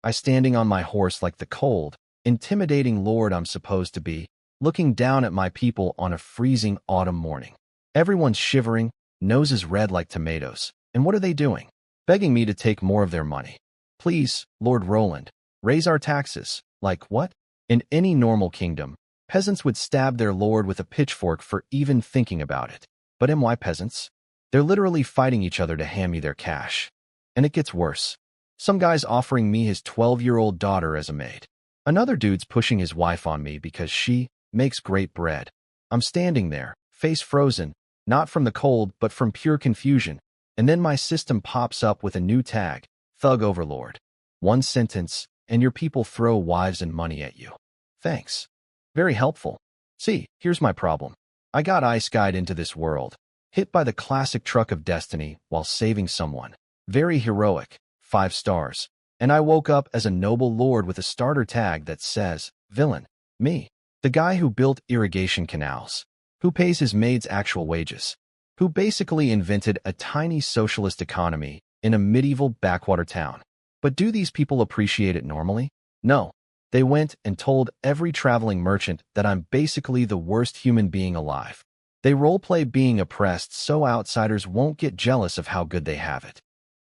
I standing on my horse like the cold, intimidating lord I'm supposed to be, looking down at my people on a freezing autumn morning. Everyone's shivering, noses red like tomatoes. And what are they doing? Begging me to take more of their money. Please, Lord Roland, raise our taxes. Like what? In any normal kingdom, peasants would stab their lord with a pitchfork for even thinking about it. But why peasants? They're literally fighting each other to hand me their cash. And it gets worse. Some guy's offering me his 12-year-old daughter as a maid. Another dude's pushing his wife on me because she makes great bread. I'm standing there, face frozen, not from the cold but from pure confusion. And then my system pops up with a new tag, Thug Overlord. One sentence, and your people throw wives and money at you. Thanks. Very helpful. See, here's my problem. I got ice-guyed into this world, hit by the classic truck of destiny while saving someone. Very heroic, 5 stars. And I woke up as a noble lord with a starter tag that says, Villain. Me. The guy who built irrigation canals. Who pays his maids actual wages. Who basically invented a tiny socialist economy in a medieval backwater town. But do these people appreciate it normally? No. They went and told every traveling merchant that I'm basically the worst human being alive. They roleplay being oppressed so outsiders won't get jealous of how good they have it.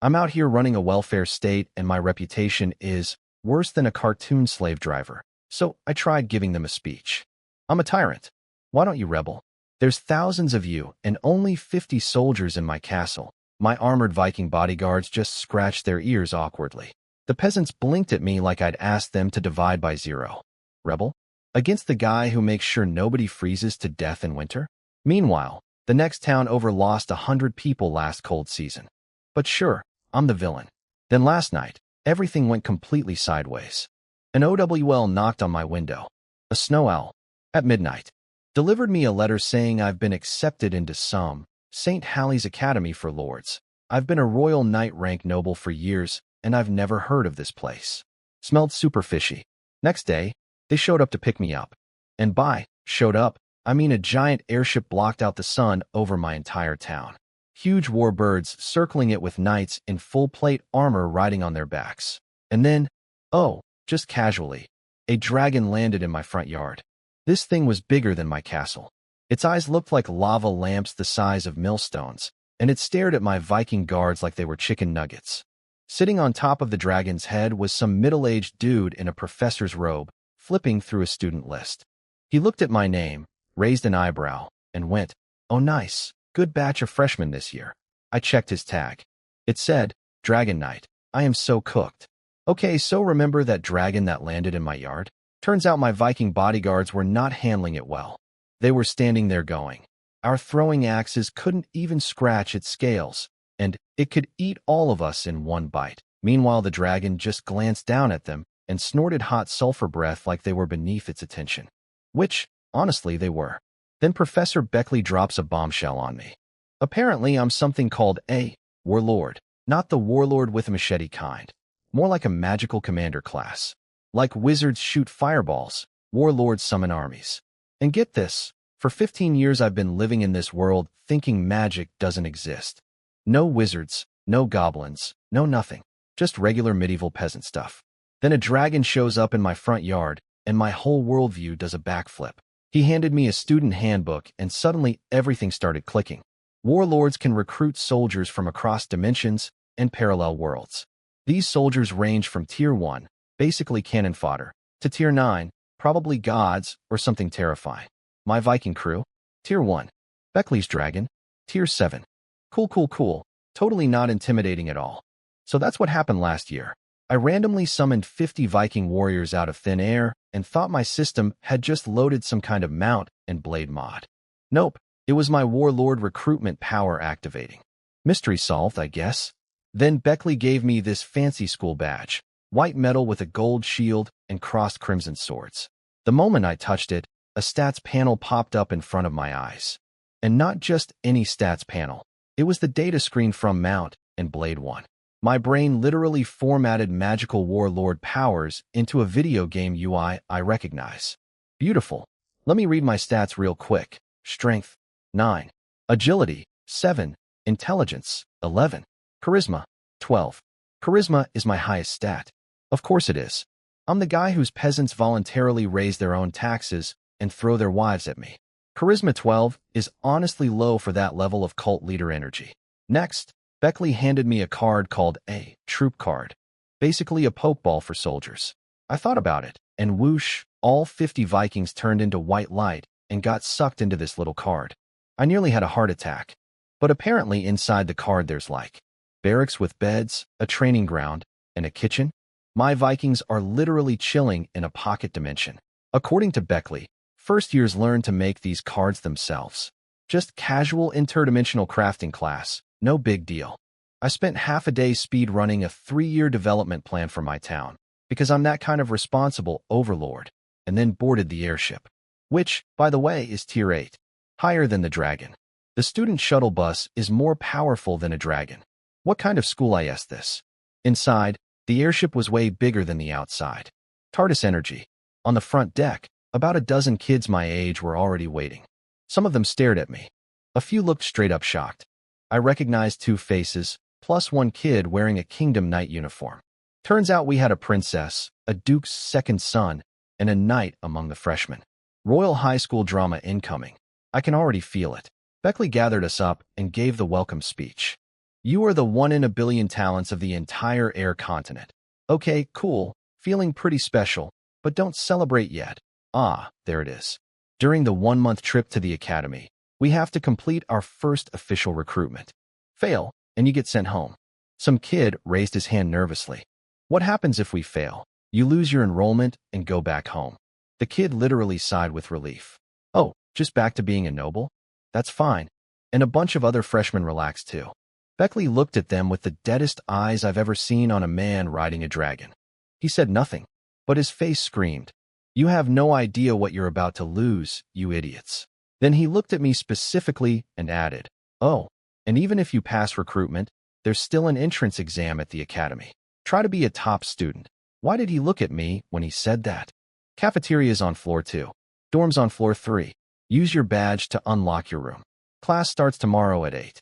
I'm out here running a welfare state and my reputation is worse than a cartoon slave driver. So I tried giving them a speech. I'm a tyrant. Why don't you rebel? There's thousands of you and only 50 soldiers in my castle. My armored Viking bodyguards just scratched their ears awkwardly. The peasants blinked at me like I'd asked them to divide by 0. Rebel? Against the guy who makes sure nobody freezes to death in winter? Meanwhile, the next town over lost 100 people last cold season. But sure, I'm the villain. Then last night, everything went completely sideways. An OWL knocked on my window. A snow owl. At midnight. Delivered me a letter saying I've been accepted into some St. Halley's Academy for Lords. I've been a royal knight rank noble for years, and I've never heard of this place. Smelled super fishy. Next day, they showed up to pick me up. And by showed up, I mean a giant airship blocked out the sun over my entire town. Huge warbirds circling it with knights in full-plate armor riding on their backs. And then, oh, just casually, a dragon landed in my front yard. This thing was bigger than my castle. Its eyes looked like lava lamps the size of millstones, and it stared at my Viking guards like they were chicken nuggets. Sitting on top of the dragon's head was some middle-aged dude in a professor's robe, flipping through a student list. He looked at my name, raised an eyebrow, and went, "Oh nice, good batch of freshmen this year." I checked his tag. It said, Dragon Knight. I am so cooked. Okay, so remember that dragon that landed in my yard? Turns out my Viking bodyguards were not handling it well. They were standing there going, our throwing axes couldn't even scratch its scales, and it could eat all of us in one bite. Meanwhile, the dragon just glanced down at them and snorted hot sulfur breath like they were beneath its attention. Which, honestly, they were. Then Professor Beckley drops a bombshell on me. Apparently, I'm something called a Warlord, not the Warlord with a machete kind. More like a magical commander class. Like wizards shoot fireballs, warlords summon armies. And get this, for 15 years I've been living in this world thinking magic doesn't exist. No wizards, no goblins, no nothing. Just regular medieval peasant stuff. Then a dragon shows up in my front yard, and my whole worldview does a backflip. He handed me a student handbook, and suddenly everything started clicking. Warlords can recruit soldiers from across dimensions and parallel worlds. These soldiers range from Tier 1, basically cannon fodder, to Tier 9, probably gods or something terrifying. My Viking crew, Tier 1. Beckley's dragon, Tier 7. Cool. Totally not intimidating at all. So that's what happened last year. I randomly summoned 50 Viking warriors out of thin air and thought my system had just loaded some kind of mount and blade mod. Nope, it was my Warlord recruitment power activating. Mystery solved, I guess. Then Beckley gave me this fancy school badge, white metal with a gold shield and crossed crimson swords. The moment I touched it, a stats panel popped up in front of my eyes. And not just any stats panel. It was the data screen from Mount and Blade 1. My brain literally formatted magical warlord powers into a video game UI I recognize. Beautiful. Let me read my stats real quick. Strength, 9. Agility, 7. Intelligence, 11. Charisma, 12. Charisma is my highest stat. Of course it is. I'm the guy whose peasants voluntarily raise their own taxes and throw their wives at me. Charisma 12 is honestly low for that level of cult leader energy. Next, Beckley handed me a card called a troop card, basically a poke ball for soldiers. I thought about it, and whoosh, all 50 Vikings turned into white light and got sucked into this little card. I nearly had a heart attack. But apparently inside the card there's like barracks with beds, a training ground, and a kitchen. My Vikings are literally chilling in a pocket dimension. According to Beckley, first years learn to make these cards themselves. Just casual interdimensional crafting class, no big deal. I spent half a day speed running a 3-year development plan for my town, because I'm that kind of responsible overlord, and then boarded the airship. Which, by the way, is Tier 8. Higher than the dragon. The student shuttle bus is more powerful than a dragon. What kind of school I asked this? Inside, the airship was way bigger than the outside. TARDIS energy. On the front deck, about a dozen kids my age were already waiting. Some of them stared at me. A few looked straight up shocked. I recognized 2 faces, plus one kid wearing a Kingdom Knight uniform. Turns out we had a princess, a duke's second son, and a knight among the freshmen. Royal high school drama incoming. I can already feel it. Beckley gathered us up and gave the welcome speech. You are the 1 in a billion talents of the entire air continent. Okay, cool, feeling pretty special, but don't celebrate yet. Ah, there it is. During the 1-month trip to the academy, we have to complete our first official recruitment. Fail, and you get sent home. Some kid raised his hand nervously. What happens if we fail? You lose your enrollment and go back home. The kid literally sighed with relief. Oh, just back to being a noble? That's fine. And a bunch of other freshmen relaxed too. Beckley looked at them with the deadest eyes I've ever seen on a man riding a dragon. He said nothing, but his face screamed, "You have no idea what you're about to lose, you idiots." Then he looked at me specifically and added, "Oh, and even if you pass recruitment, there's still an entrance exam at the academy. Try to be a top student." Why did he look at me when he said that? Cafeteria is on floor 2. Dorms on floor 3. Use your badge to unlock your room. Class starts tomorrow at 8.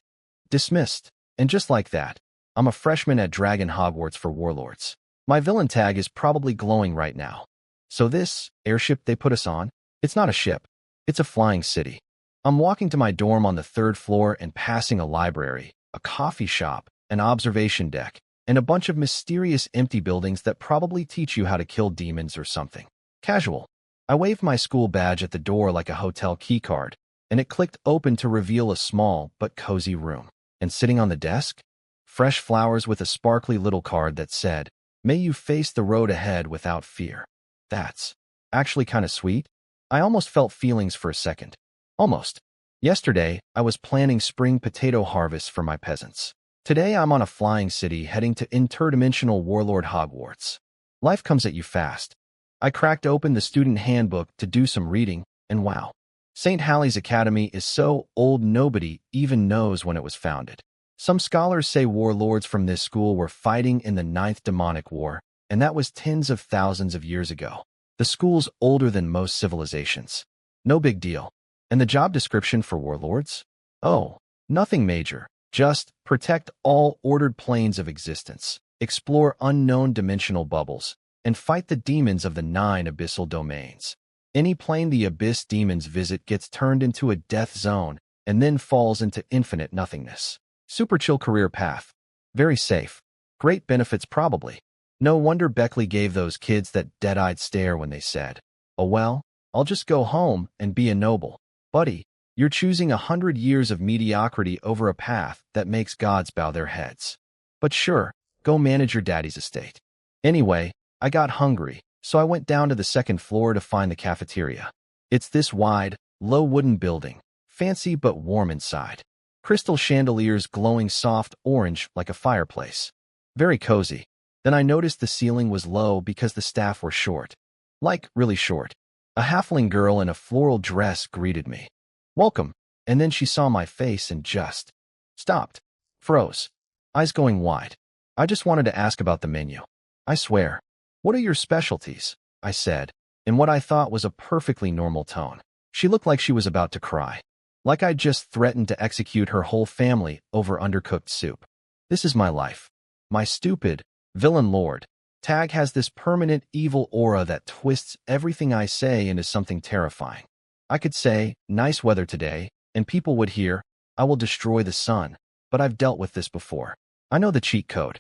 Dismissed. And just like that, I'm a freshman at Dragon Hogwarts for Warlords. My villain tag is probably glowing right now. So this airship they put us on, it's not a ship. It's a flying city. I'm walking to my dorm on the 3rd floor and passing a library, a coffee shop, an observation deck, and a bunch of mysterious empty buildings that probably teach you how to kill demons or something. Casual. I waved my school badge at the door like a hotel keycard, and it clicked open to reveal a small but cozy room. And sitting on the desk? Fresh flowers with a sparkly little card that said, "May you face the road ahead without fear." That's actually kind of sweet. I almost felt feelings for a second. Almost. Yesterday, I was planning spring potato harvest for my peasants. Today, I'm on a flying city heading to interdimensional Warlord Hogwarts. Life comes at you fast. I cracked open the student handbook to do some reading, and wow. St. Halley's Academy is so old nobody even knows when it was founded. Some scholars say warlords from this school were fighting in the 9th Demonic War, and that was tens of thousands of years ago. The school's older than most civilizations. No big deal. And the job description for warlords? Oh, nothing major. Just protect all ordered planes of existence, explore unknown dimensional bubbles, and fight the demons of the 9 abyssal domains. Any plane the abyss demons visit gets turned into a death zone and then falls into infinite nothingness. Super chill career path. Very safe. Great benefits probably. No wonder Beckley gave those kids that dead-eyed stare when they said, "Oh well, I'll just go home and be a noble." Buddy, you're choosing 100 years of mediocrity over a path that makes gods bow their heads. But sure, go manage your daddy's estate. Anyway, I got hungry, so I went down to the 2nd floor to find the cafeteria. It's this wide, low wooden building, fancy but warm inside. Crystal chandeliers glowing soft orange like a fireplace. Very cozy. Then I noticed the ceiling was low because the staff were short. Like, really short. A halfling girl in a floral dress greeted me. "Welcome," and then she saw my face and just stopped. Froze. Eyes going wide. I just wanted to ask about the menu. I swear. "What are your specialties?" I said, in what I thought was a perfectly normal tone. She looked like she was about to cry. Like I'd just threatened to execute her whole family over undercooked soup. This is my life. My stupid villain lord. Tag has this permanent evil aura that twists everything I say into something terrifying. I could say, nice weather today, and people would hear, I will destroy the sun, but I've dealt with this before. I know the cheat code.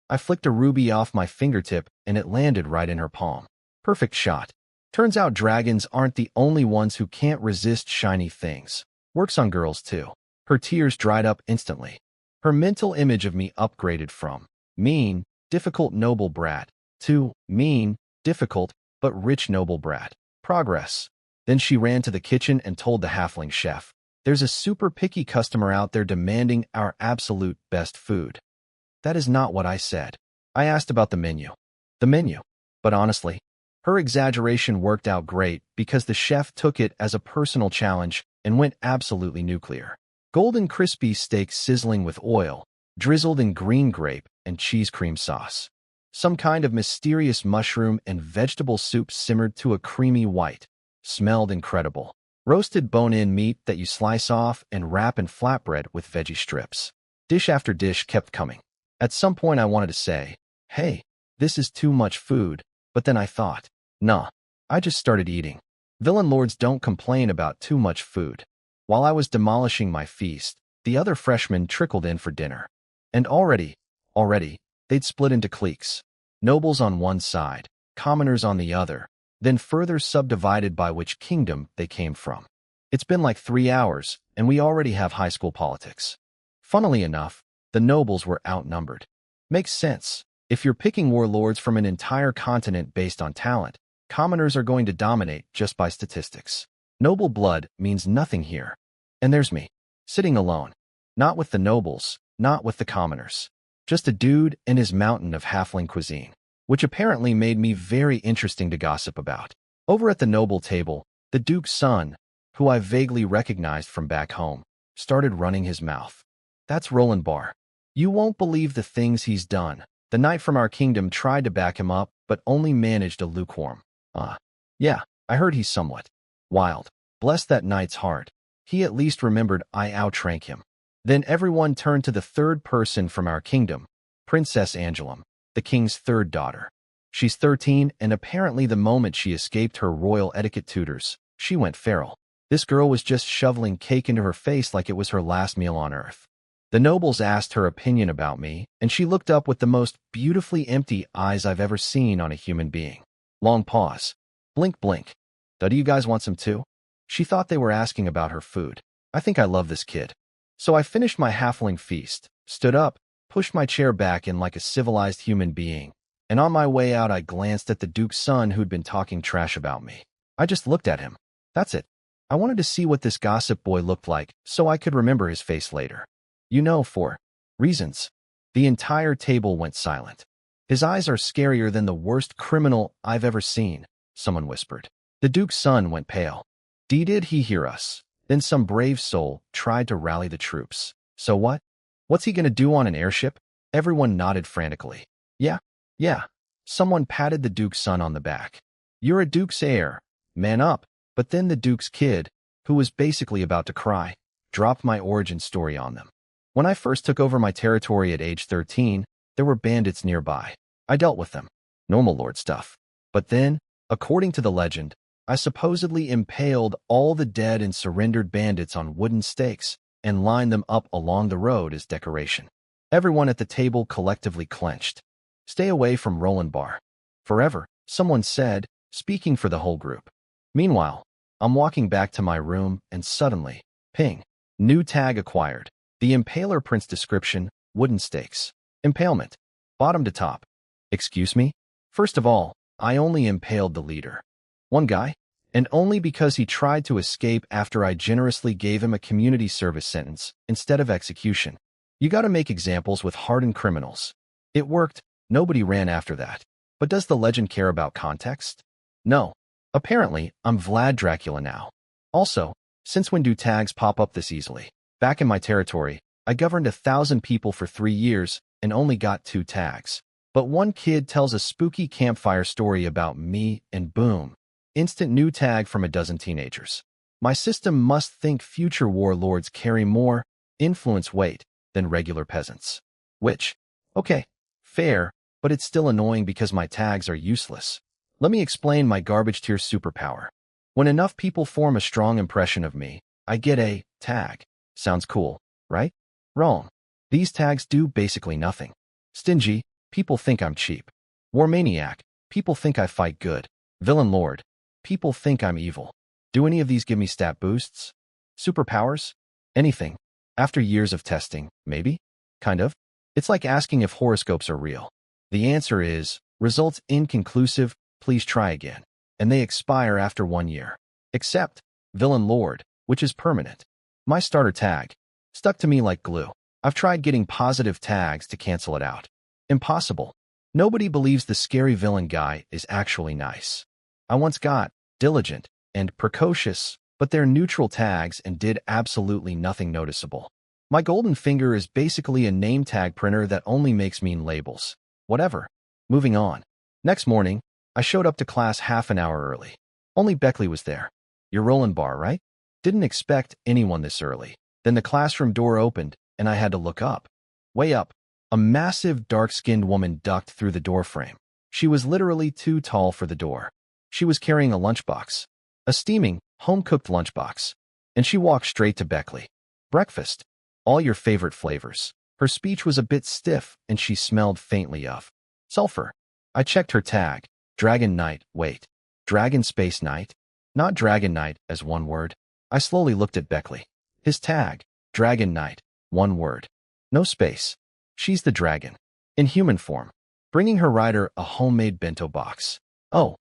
I flicked a ruby off my fingertip and it landed right in her palm. Perfect shot. Turns out dragons aren't the only ones who can't resist shiny things. Works on girls too. Her tears dried up instantly. Her mental image of me upgraded from mean, difficult noble brat to mean, difficult, but rich noble brat. Progress. Then she ran to the kitchen and told the halfling chef, there's a super picky customer out there demanding our absolute best food. That is not what I said. I asked about the menu. The menu. But honestly, her exaggeration worked out great because the chef took it as a personal challenge and went absolutely nuclear. Golden crispy steak sizzling with oil, drizzled in green grape and cheese cream sauce. Some kind of mysterious mushroom and vegetable soup simmered to a creamy white. Smelled incredible. Roasted bone-in meat that you slice off and wrap in flatbread with veggie strips. Dish after dish kept coming. At some point I wanted to say, hey, this is too much food, but then I thought, nah, I just started eating. Villain lords don't complain about too much food. While I was demolishing my feast, the other freshmen trickled in for dinner. And already, they'd split into cliques. Nobles on one side, commoners on the other, then further subdivided by which kingdom they came from. It's been like 3 hours, and we already have high school politics. Funnily enough, the nobles were outnumbered. Makes sense. If you're picking warlords from an entire continent based on talent, commoners are going to dominate just by statistics. Noble blood means nothing here. And there's me, sitting alone. Not with the nobles, not with the commoners. Just a dude and his mountain of halfling cuisine, which apparently made me very interesting to gossip about. Over at the noble table, the duke's son, who I vaguely recognized from back home, started running his mouth. That's Roland Barr. You won't believe the things he's done. The knight from our kingdom tried to back him up, but only managed a lukewarm. Yeah, I heard he's somewhat wild. Bless that knight's heart. He at least remembered I outrank him. Then everyone turned to the third person from our kingdom, Princess Angelum, the king's third daughter. She's 13, and apparently the moment she escaped her royal etiquette tutors, she went feral. This girl was just shoveling cake into her face like it was her last meal on earth. The nobles asked her opinion about me, and she looked up with the most beautifully empty eyes I've ever seen on a human being. Long pause. Blink, blink. Do you guys want some too? She thought they were asking about her food. I think I love this kid. So I finished my halfling feast, stood up, pushed my chair back in like a civilized human being, and on my way out I glanced at the duke's son who'd been talking trash about me. I just looked at him. That's it. I wanted to see what this gossip boy looked like so I could remember his face later. You know, for reasons. The entire table went silent. His eyes are scarier than the worst criminal I've ever seen, someone whispered. The duke's son went pale. Did he hear us? Then some brave soul tried to rally the troops. So what? What's he gonna do on an airship? Everyone nodded frantically. Yeah. Someone patted the duke's son on the back. You're a duke's heir. Man up. But then the duke's kid, who was basically about to cry, dropped my origin story on them. When I first took over my territory at age 13, there were bandits nearby. I dealt with them. Normal lord stuff. But then, according to the legend, I supposedly impaled all the dead and surrendered bandits on wooden stakes and lined them up along the road as decoration. Everyone at the table collectively clenched. Stay away from Roland Barr. Forever, someone said, speaking for the whole group. Meanwhile, I'm walking back to my room and suddenly, ping, new tag acquired. The Impaler Prince description, wooden stakes. Impalement. Bottom to top. Excuse me? First of all, I only impaled the leader. One guy, and only because he tried to escape after I generously gave him a community service sentence instead of execution. You gotta make examples with hardened criminals. It worked, nobody ran after that. But does the legend care about context? No. Apparently, I'm Vlad Dracula now. Also, since when do tags pop up this easily? Back in my territory, I governed 1,000 people for 3 years and only got 2 tags. But one kid tells a spooky campfire story about me and boom, instant new tag from a dozen teenagers. My system must think future warlords carry more influence weight than regular peasants. Which, okay, fair, but it's still annoying because my tags are useless. Let me explain my garbage tier superpower. When enough people form a strong impression of me, I get a tag. Sounds cool, right? Wrong. These tags do basically nothing. Stingy, people think I'm cheap. War maniac, people think I fight good. Villain lord, people think I'm evil. Do any of these give me stat boosts? Superpowers? Anything. After years of testing, maybe? Kind of. It's like asking if horoscopes are real. The answer is, results inconclusive, please try again. And they expire after 1 year. Except, Villain Lord, which is permanent. My starter tag. Stuck to me like glue. I've tried getting positive tags to cancel it out. Impossible. Nobody believes the scary villain guy is actually nice. I once got diligent and precocious, but they're neutral tags and did absolutely nothing noticeable. My golden finger is basically a name tag printer that only makes mean labels. Whatever. Moving on. Next morning, I showed up to class half an hour early. Only Beckley was there. You're Roland bar, right? Didn't expect anyone this early. Then the classroom door opened, and I had to look up. Way up, a massive dark-skinned woman ducked through the doorframe. She was literally too tall for the door. She was carrying a lunchbox. A steaming, home-cooked lunchbox. And she walked straight to Beckley. Breakfast. All your favorite flavors. Her speech was a bit stiff, and she smelled faintly of sulfur. I checked her tag. Dragon Knight. Wait. Dragon Space Knight? Not Dragon Knight as one word. I slowly looked at Beckley. His tag. Dragon Knight. One word. No space. She's the dragon. In human form. Bringing her rider a homemade bento box. Oh.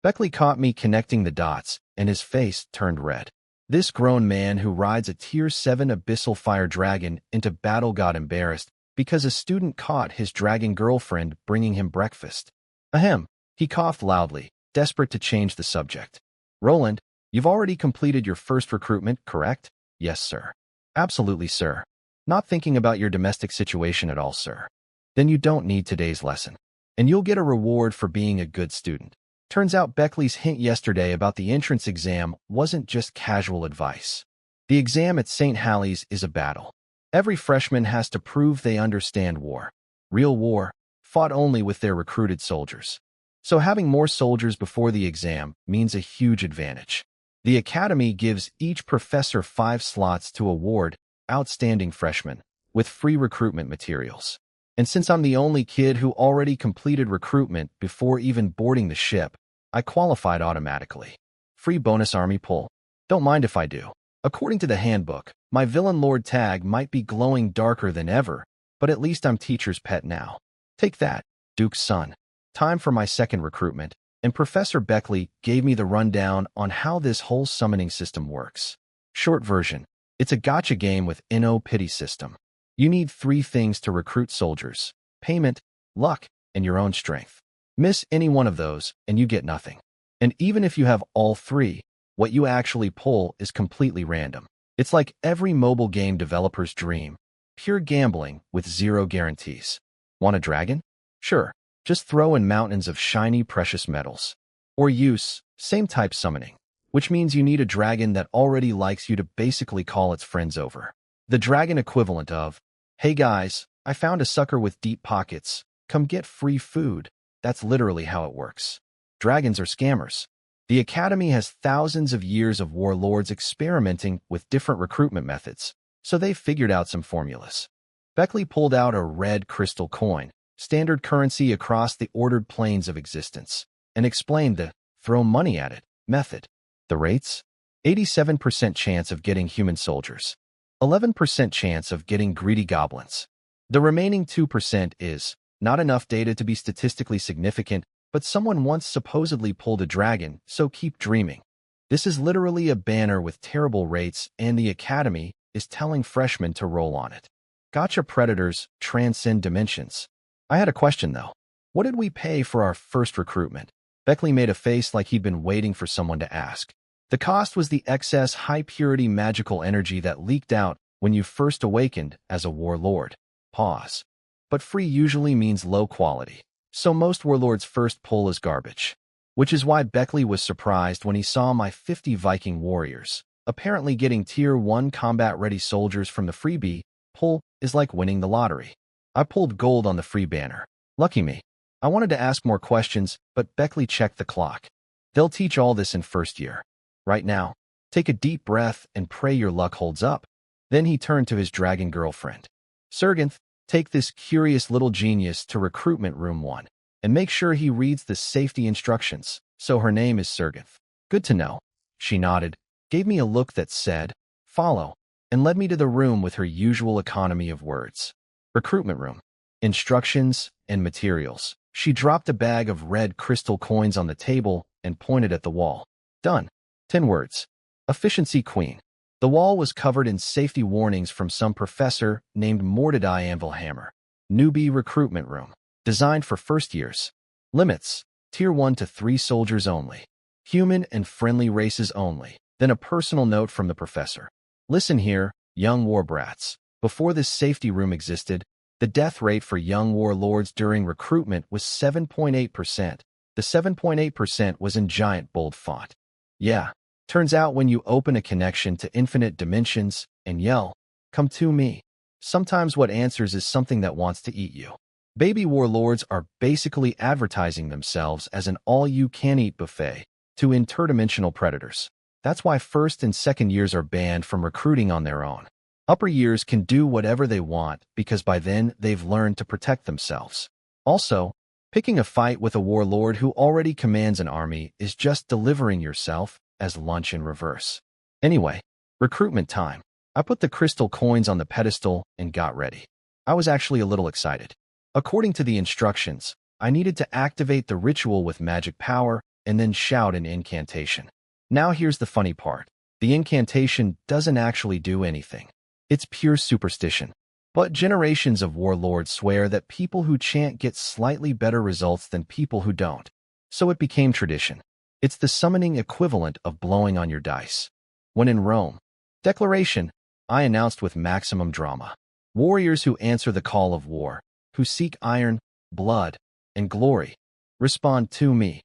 Beckley caught me connecting the dots, and his face turned red. This grown man who rides a Tier 7 abyssal fire dragon into battle got embarrassed because a student caught his dragon girlfriend bringing him breakfast. Ahem. He coughed loudly, desperate to change the subject. Roland, you've already completed your first recruitment, correct? Yes, sir. Absolutely, sir. Not thinking about your domestic situation at all, sir. Then you don't need today's lesson. And you'll get a reward for being a good student. Turns out Beckley's hint yesterday about the entrance exam wasn't just casual advice. The exam at St. Halley's is a battle. Every freshman has to prove they understand war. Real war, fought only with their recruited soldiers. So having more soldiers before the exam means a huge advantage. The academy gives each professor 5 slots to award outstanding freshmen with free recruitment materials. And since I'm the only kid who already completed recruitment before even boarding the ship, I qualified automatically. Free bonus army pull. Don't mind if I do. According to the handbook, my villain lord tag might be glowing darker than ever, but at least I'm teacher's pet now. Take that, Duke's son. Time for my second recruitment, and Professor Beckley gave me the rundown on how this whole summoning system works. Short version, it's a gotcha game with no pity system. You need 3 things to recruit soldiers: payment, luck, and your own strength. Miss any one of those, and you get nothing. And even if you have all 3, what you actually pull is completely random. It's like every mobile game developer's dream. Pure gambling with 0 guarantees. Want a dragon? Sure, just throw in mountains of shiny precious metals. Or use, same type summoning, which means you need a dragon that already likes you to basically call its friends over. The dragon equivalent of, hey guys, I found a sucker with deep pockets. Come get free food. That's literally how it works. Dragons are scammers. The Academy has thousands of years of warlords experimenting with different recruitment methods, so they've figured out some formulas. Beckley pulled out a red crystal coin, standard currency across the ordered planes of existence, and explained the throw money at it method. The rates? 87% chance of getting human soldiers. 11% chance of getting greedy goblins. The remaining 2% is not enough data to be statistically significant, but someone once supposedly pulled a dragon, so keep dreaming. This is literally a banner with terrible rates, and the Academy is telling freshmen to roll on it. Gotcha predators transcend dimensions. I had a question, though. What did we pay for our first recruitment? Beckley made a face like he'd been waiting for someone to ask. The cost was the excess high-purity magical energy that leaked out when you first awakened as a warlord. Pause. But free usually means low quality, so most warlords' first pull is garbage. Which is why Beckley was surprised when he saw my 50 Viking warriors. Apparently getting Tier 1 combat-ready soldiers from the freebie pull is like winning the lottery. I pulled gold on the free banner. Lucky me. I wanted to ask more questions, but Beckley checked the clock. They'll teach all this in first year. Right now, take a deep breath and pray your luck holds up. Then he turned to his dragon girlfriend. Sergenth, take this curious little genius to recruitment room 1, and make sure he reads the safety instructions. So her name is Sergenth. Good to know. She nodded, gave me a look that said, follow, and led me to the room with her usual economy of words. Recruitment room. Instructions and materials. She dropped a bag of red crystal coins on the table and pointed at the wall. Done. 10 words. Efficiency Queen. The wall was covered in safety warnings from some professor named Mordecai Anvilhammer. Newbie recruitment room. Designed for first years. Limits. Tier 1 to 3 soldiers only. Human and friendly races only. Then a personal note from the professor. Listen here, young war brats. Before this safety room existed, the death rate for young warlords during recruitment was 7.8%. The 7.8% was in giant bold font. Yeah, turns out when you open a connection to infinite dimensions and yell, come to me, sometimes what answers is something that wants to eat you. Baby warlords are basically advertising themselves as an all-you-can-eat buffet to interdimensional predators. That's why first and second years are banned from recruiting on their own. Upper years can do whatever they want because by then they've learned to protect themselves. Also, picking a fight with a warlord who already commands an army is just delivering yourself as lunch in reverse. Anyway, recruitment time. I put the crystal coins on the pedestal and got ready. I was actually a little excited. According to the instructions, I needed to activate the ritual with magic power and then shout an incantation. Now here's the funny part. The incantation doesn't actually do anything. It's pure superstition. But generations of warlords swear that people who chant get slightly better results than people who don't. So it became tradition. It's the summoning equivalent of blowing on your dice. When in Rome. Declaration, I announced with maximum drama. Warriors who answer the call of war, who seek iron, blood, and glory, respond to me.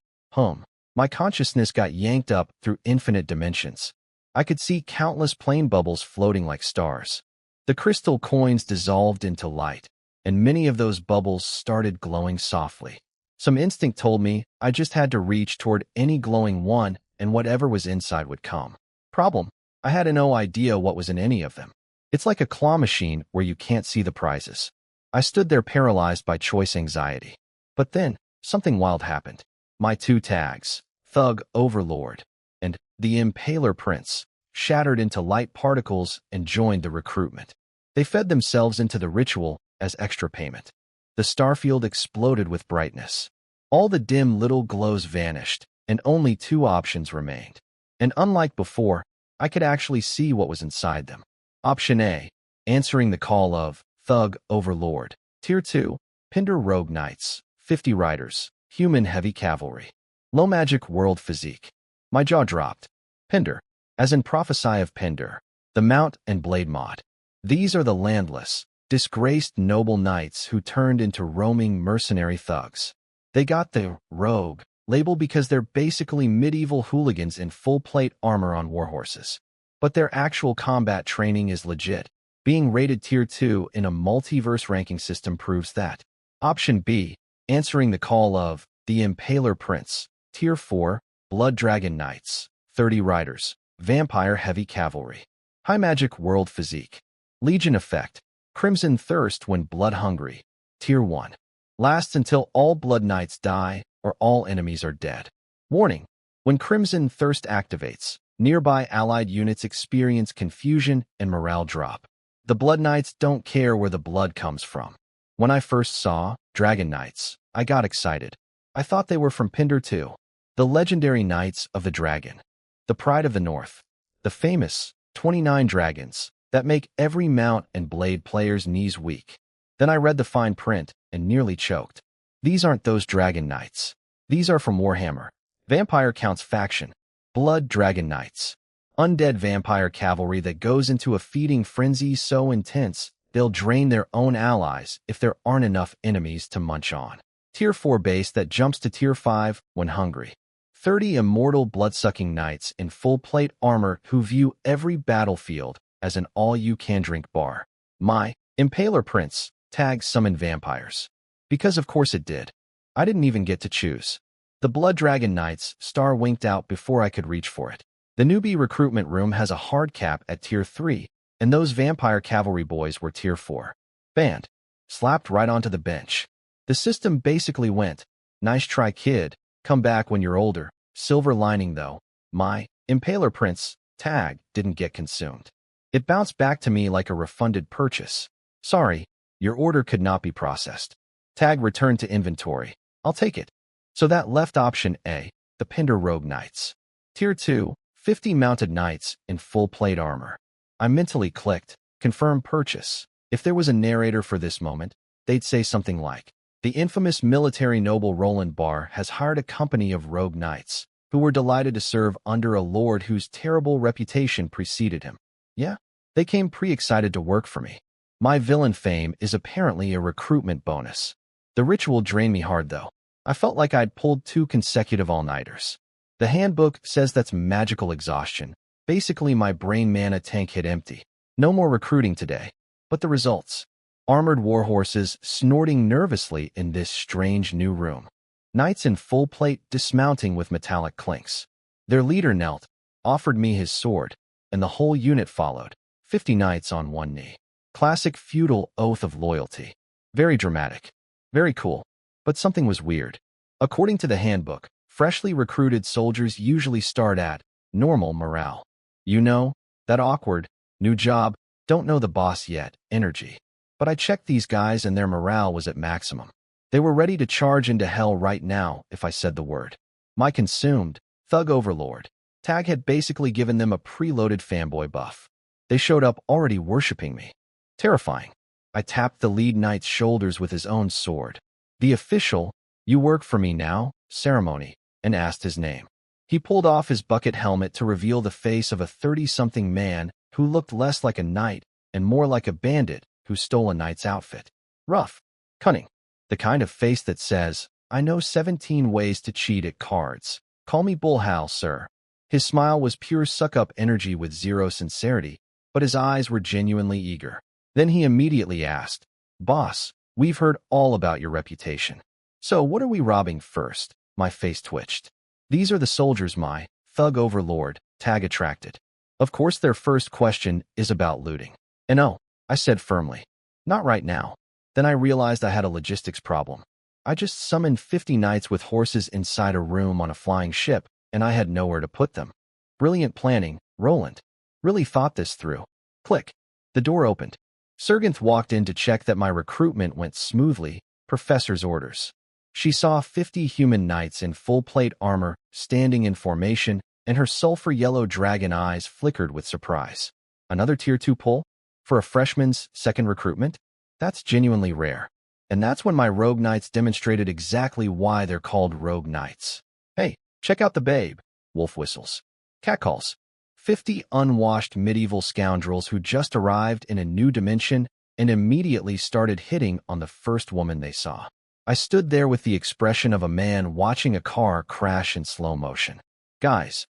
My consciousness got yanked up through infinite dimensions. I could see countless plane bubbles floating like stars. The crystal coins dissolved into light, and many of those bubbles started glowing softly. Some instinct told me I just had to reach toward any glowing one, and whatever was inside would come. Problem, I had no idea what was in any of them. It's like a claw machine where you can't see the prizes. I stood there paralyed by choice anxiety. But then, something wild happened. My 2 tags, Thug Overlord and the Impaler Prince, shattered into light particles and joined the recruitment. They fed themselves into the ritual as extra payment. The starfield exploded with brightness. All the dim little glows vanished, and only 2 options remained. And unlike before, I could actually see what was inside them. Option A, answering the call of Thug Overlord. Tier 2, Pinder Rogue Knights, 50 riders, human heavy cavalry. Low magic world physique. My jaw dropped. Pinder, as in Prophesy of Pinder, the Mount and Blade mod. These are the landless, disgraced noble knights who turned into roaming mercenary thugs. They got the rogue label because they're basically medieval hooligans in full-plate armor on warhorses. But their actual combat training is legit. Being rated Tier 2 in a multiverse ranking system proves that. Option B, answering the call of the Impaler Prince. Tier 4, Blood Dragon Knights, 30 riders, vampire heavy cavalry. High magic world physique. Legion effect. Crimson thirst when blood hungry. Tier 1. Lasts until all blood knights die or all enemies are dead. Warning. When Crimson thirst activates, nearby allied units experience confusion and morale drop. The blood knights don't care where the blood comes from. When I first saw Dragon Knights, I got excited. I thought they were from Pinder 2. The legendary Knights of the Dragon. The pride of the North. The famous 29 dragons that make every mount and blade player's knees weak. Then I read the fine print and nearly choked. These aren't those Dragon Knights. These are from Warhammer. Vampire Counts Faction. Blood Dragon Knights. Undead vampire cavalry that goes into a feeding frenzy so intense, they'll drain their own allies if there aren't enough enemies to munch on. Tier 4 base that jumps to Tier 5 when hungry. 30 immortal blood-sucking knights in full-plate armor who view every battlefield as an all-you-can-drink bar. My Impaler Prince, tag summon vampires. Because of course it did. I didn't even get to choose. The Blood Dragon Knights star winked out before I could reach for it. The newbie recruitment room has a hard cap at Tier 3, and those vampire cavalry boys were Tier 4. Banned. Slapped right onto the bench. The system basically went, nice try kid, come back when you're older. Silver lining though, my Impaler Prince tag didn't get consumed. It bounced back to me like a refunded purchase. Sorry, your order could not be processed. Tag returned to inventory. I'll take it. So that left option A, the Pinder Rogue Knights. Tier 2, 50 mounted knights in full plate armor. I mentally clicked, confirm purchase. If there was a narrator for this moment, they'd say something like, the infamous military noble Roland Barr has hired a company of rogue knights, who were delighted to serve under a lord whose terrible reputation preceded him. Yeah, they came pre-excited to work for me. My villain fame is apparently a recruitment bonus. The ritual drained me hard though. I felt like I'd pulled 2 consecutive all-nighters. The handbook says that's magical exhaustion. Basically my brain mana tank hit empty. No more recruiting today. But the results? Armored warhorses snorting nervously in this strange new room. Knights in full plate dismounting with metallic clinks. Their leader knelt, offered me his sword, and the whole unit followed. 50 knights on one knee. Classic feudal oath of loyalty. Very dramatic. Very cool. But something was weird. According to the handbook, freshly recruited soldiers usually start at normal morale. You know, that awkward, new job, don't know the boss yet, energy. But I checked these guys and their morale was at maximum. They were ready to charge into hell right now if I said the word. My consumed, thug overlord, tag had basically given them a preloaded fanboy buff. They showed up already worshipping me. Terrifying. I tapped the lead knight's shoulders with his own sword. The official, you work for me now, ceremony, and asked his name. He pulled off his bucket helmet to reveal the face of a 30-something man who looked less like a knight and more like a bandit who stole a knight's outfit. Rough. Cunning. The kind of face that says, I know 17 ways to cheat at cards. Call me Bullhal, sir. His smile was pure suck-up energy with zero sincerity, but his eyes were genuinely eager. Then he immediately asked, Boss, we've heard all about your reputation. So what are we robbing first? My face twitched. These are the soldiers my thug overlord tag attracted. Of course their first question is about looting. And oh, I said firmly, not right now. Then I realized I had a logistics problem. I just summoned 50 knights with horses inside a room on a flying ship, and I had nowhere to put them. Brilliant planning, Roland. Really thought this through. Click. The door opened. Sergenth walked in to check that my recruitment went smoothly, professor's orders. She saw 50 human knights in full plate armor, standing in formation, and her sulfur-yellow dragon eyes flickered with surprise. Another Tier 2 pull? For a freshman's second recruitment? That's genuinely rare. And that's when my rogue knights demonstrated exactly why they're called rogue knights. Hey, check out the babe. Wolf whistles. Catcalls. 50 unwashed medieval scoundrels who just arrived in a new dimension and immediately started hitting on the first woman they saw. I stood there with the expression of a man watching a car crash in slow motion. Guys,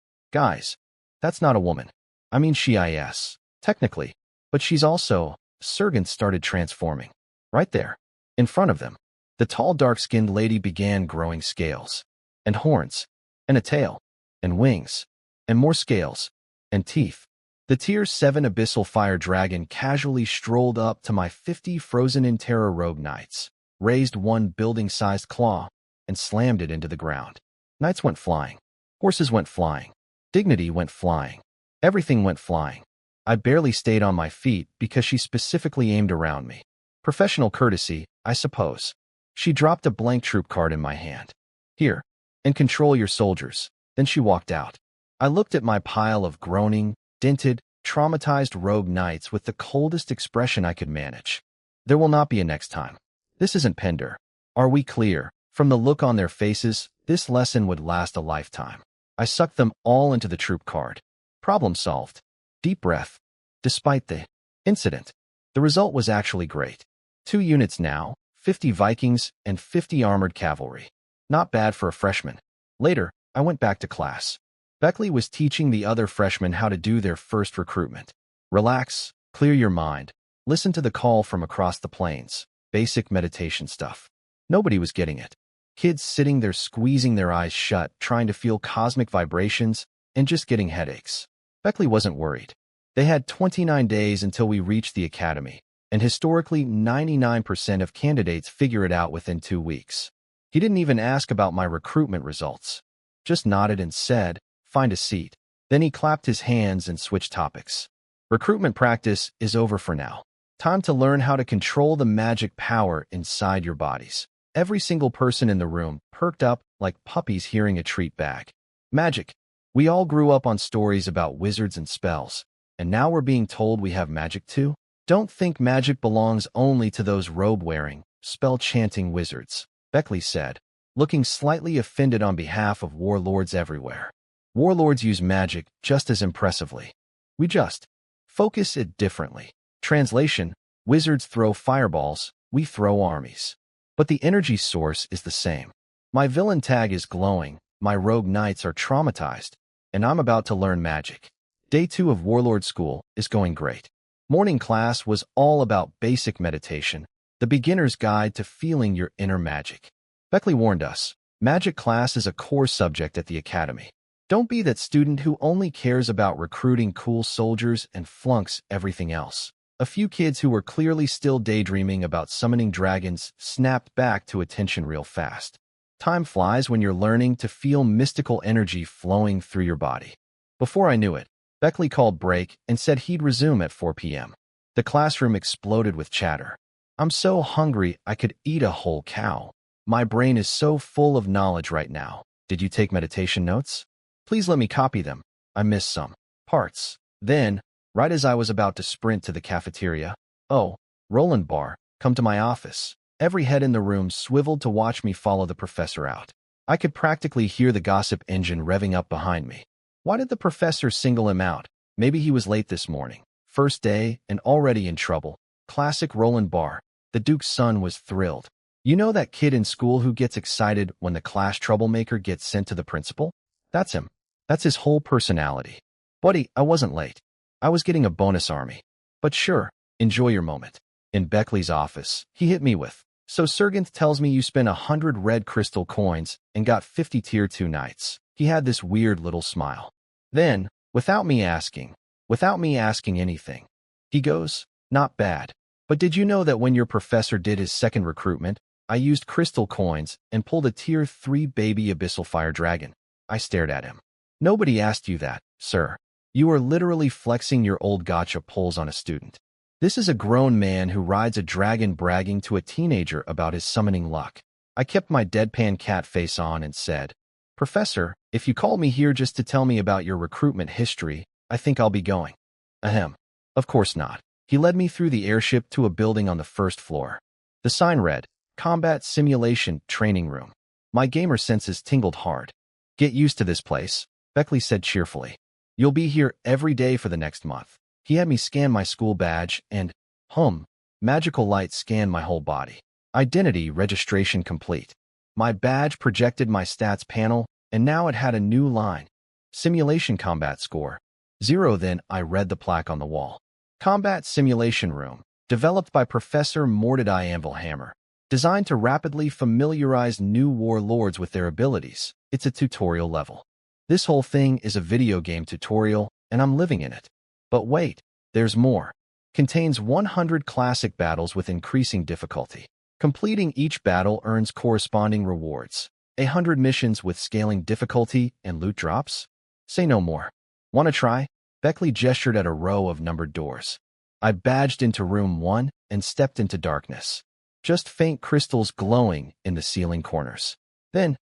that's not a woman. I mean she is, technically, but she's also, Sergenth started transforming. Right there, in front of them, the tall dark-skinned lady began growing scales, and horns, and a tail, and wings, and more scales, and teeth. The Tier 7 Abyssal Fire Dragon casually strolled up to my 50 frozen in terror rogue knights, raised one building-sized claw, and slammed it into the ground. Knights went flying. Horses went flying. Dignity went flying. Everything went flying. I barely stayed on my feet because she specifically aimed around me. Professional courtesy, I suppose. She dropped a blank troop card in my hand. Here, and control your soldiers. Then she walked out. I looked at my pile of groaning, dented, traumatized rogue knights with the coldest expression I could manage. There will not be a next time. This isn't Pender. Are we clear? From the look on their faces, this lesson would last a lifetime. I sucked them all into the troop card. Problem solved. Deep breath. Despite the incident, the result was actually great. 2 units now, 50 Vikings and 50 armored cavalry. Not bad for a freshman. Later, I went back to class. Beckley was teaching the other freshmen how to do their first recruitment. Relax, clear your mind, listen to the call from across the plains. Basic meditation stuff. Nobody was getting it. Kids sitting there squeezing their eyes shut, trying to feel cosmic vibrations, and just getting headaches. Beckley wasn't worried. They had 29 days until we reached the academy, and historically 99% of candidates figure it out within 2 weeks. He didn't even ask about my recruitment results. Just nodded and said, "Find a seat." Then he clapped his hands and switched topics. "Recruitment practice is over for now. Time to learn how to control the magic power inside your bodies." Every single person in the room perked up like puppies hearing a treat bag. Magic. We all grew up on stories about wizards and spells, and now we're being told we have magic too? Don't think magic belongs only to those robe-wearing, spell-chanting wizards, Beckley said, looking slightly offended on behalf of warlords everywhere. Warlords use magic just as impressively. We just focus it differently. Translation: wizards throw fireballs, we throw armies. But the energy source is the same. My villain tag is glowing, my rogue knights are traumatized, and I'm about to learn magic. Day 2 of Warlord School is going great. Morning class was all about basic meditation, the beginner's guide to feeling your inner magic. Beckley warned us, magic class is a core subject at the academy. Don't be that student who only cares about recruiting cool soldiers and flunks everything else. A few kids who were clearly still daydreaming about summoning dragons snapped back to attention real fast. Time flies when you're learning to feel mystical energy flowing through your body. Before I knew it, Beckley called break and said he'd resume at 4 p.m. The classroom exploded with chatter. "I'm so hungry I could eat a whole cow. My brain is so full of knowledge right now. Did you take meditation notes? Please let me copy them. I missed some parts." Then, right as I was about to sprint to the cafeteria, "Oh, Roland Bar, come to my office." Every head in the room swiveled to watch me follow the professor out. I could practically hear the gossip engine revving up behind me. Why did the professor single him out? Maybe he was late this morning. First day and already in trouble. Classic Roland Bar. The Duke's son was thrilled. You know that kid in school who gets excited when the class troublemaker gets sent to the principal? That's him. That's his whole personality. Buddy, I wasn't late. I was getting a bonus army. But sure, enjoy your moment. In Beckley's office, he hit me with, "So Sergant tells me you spent 100 red crystal coins and got 50 tier 2 knights." He had this weird little smile. Then, without me asking anything, he goes, "Not bad. But did you know that when your professor did his second recruitment, I used crystal coins and pulled a tier 3 baby abyssal fire dragon?" I stared at him. "Nobody asked you that, sir. You are literally flexing your old gotcha pulls on a student. This is a grown man who rides a dragon bragging to a teenager about his summoning luck." I kept my deadpan cat face on and said, "Professor, if you called me here just to tell me about your recruitment history, I think I'll be going." Ahem. Of course not. He led me through the airship to a building on the first floor. The sign read, "Combat Simulation Training Room." My gamer senses tingled hard. "Get used to this place," Beckley said cheerfully. "You'll be here every day for the next month." He had me scan my school badge and, magical light scanned my whole body. Identity registration complete. My badge projected my stats panel, and now it had a new line. Simulation combat score 0. Then I read the plaque on the wall. Combat Simulation Room, developed by Professor Mordecai Anvilhammer. Designed to rapidly familiarize new warlords with their abilities. It's a tutorial level. This whole thing is a video game tutorial, and I'm living in it. But wait, there's more. Contains 100 classic battles with increasing difficulty. Completing each battle earns corresponding rewards. 100 missions with scaling difficulty and loot drops? Say no more. Wanna try? Beckley gestured at a row of numbered doors. I badged into room 1 and stepped into darkness. Just faint crystals glowing in the ceiling corners. Then,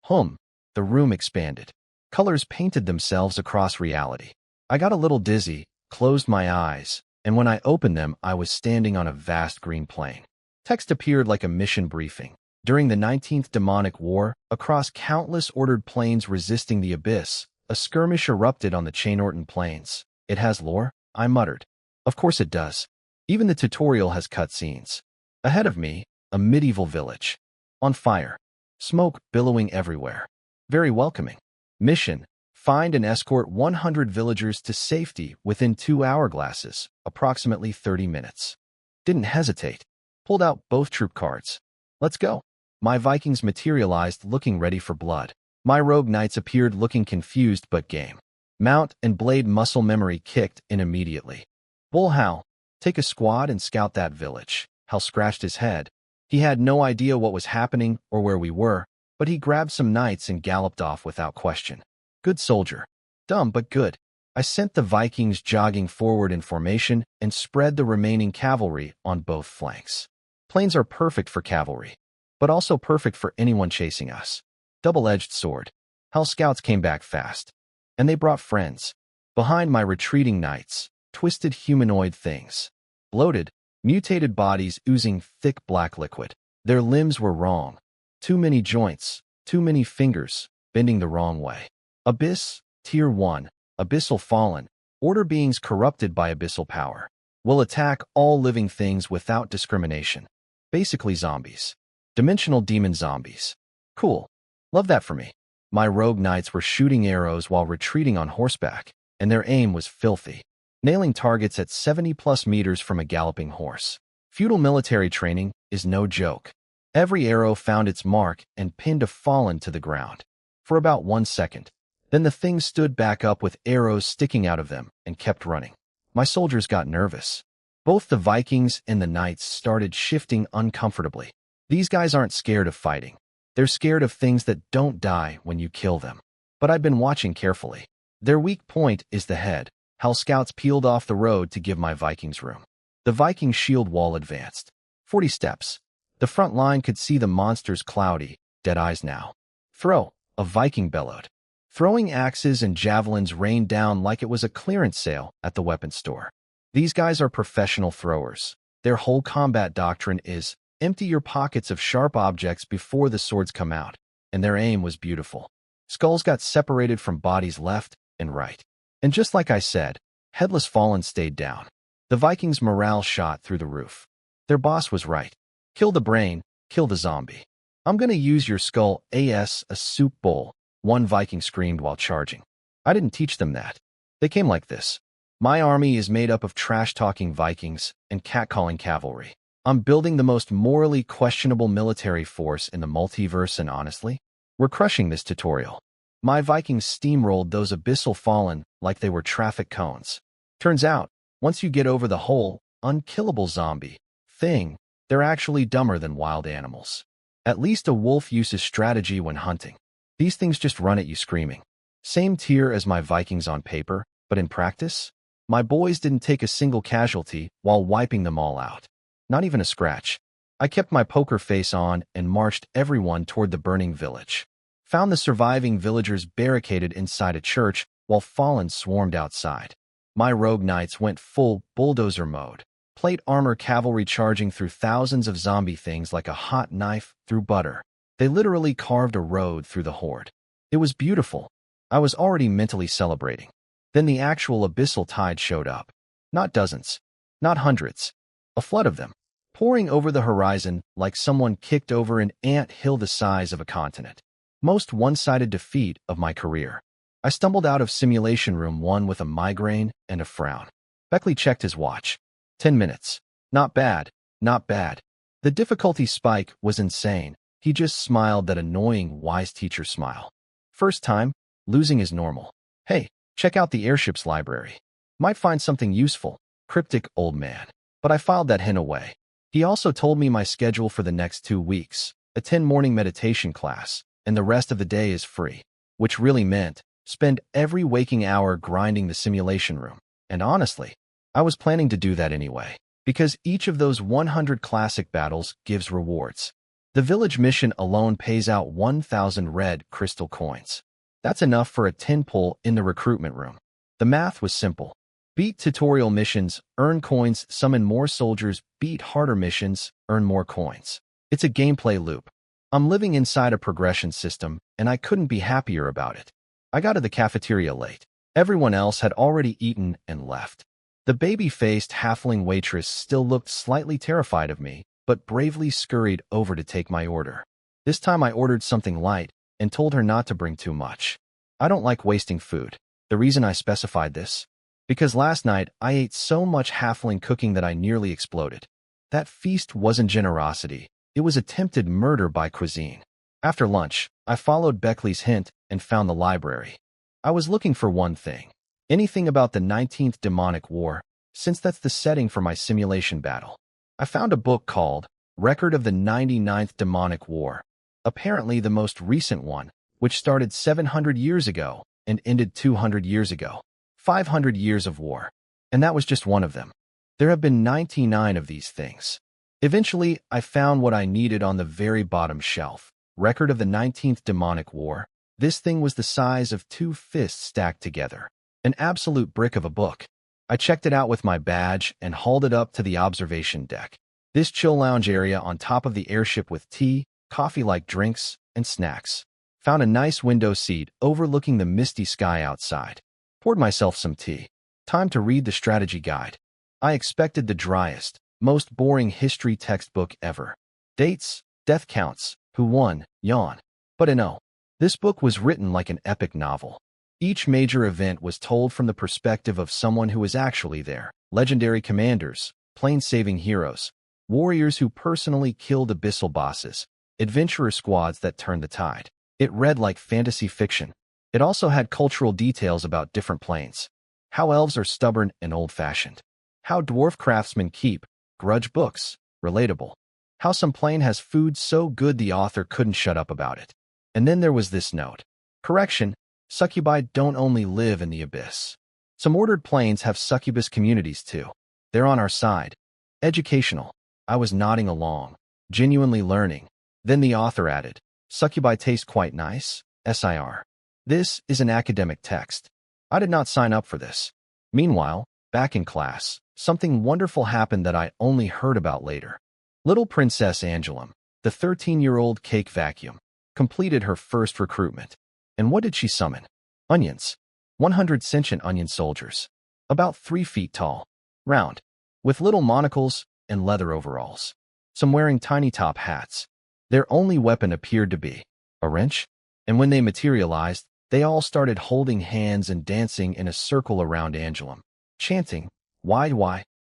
the room expanded. Colors painted themselves across reality. I got a little dizzy, closed my eyes, and when I opened them, I was standing on a vast green plain. Text appeared like a mission briefing. During the 19th Demonic War, across countless ordered planes resisting the abyss, a skirmish erupted on the Chainorton Plains. It has lore? I muttered. Of course it does. Even the tutorial has cutscenes. Ahead of me, a medieval village. On fire. Smoke billowing everywhere. Very welcoming. Mission: find and escort 100 villagers to safety within 2 hourglasses, approximately 30 minutes. Didn't hesitate. Pulled out both troop cards. Let's go. My Vikings materialized looking ready for blood. My rogue knights appeared looking confused but game. Mount and blade muscle memory kicked in immediately. Bull Hal, take a squad and scout that village. Hal scratched his head. He had no idea what was happening or where we were, but he grabbed some knights and galloped off without question. Good soldier. Dumb but good. I sent the Vikings jogging forward in formation and spread the remaining cavalry on both flanks. Plains are perfect for cavalry, but also perfect for anyone chasing us. Double-edged sword. Hal's scouts came back fast, and they brought friends. Behind my retreating knights, twisted humanoid things. Bloated, mutated bodies oozing thick black liquid. Their limbs were wrong. Too many joints, too many fingers, bending the wrong way. Abyss, Tier 1, Abyssal Fallen, order beings corrupted by abyssal power. Will attack all living things without discrimination. Basically zombies. Dimensional demon zombies. Cool. Love that for me. My rogue knights were shooting arrows while retreating on horseback, and their aim was filthy, nailing targets at 70+ meters from a galloping horse. Feudal military training is no joke. Every arrow found its mark and pinned a fallen to the ground. For about 1 second. Then the things stood back up with arrows sticking out of them and kept running. My soldiers got nervous. Both the Vikings and the knights started shifting uncomfortably. These guys aren't scared of fighting. They're scared of things that don't die when you kill them. But I've been watching carefully. Their weak point is the head. How scouts peeled off the road to give my Vikings room. The Viking shield wall advanced. 40 steps. The front line could see the monster's cloudy, dead eyes now. Throw, a Viking bellowed. Throwing axes and javelins rained down like it was a clearance sale at the weapons store. These guys are professional throwers. Their whole combat doctrine is, empty your pockets of sharp objects before the swords come out, and their aim was beautiful. Skulls got separated from bodies left and right. And just like I said, headless fallen stayed down. The Vikings' morale shot through the roof. Their boss was right. Kill the brain, kill the zombie. I'm gonna use your skull as a soup bowl, one Viking screamed while charging. I didn't teach them that. They came like this. My army is made up of trash-talking Vikings and catcalling cavalry. I'm building the most morally questionable military force in the multiverse, and honestly, we're crushing this tutorial. My Vikings steamrolled those abyssal fallen like they were traffic cones. Turns out, once you get over the whole unkillable zombie thing, they're actually dumber than wild animals. At least a wolf uses strategy when hunting. These things just run at you screaming. Same tier as my Vikings on paper, but in practice, my boys didn't take a single casualty while wiping them all out. Not even a scratch. I kept my poker face on and marched everyone toward the burning village. Found the surviving villagers barricaded inside a church while fallen swarmed outside. My rogue knights went full bulldozer mode. Plate armor cavalry charging through thousands of zombie things like a hot knife through butter. They literally carved a road through the horde. It was beautiful. I was already mentally celebrating. Then the actual abyssal tide showed up. Not dozens. Not hundreds. A flood of them. Pouring over the horizon like someone kicked over an ant hill the size of a continent. Most one-sided defeat of my career. I stumbled out of Simulation Room 1 with a migraine and a frown. Beckley checked his watch. 10 minutes. Not bad. Not bad. The difficulty spike was insane. He just smiled that annoying wise teacher smile. First time, losing is normal. Hey, check out the airship's library. Might find something useful. Cryptic old man. But I filed that hint away. He also told me my schedule for the next 2 weeks. Attend morning meditation class, and the rest of the day is free. Which really meant, spend every waking hour grinding the simulation room. And honestly, I was planning to do that anyway. Because each of those 100 classic battles gives rewards. The village mission alone pays out 1,000 red crystal coins. That's enough for a 10 pull in the recruitment room. The math was simple. Beat tutorial missions, earn coins, summon more soldiers, beat harder missions, earn more coins. It's a gameplay loop. I'm living inside a progression system, and I couldn't be happier about it. I got to the cafeteria late. Everyone else had already eaten and left. The baby-faced halfling waitress still looked slightly terrified of me, but bravely scurried over to take my order. This time I ordered something light and told her not to bring too much. I don't like wasting food. The reason I specified this? Because last night I ate so much halfling cooking that I nearly exploded. That feast wasn't generosity. It was attempted murder by cuisine. After lunch, I followed Beckley's hint and found the library. I was looking for one thing. Anything about the 19th Demonic War, since that's the setting for my simulation battle. I found a book called Record of the 99th Demonic War, apparently the most recent one, which started 700 years ago and ended 200 years ago. 500 years of war. And that was just one of them. There have been 99 of these things. Eventually, I found what I needed on the very bottom shelf. Record of the 19th Demonic War. This thing was the size of 2 fists stacked together. An absolute brick of a book. I checked it out with my badge and hauled it up to the observation deck. This chill lounge area on top of the airship with tea, coffee-like drinks, and snacks. Found a nice window seat overlooking the misty sky outside. Poured myself some tea. Time to read the strategy guide. I expected the driest, most boring history textbook ever. Dates, death counts, who won, yawn. But no. This book was written like an epic novel. Each major event was told from the perspective of someone who was actually there. Legendary commanders, plane-saving heroes, warriors who personally killed abyssal bosses, adventurer squads that turned the tide. It read like fantasy fiction. It also had cultural details about different planes. How elves are stubborn and old-fashioned. How dwarf craftsmen keep grudge books, relatable. How some plane has food so good the author couldn't shut up about it. And then there was this note. Correction, succubi don't only live in the abyss. Some ordered planes have succubus communities too. They're on our side. Educational. I was nodding along, genuinely learning. Then the author added, succubi taste quite nice, SIR. This is an academic text. I did not sign up for this. Meanwhile, back in class, something wonderful happened that I only heard about later. Little Princess Angelum, the 13-year-old cake vacuum, completed her first recruitment. And what did she summon? Onions. 100 sentient onion soldiers. About 3 feet tall. Round. With little monocles and leather overalls. Some wearing tiny top hats. Their only weapon appeared to be a wrench. And when they materialized, they all started holding hands and dancing in a circle around Angelum, chanting, why,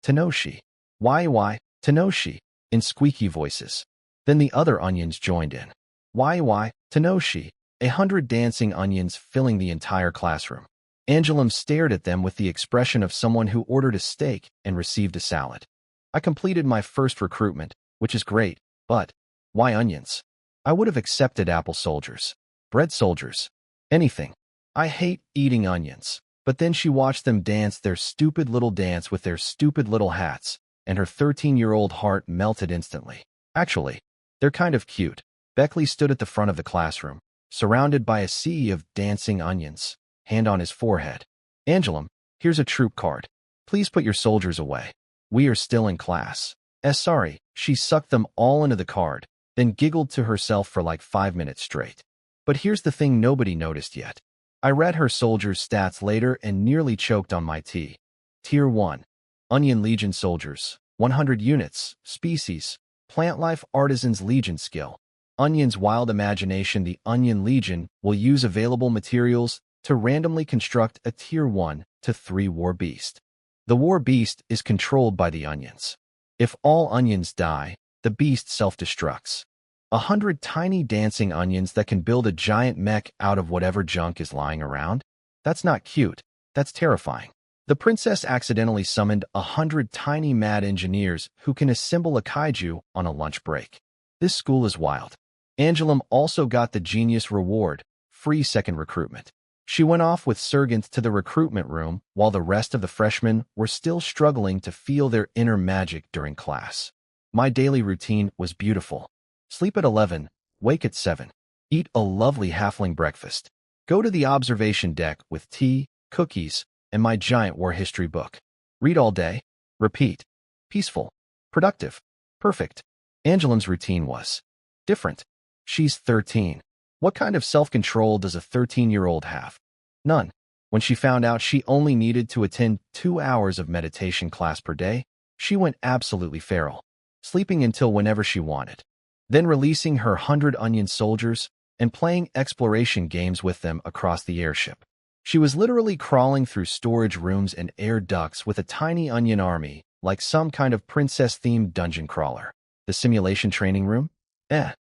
Tenoshi, why, Tenoshi, in squeaky voices. Then the other onions joined in. Why, Tenoshi, 100 dancing onions filling the entire classroom. Angelum stared at them with the expression of someone who ordered a steak and received a salad. I completed my first recruitment, which is great, but why onions? I would have accepted apple soldiers, bread soldiers, anything. I hate eating onions. But then she watched them dance their stupid little dance with their stupid little hats, and her 13-year-old heart melted instantly. Actually, they're kind of cute. Beckley stood at the front of the classroom, surrounded by a sea of dancing onions, hand on his forehead. Angelum, here's a troop card. Please put your soldiers away. We are still in class. Sorry, she sucked them all into the card, then giggled to herself for like 5 minutes straight. But here's the thing nobody noticed yet. I read her soldiers' stats later and nearly choked on my tea. Tier 1. Onion Legion Soldiers. 100 units. Species. Plant Life Artisans Legion Skill. Onion's Wild Imagination. The Onion Legion will use available materials to randomly construct a Tier 1 to 3 War Beast. The War Beast is controlled by the onions. If all onions die, the beast self-destructs. 100 tiny dancing onions that can build a giant mech out of whatever junk is lying around? That's not cute. That's terrifying. The princess accidentally summoned 100 tiny mad engineers who can assemble a kaiju on a lunch break. This school is wild. Angelum also got the genius reward, free second recruitment. She went off with Sergeant to the recruitment room while the rest of the freshmen were still struggling to feel their inner magic during class. My daily routine was beautiful. Sleep at 11, wake at 7. Eat a lovely halfling breakfast. Go to the observation deck with tea, cookies, and my giant war history book. Read all day. Repeat. Peaceful. Productive. Perfect. Angelum's routine was different. She's 13. What kind of self-control does a 13-year-old have? None. When she found out she only needed to attend 2 hours of meditation class per day, she went absolutely feral, sleeping until whenever she wanted. Then releasing her 100 onion soldiers and playing exploration games with them across the airship. She was literally crawling through storage rooms and air ducts with a tiny onion army, like some kind of princess-themed dungeon crawler. The The simulation training room?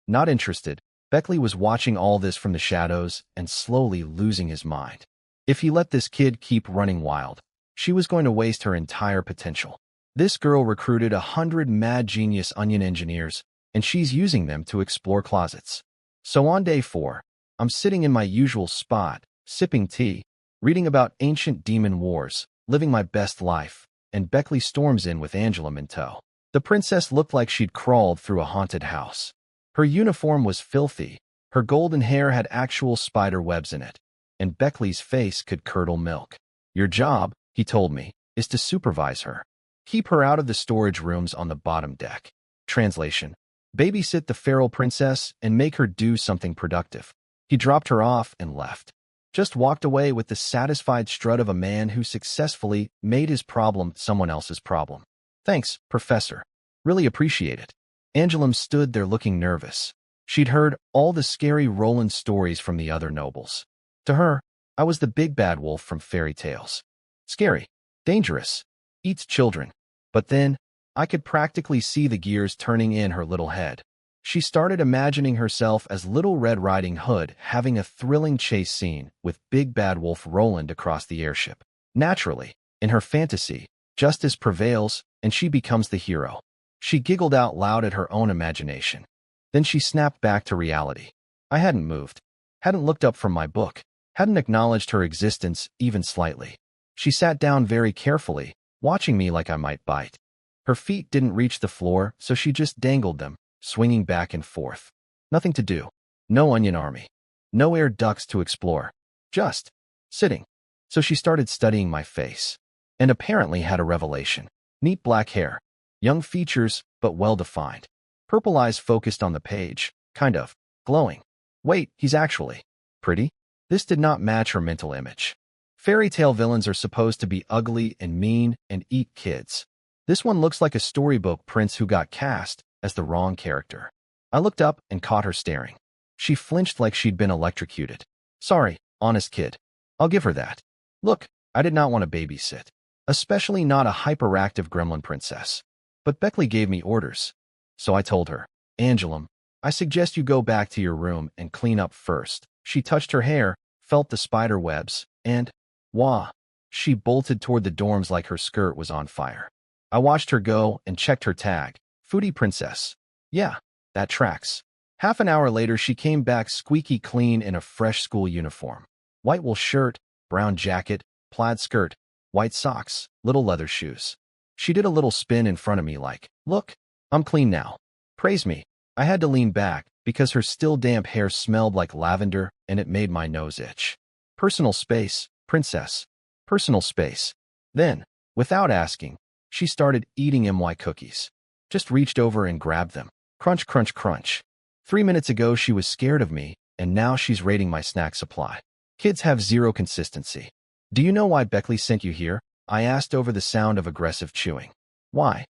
Not interested. Beckley was watching all this from the shadows and slowly losing his mind. If he let this kid keep running wild, she was going to waste her entire potential. This girl recruited 100 mad genius onion engineers, and she's using them to explore closets. So on day 4, I'm sitting in my usual spot, sipping tea, reading about ancient demon wars, living my best life, and Beckley storms in with Angelum in tow. The princess looked like she'd crawled through a haunted house. Her uniform was filthy, her golden hair had actual spider webs in it, and Beckley's face could curdle milk. Your job, he told me, is to supervise her. Keep her out of the storage rooms on the bottom deck. Translation: babysit the feral princess and make her do something productive. He dropped her off and left. Just walked away with the satisfied strut of a man who successfully made his problem someone else's problem. Thanks, Professor. Really appreciate it. Angelum stood there looking nervous. She'd heard all the scary Roland stories from the other nobles. To her, I was the big bad wolf from fairy tales. Scary, dangerous, eats children. But then, I could practically see the gears turning in her little head. She started imagining herself as Little Red Riding Hood having a thrilling chase scene with Big Bad Wolf Roland across the airship. Naturally, in her fantasy, justice prevails and she becomes the hero. She giggled out loud at her own imagination. Then she snapped back to reality. I hadn't moved, hadn't looked up from my book, hadn't acknowledged her existence even slightly. She sat down very carefully, watching me like I might bite. Her feet didn't reach the floor, so she just dangled them, swinging back and forth. Nothing to do. No onion army. No air ducts to explore. Just sitting. So she started studying my face. And apparently had a revelation. Neat black hair. Young features, but well-defined. Purple eyes focused on the page. Kind of. Glowing. Wait, he's actually pretty? This did not match her mental image. Fairy tale villains are supposed to be ugly and mean and eat kids. This one looks like a storybook prince who got cast as the wrong character. I looked up and caught her staring. She flinched like she'd been electrocuted. Sorry, honest kid. I'll give her that. Look, I did not want to babysit. Especially not a hyperactive gremlin princess. But Beckley gave me orders. So I told her, Angelum, I suggest you go back to your room and clean up first. She touched her hair, felt the spider webs, and, wah, she bolted toward the dorms like her skirt was on fire. I watched her go and checked her tag. Foodie princess. Yeah, that tracks. Half an hour later, she came back squeaky clean in a fresh school uniform. White wool shirt, brown jacket, plaid skirt, white socks, little leather shoes. She did a little spin in front of me like, look, I'm clean now. Praise me. I had to lean back because her still damp hair smelled like lavender and it made my nose itch. Personal space, princess. Personal space. Then, without asking, she started eating MY cookies. Just reached over and grabbed them. Crunch, crunch, crunch. 3 minutes ago she was scared of me, and now she's raiding my snack supply. Kids have zero consistency. Do you know why Beckley sent you here? I asked over the sound of aggressive chewing. Why?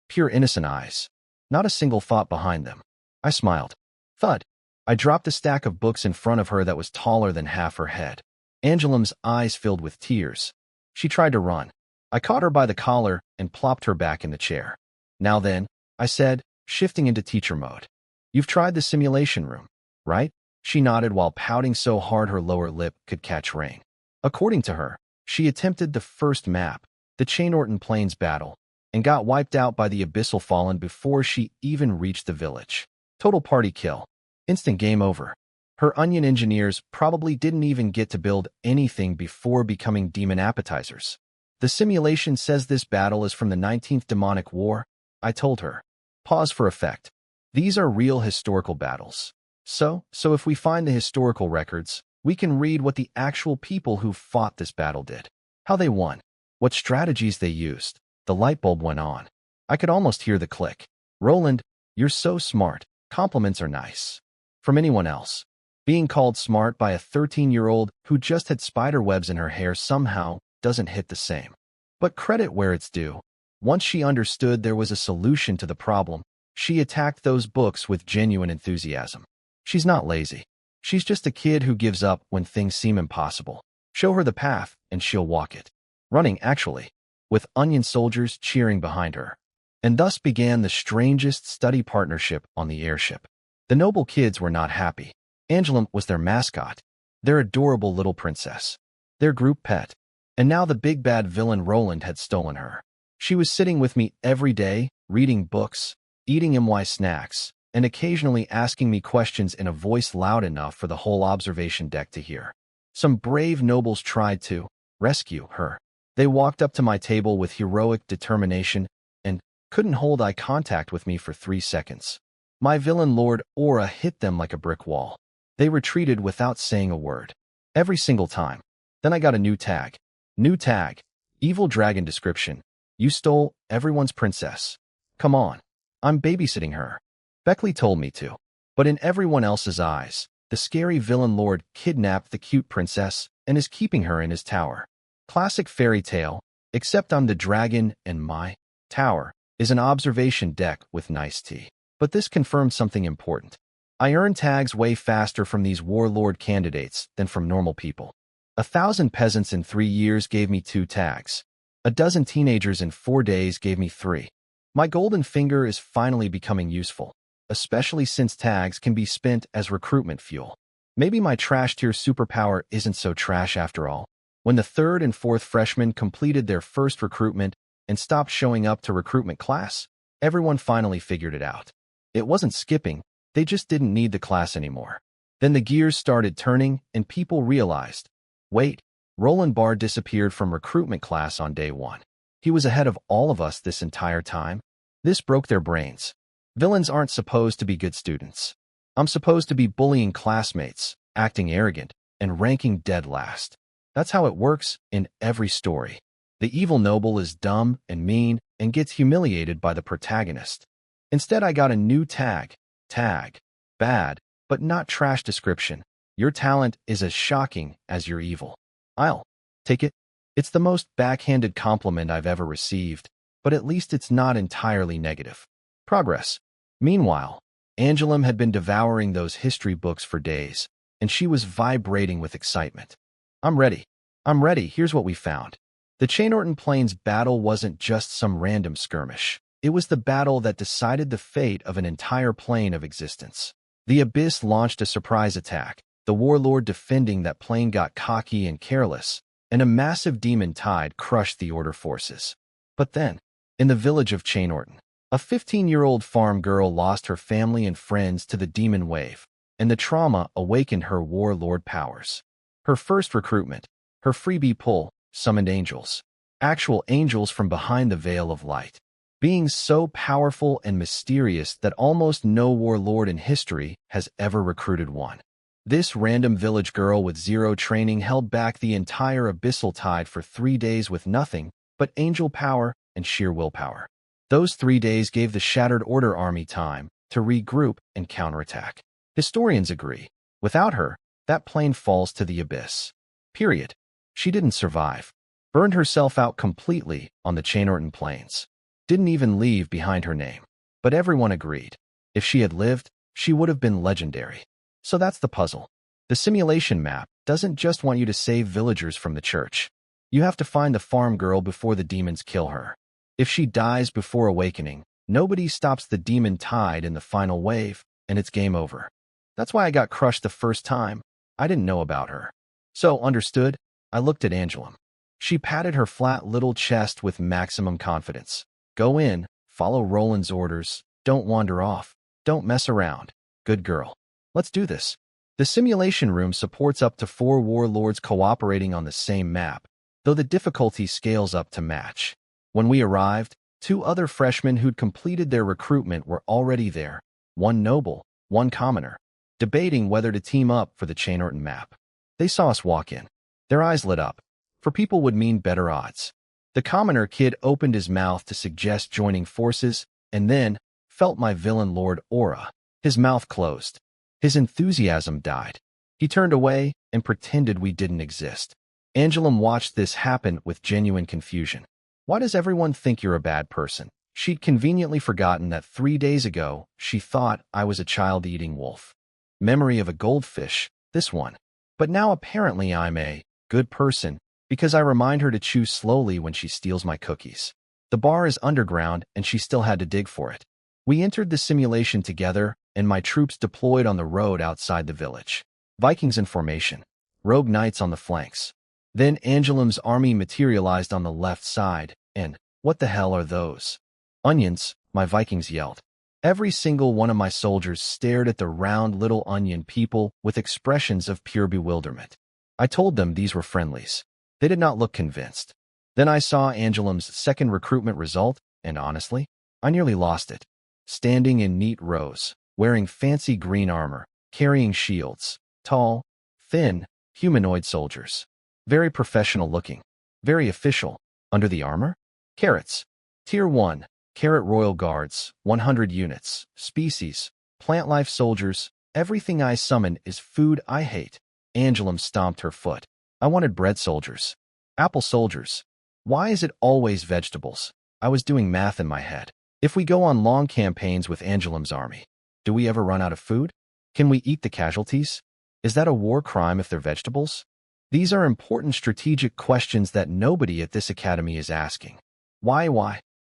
Pure innocent eyes. Not a single thought behind them. I smiled. Thud. I dropped a stack of books in front of her that was taller than half her head. Angelum's eyes filled with tears. She tried to run. I caught her by the collar and plopped her back in the chair. Now then, I said, shifting into teacher mode. You've tried the simulation room, right? She nodded while pouting so hard her lower lip could catch rain. According to her, she attempted the first map, the Chainorton Plains battle, and got wiped out by the Abyssal Fallen before she even reached the village. Total party kill. Instant game over. Her onion engineers probably didn't even get to build anything before becoming demon appetizers. The simulation says this battle is from the 19th Demonic War, I told her. Pause for effect. These are real historical battles. So if we find the historical records, we can read what the actual people who fought this battle did. How they won. What strategies they used. The light bulb went on. I could almost hear the click. Roland, you're so smart. Compliments are nice. From anyone else. Being called smart by a 13-year-old who just had spider webs in her hair somehow doesn't hit the same. But credit where it's due. Once she understood there was a solution to the problem, she attacked those books with genuine enthusiasm. She's not lazy. She's just a kid who gives up when things seem impossible. Show her the path, and she'll walk it. Running, actually, with onion soldiers cheering behind her. And thus began the strangest study partnership on the airship. The noble kids were not happy. Angelum was their mascot, their adorable little princess, their group pet. And now the big bad villain Roland had stolen her. She was sitting with me every day, reading books, eating MY snacks, and occasionally asking me questions in a voice loud enough for the whole observation deck to hear. Some brave nobles tried to rescue her. They walked up to my table with heroic determination and couldn't hold eye contact with me for 3 seconds. My villain Lord aura hit them like a brick wall. They retreated without saying a word. Every single time. Then I got a new tag. New tag. Evil dragon description. You stole everyone's princess. Come on. I'm babysitting her. Beckley told me to. But in everyone else's eyes, the scary villain Lord kidnapped the cute princess and is keeping her in his tower. Classic fairy tale, except I'm the dragon and my tower is an observation deck with nice tea. But this confirmed something important. I earn tags way faster from these warlord candidates than from normal people. 1,000 peasants in 3 years gave me 2 tags. A dozen teenagers in 4 days gave me 3. My golden finger is finally becoming useful, especially since tags can be spent as recruitment fuel. Maybe my trash tier superpower isn't so trash after all. When the 3rd and 4th freshmen completed their first recruitment and stopped showing up to recruitment class, everyone finally figured it out. It wasn't skipping, they just didn't need the class anymore. Then the gears started turning and people realized, wait, Roland Barr disappeared from recruitment class on day 1. He was ahead of all of us this entire time. This broke their brains. Villains aren't supposed to be good students. I'm supposed to be bullying classmates, acting arrogant, and ranking dead last. That's how it works in every story. The evil noble is dumb and mean and gets humiliated by the protagonist. Instead, I got a new tag. Tag. Bad, but not trash description. Your talent is as shocking as your evil. I'll take it. It's the most backhanded compliment I've ever received, but at least it's not entirely negative. Progress. Meanwhile, Angelum had been devouring those history books for days, and she was vibrating with excitement. I'm ready. I'm ready. Here's what we found. The Chainorton Plains battle wasn't just some random skirmish. It was the battle that decided the fate of an entire plane of existence. The Abyss launched a surprise attack. The Warlord defending that plane got cocky and careless, and a massive demon tide crushed the Order forces. But then, in the village of Chainorton, a 15-year-old farm girl lost her family and friends to the demon wave, and the trauma awakened her Warlord powers. Her first recruitment, her freebie pull, summoned angels. Actual angels from behind the veil of light. Beings so powerful and mysterious that almost no warlord in history has ever recruited one. This random village girl with 0 training held back the entire abyssal tide for 3 days with nothing but angel power and sheer willpower. Those 3 days gave the Shattered Order army time to regroup and counterattack. Historians agree. Without her, that plane falls to the abyss. Period. She didn't survive. Burned herself out completely on the Chainorton Plains. Didn't even leave behind her name. But everyone agreed. If she had lived, she would have been legendary. So that's the puzzle. The simulation map doesn't just want you to save villagers from the church. You have to find the farm girl before the demons kill her. If she dies before awakening, nobody stops the demon tide in the final wave, and it's game over. That's why I got crushed the first time. I didn't know about her. So, understood, I looked at Angelum. She patted her flat little chest with maximum confidence. Go in, follow Roland's orders, don't wander off, don't mess around. Good girl. Let's do this. The simulation room supports up to 4 warlords cooperating on the same map, though the difficulty scales up to match. When we arrived, 2 other freshmen who'd completed their recruitment were already there, 1 noble, 1 commoner, debating whether to team up for the Chainorton map. They saw us walk in. Their eyes lit up. For people would mean better odds. The commoner kid opened his mouth to suggest joining forces, and then felt my villain Lord aura. His mouth closed. His enthusiasm died. He turned away and pretended we didn't exist. Angelum watched this happen with genuine confusion. Why does everyone think you're a bad person? She'd conveniently forgotten that 3 days ago she thought I was a child-eating wolf. Memory of a goldfish, this one. But now apparently I'm a good person because I remind her to chew slowly when she steals my cookies. The bar is underground, and she still had to dig for it. We entered the simulation together, and my troops deployed on the road outside the village. Vikings in formation. Rogue knights on the flanks. Then Angelim's army materialized on the left side, and, what the hell are those? Onions, my Vikings yelled. Every single one of my soldiers stared at the round little onion people with expressions of pure bewilderment. I told them these were friendlies. They did not look convinced. Then I saw Angelim's second recruitment result, and honestly, I nearly lost it. Standing in neat rows, wearing fancy green armor, carrying shields, tall, thin, humanoid soldiers. Very professional looking. Very official. Under the armor? Carrots. Tier 1. Carrot Royal Guards, 100 units, species, plant life soldiers, everything I summon is food I hate. Angelim stomped her foot. I wanted bread soldiers. Apple soldiers. Why is it always vegetables? I was doing math in my head. If we go on long campaigns with Angelim's army, do we ever run out of food? Can we eat the casualties? Is that a war crime if they're vegetables? These are important strategic questions that nobody at this academy is asking. Why?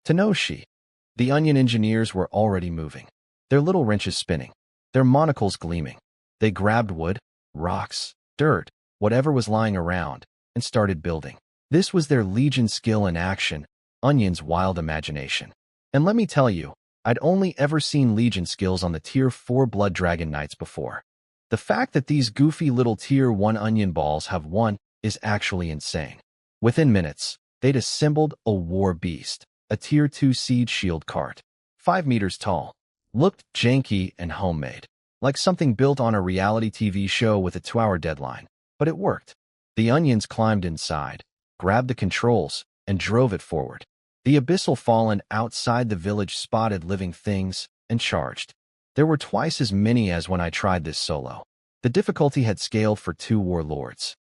Tenoshi. The onion engineers were already moving. Their little wrenches spinning. Their monocles gleaming. They grabbed wood, rocks, dirt, whatever was lying around, and started building. This was their Legion skill in action, Onion's wild imagination. And let me tell you, I'd only ever seen Legion skills on the Tier 4 Blood Dragon Knights before. The fact that these goofy little Tier 1 onion balls have won is actually insane. Within minutes, they'd assembled a war beast. A Tier 2 siege shield cart, 5 meters tall, looked janky and homemade, like something built on a reality TV show with a 2-hour deadline. But it worked. The onions climbed inside, grabbed the controls, and drove it forward. The abyssal fallen outside the village spotted living things and charged. There were twice as many as when I tried this solo. The difficulty had scaled for 2 warlords.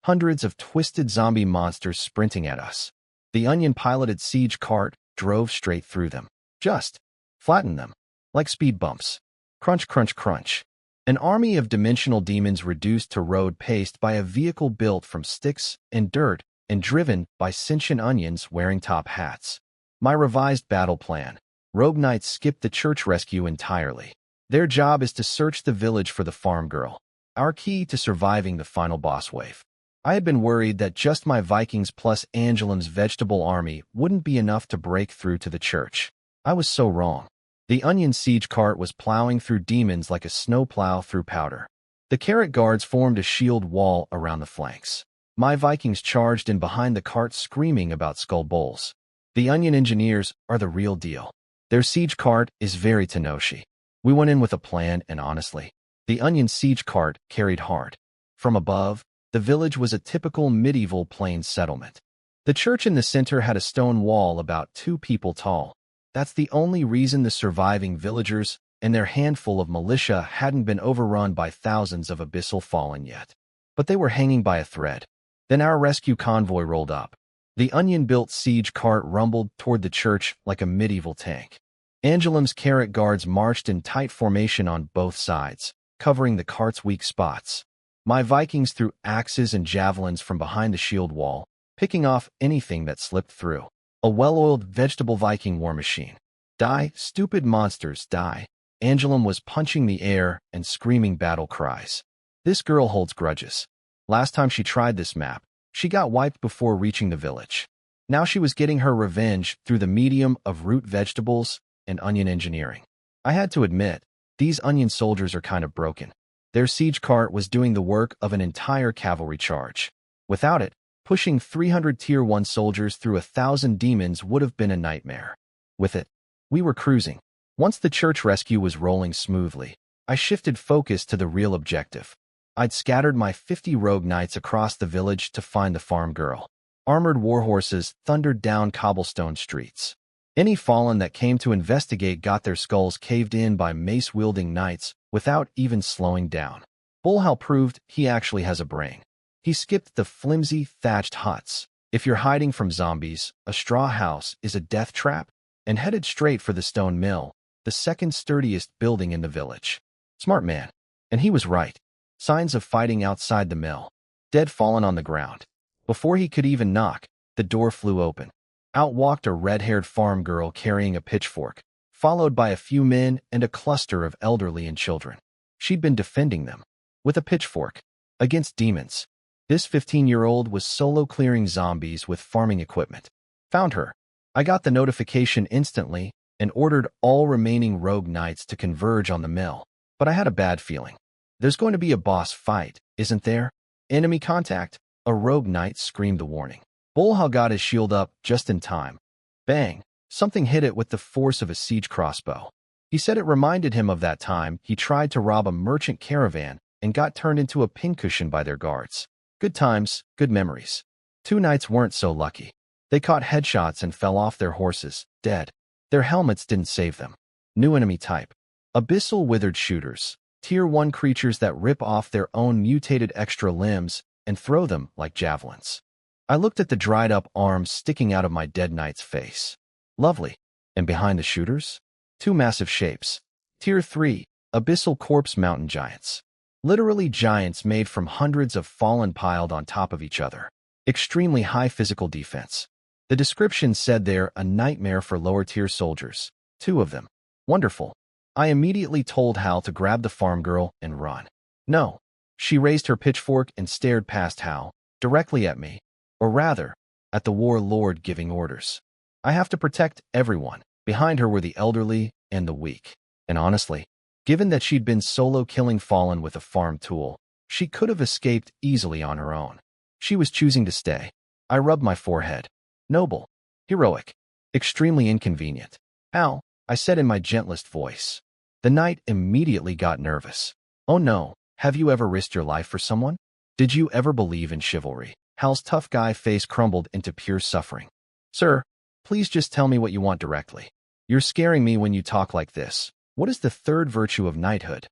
Hundreds of twisted zombie monsters sprinting at us. The onion-piloted siege cart drove straight through them. Just flattened them, like speed bumps. Crunch, crunch, crunch. An army of dimensional demons reduced to road paced by a vehicle built from sticks and dirt and driven by sentient onions wearing top hats. My revised battle plan. Rogue Knights skipped the church rescue entirely. Their job is to search the village for the farm girl, our key to surviving the final boss wave. I had been worried that just my Vikings plus Angelim's vegetable army wouldn't be enough to break through to the church. I was so wrong. The onion siege cart was plowing through demons like a snowplow through powder. The carrot guards formed a shield wall around the flanks. My Vikings charged in behind the cart screaming about skull bowls. The onion engineers are the real deal. Their siege cart is very Tenoshi. We went in with a plan, and honestly, the onion siege cart carried hard. From above, the village was a typical medieval plains settlement. The church in the center had a stone wall about 2 people tall. That's the only reason the surviving villagers and their handful of militia hadn't been overrun by thousands of abyssal fallen yet. But they were hanging by a thread. Then our rescue convoy rolled up. The onion-built siege cart rumbled toward the church like a medieval tank. Angelim's carrot guards marched in tight formation on both sides, covering the cart's weak spots. My Vikings threw axes and javelins from behind the shield wall, picking off anything that slipped through. A well-oiled vegetable Viking war machine. Die, stupid monsters, die. Angelim was punching the air and screaming battle cries. This girl holds grudges. Last time she tried this map, she got wiped before reaching the village. Now she was getting her revenge through the medium of root vegetables and onion engineering. I had to admit, these onion soldiers are kind of broken. Their siege cart was doing the work of an entire cavalry charge. Without it, pushing 300 Tier 1 soldiers through 1,000 demons would have been a nightmare. With it, we were cruising. Once the church rescue was rolling smoothly, I shifted focus to the real objective. I'd scattered my 50 rogue knights across the village to find the farm girl. Armored warhorses thundered down cobblestone streets. Any fallen that came to investigate got their skulls caved in by mace-wielding knights without even slowing down. Bullhal proved he actually has a brain. He skipped the flimsy, thatched huts. If you're hiding from zombies, a straw house is a death trap, and headed straight for the stone mill, the second sturdiest building in the village. Smart man. And he was right. Signs of fighting outside the mill. Dead fallen on the ground. Before he could even knock, the door flew open. Out walked a red-haired farm girl carrying a pitchfork, followed by a few men and a cluster of elderly and children. She'd been defending them, with a pitchfork, against demons. This 15-year-old was solo clearing zombies with farming equipment. Found her. I got the notification instantly and ordered all remaining rogue knights to converge on the mill. But I had a bad feeling. There's going to be a boss fight, isn't there? Enemy contact. A rogue knight screamed the warning. Bolha got his shield up just in time. Bang! Something hit it with the force of a siege crossbow. He said it reminded him of that time he tried to rob a merchant caravan and got turned into a pincushion by their guards. Good times, good memories. Two knights weren't so lucky. They caught headshots and fell off their horses, dead. Their helmets didn't save them. New enemy type. Abyssal withered shooters. Tier 1 creatures that rip off their own mutated extra limbs and throw them like javelins. I looked at the dried-up arms sticking out of my dead knight's face. Lovely. And behind the shooters? Two massive shapes. Tier 3, Abyssal Corpse Mountain Giants. Literally giants made from hundreds of fallen piled on top of each other. Extremely high physical defense. The description said they're a nightmare for lower-tier soldiers. Two of them. Wonderful. I immediately told Hal to grab the farm girl and run. No. She raised her pitchfork and stared past Hal, directly at me. Or rather, at the Warlord giving orders. I have to protect everyone. Behind her were the elderly and the weak. And honestly, given that she'd been solo killing Fallen with a farm tool, she could have escaped easily on her own. She was choosing to stay. I rubbed my forehead. Noble. Heroic. Extremely inconvenient. Hal, I said in my gentlest voice. The knight immediately got nervous. Oh no, have you ever risked your life for someone? Did you ever believe in chivalry? Hal's tough guy face crumbled into pure suffering. Sir, please just tell me what you want directly. You're scaring me when you talk like this. What is the third virtue of knighthood?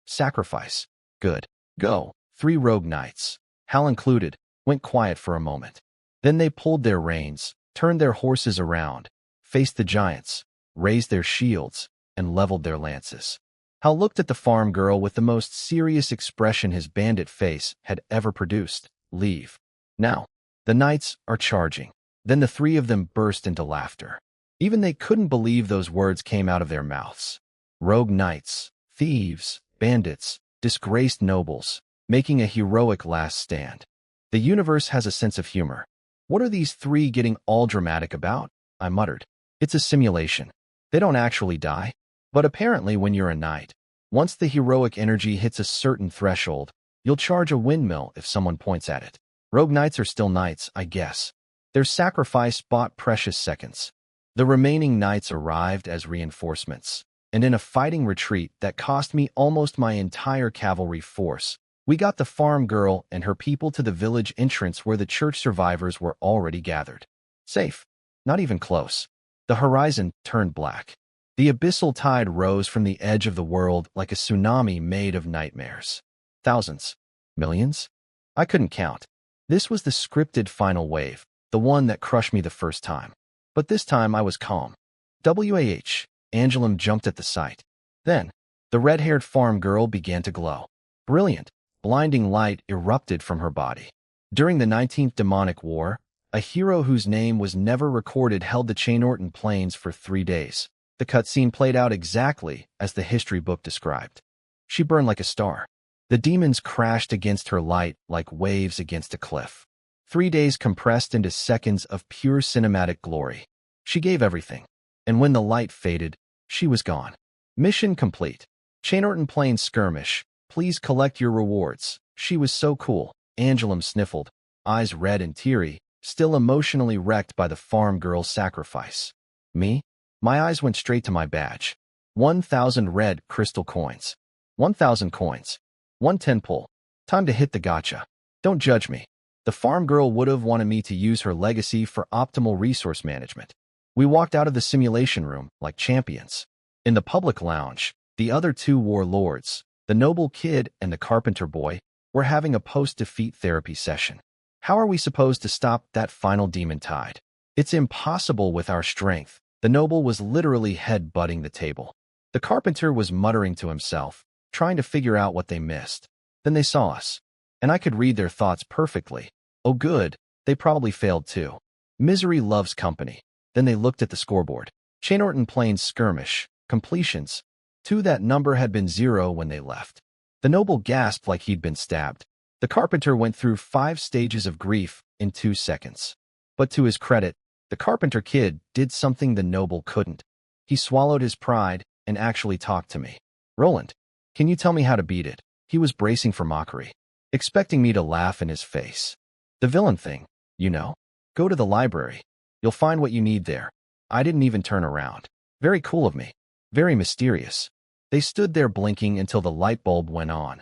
Sacrifice. Good. Go. 3 rogue knights, Hal included, went quiet for a moment. Then they pulled their reins, turned their horses around, faced the giants, raised their shields, and leveled their lances. Hal looked at the farm girl with the most serious expression his bandit face had ever produced. Leave. Now. The knights are charging. Then the 3 of them burst into laughter. Even they couldn't believe those words came out of their mouths. Rogue knights, thieves, bandits, disgraced nobles, making a heroic last stand. The universe has a sense of humor. What are these 3 getting all dramatic about? I muttered. It's a simulation. They don't actually die. But apparently when you're a knight, once the heroic energy hits a certain threshold, you'll charge a windmill if someone points at it. Rogue knights are still knights, I guess. Their sacrifice bought precious seconds. The remaining knights arrived as reinforcements, and in a fighting retreat that cost me almost my entire cavalry force, we got the farm girl and her people to the village entrance where the church survivors were already gathered. Safe. Not even close. The horizon turned black. The abyssal tide rose from the edge of the world like a tsunami made of nightmares. Thousands. Millions? I couldn't count. This was the scripted final wave, the one that crushed me the first time. But this time I was calm. WAH. Angelum jumped at the sight. Then, the red-haired farm girl began to glow. Brilliant, blinding light erupted from her body. During the 19th Demonic War, a hero whose name was never recorded held the Chainorton Plains for 3 days. The cutscene played out exactly as the history book described. She burned like a star. The demons crashed against her light like waves against a cliff. 3 days compressed into seconds of pure cinematic glory. She gave everything. And when the light faded, she was gone. Mission complete. Chainorton Plains skirmish. Please collect your rewards. She was so cool. Angelum sniffled, eyes red and teary, still emotionally wrecked by the farm girl's sacrifice. Me? My eyes went straight to my badge. 1,000 red crystal coins. 1,000 coins. 110 pull. Time to hit the gacha. Don't judge me. The farm girl would have wanted me to use her legacy for optimal resource management. We walked out of the simulation room like champions. In the public lounge, the other 2 warlords, the noble kid and the carpenter boy, were having a post-defeat therapy session. How are we supposed to stop that final demon tide? It's impossible with our strength. The noble was literally head-butting the table. The carpenter was muttering to himself, trying to figure out what they missed. Then they saw us, and I could read their thoughts perfectly. Oh good, they probably failed too. Misery loves company. Then they looked at the scoreboard. Chainorton Plains skirmish. Completions. 2. That number had been 0 when they left. The noble gasped like he'd been stabbed. The carpenter went through 5 stages of grief in 2 seconds. But to his credit, the carpenter kid did something the noble couldn't. He swallowed his pride and actually talked to me. Roland, can you tell me how to beat it? He was bracing for mockery, expecting me to laugh in his face. The villain thing, you know. Go to the library. You'll find what you need there. I didn't even turn around. Very cool of me. Very mysterious. They stood there blinking until the light bulb went on.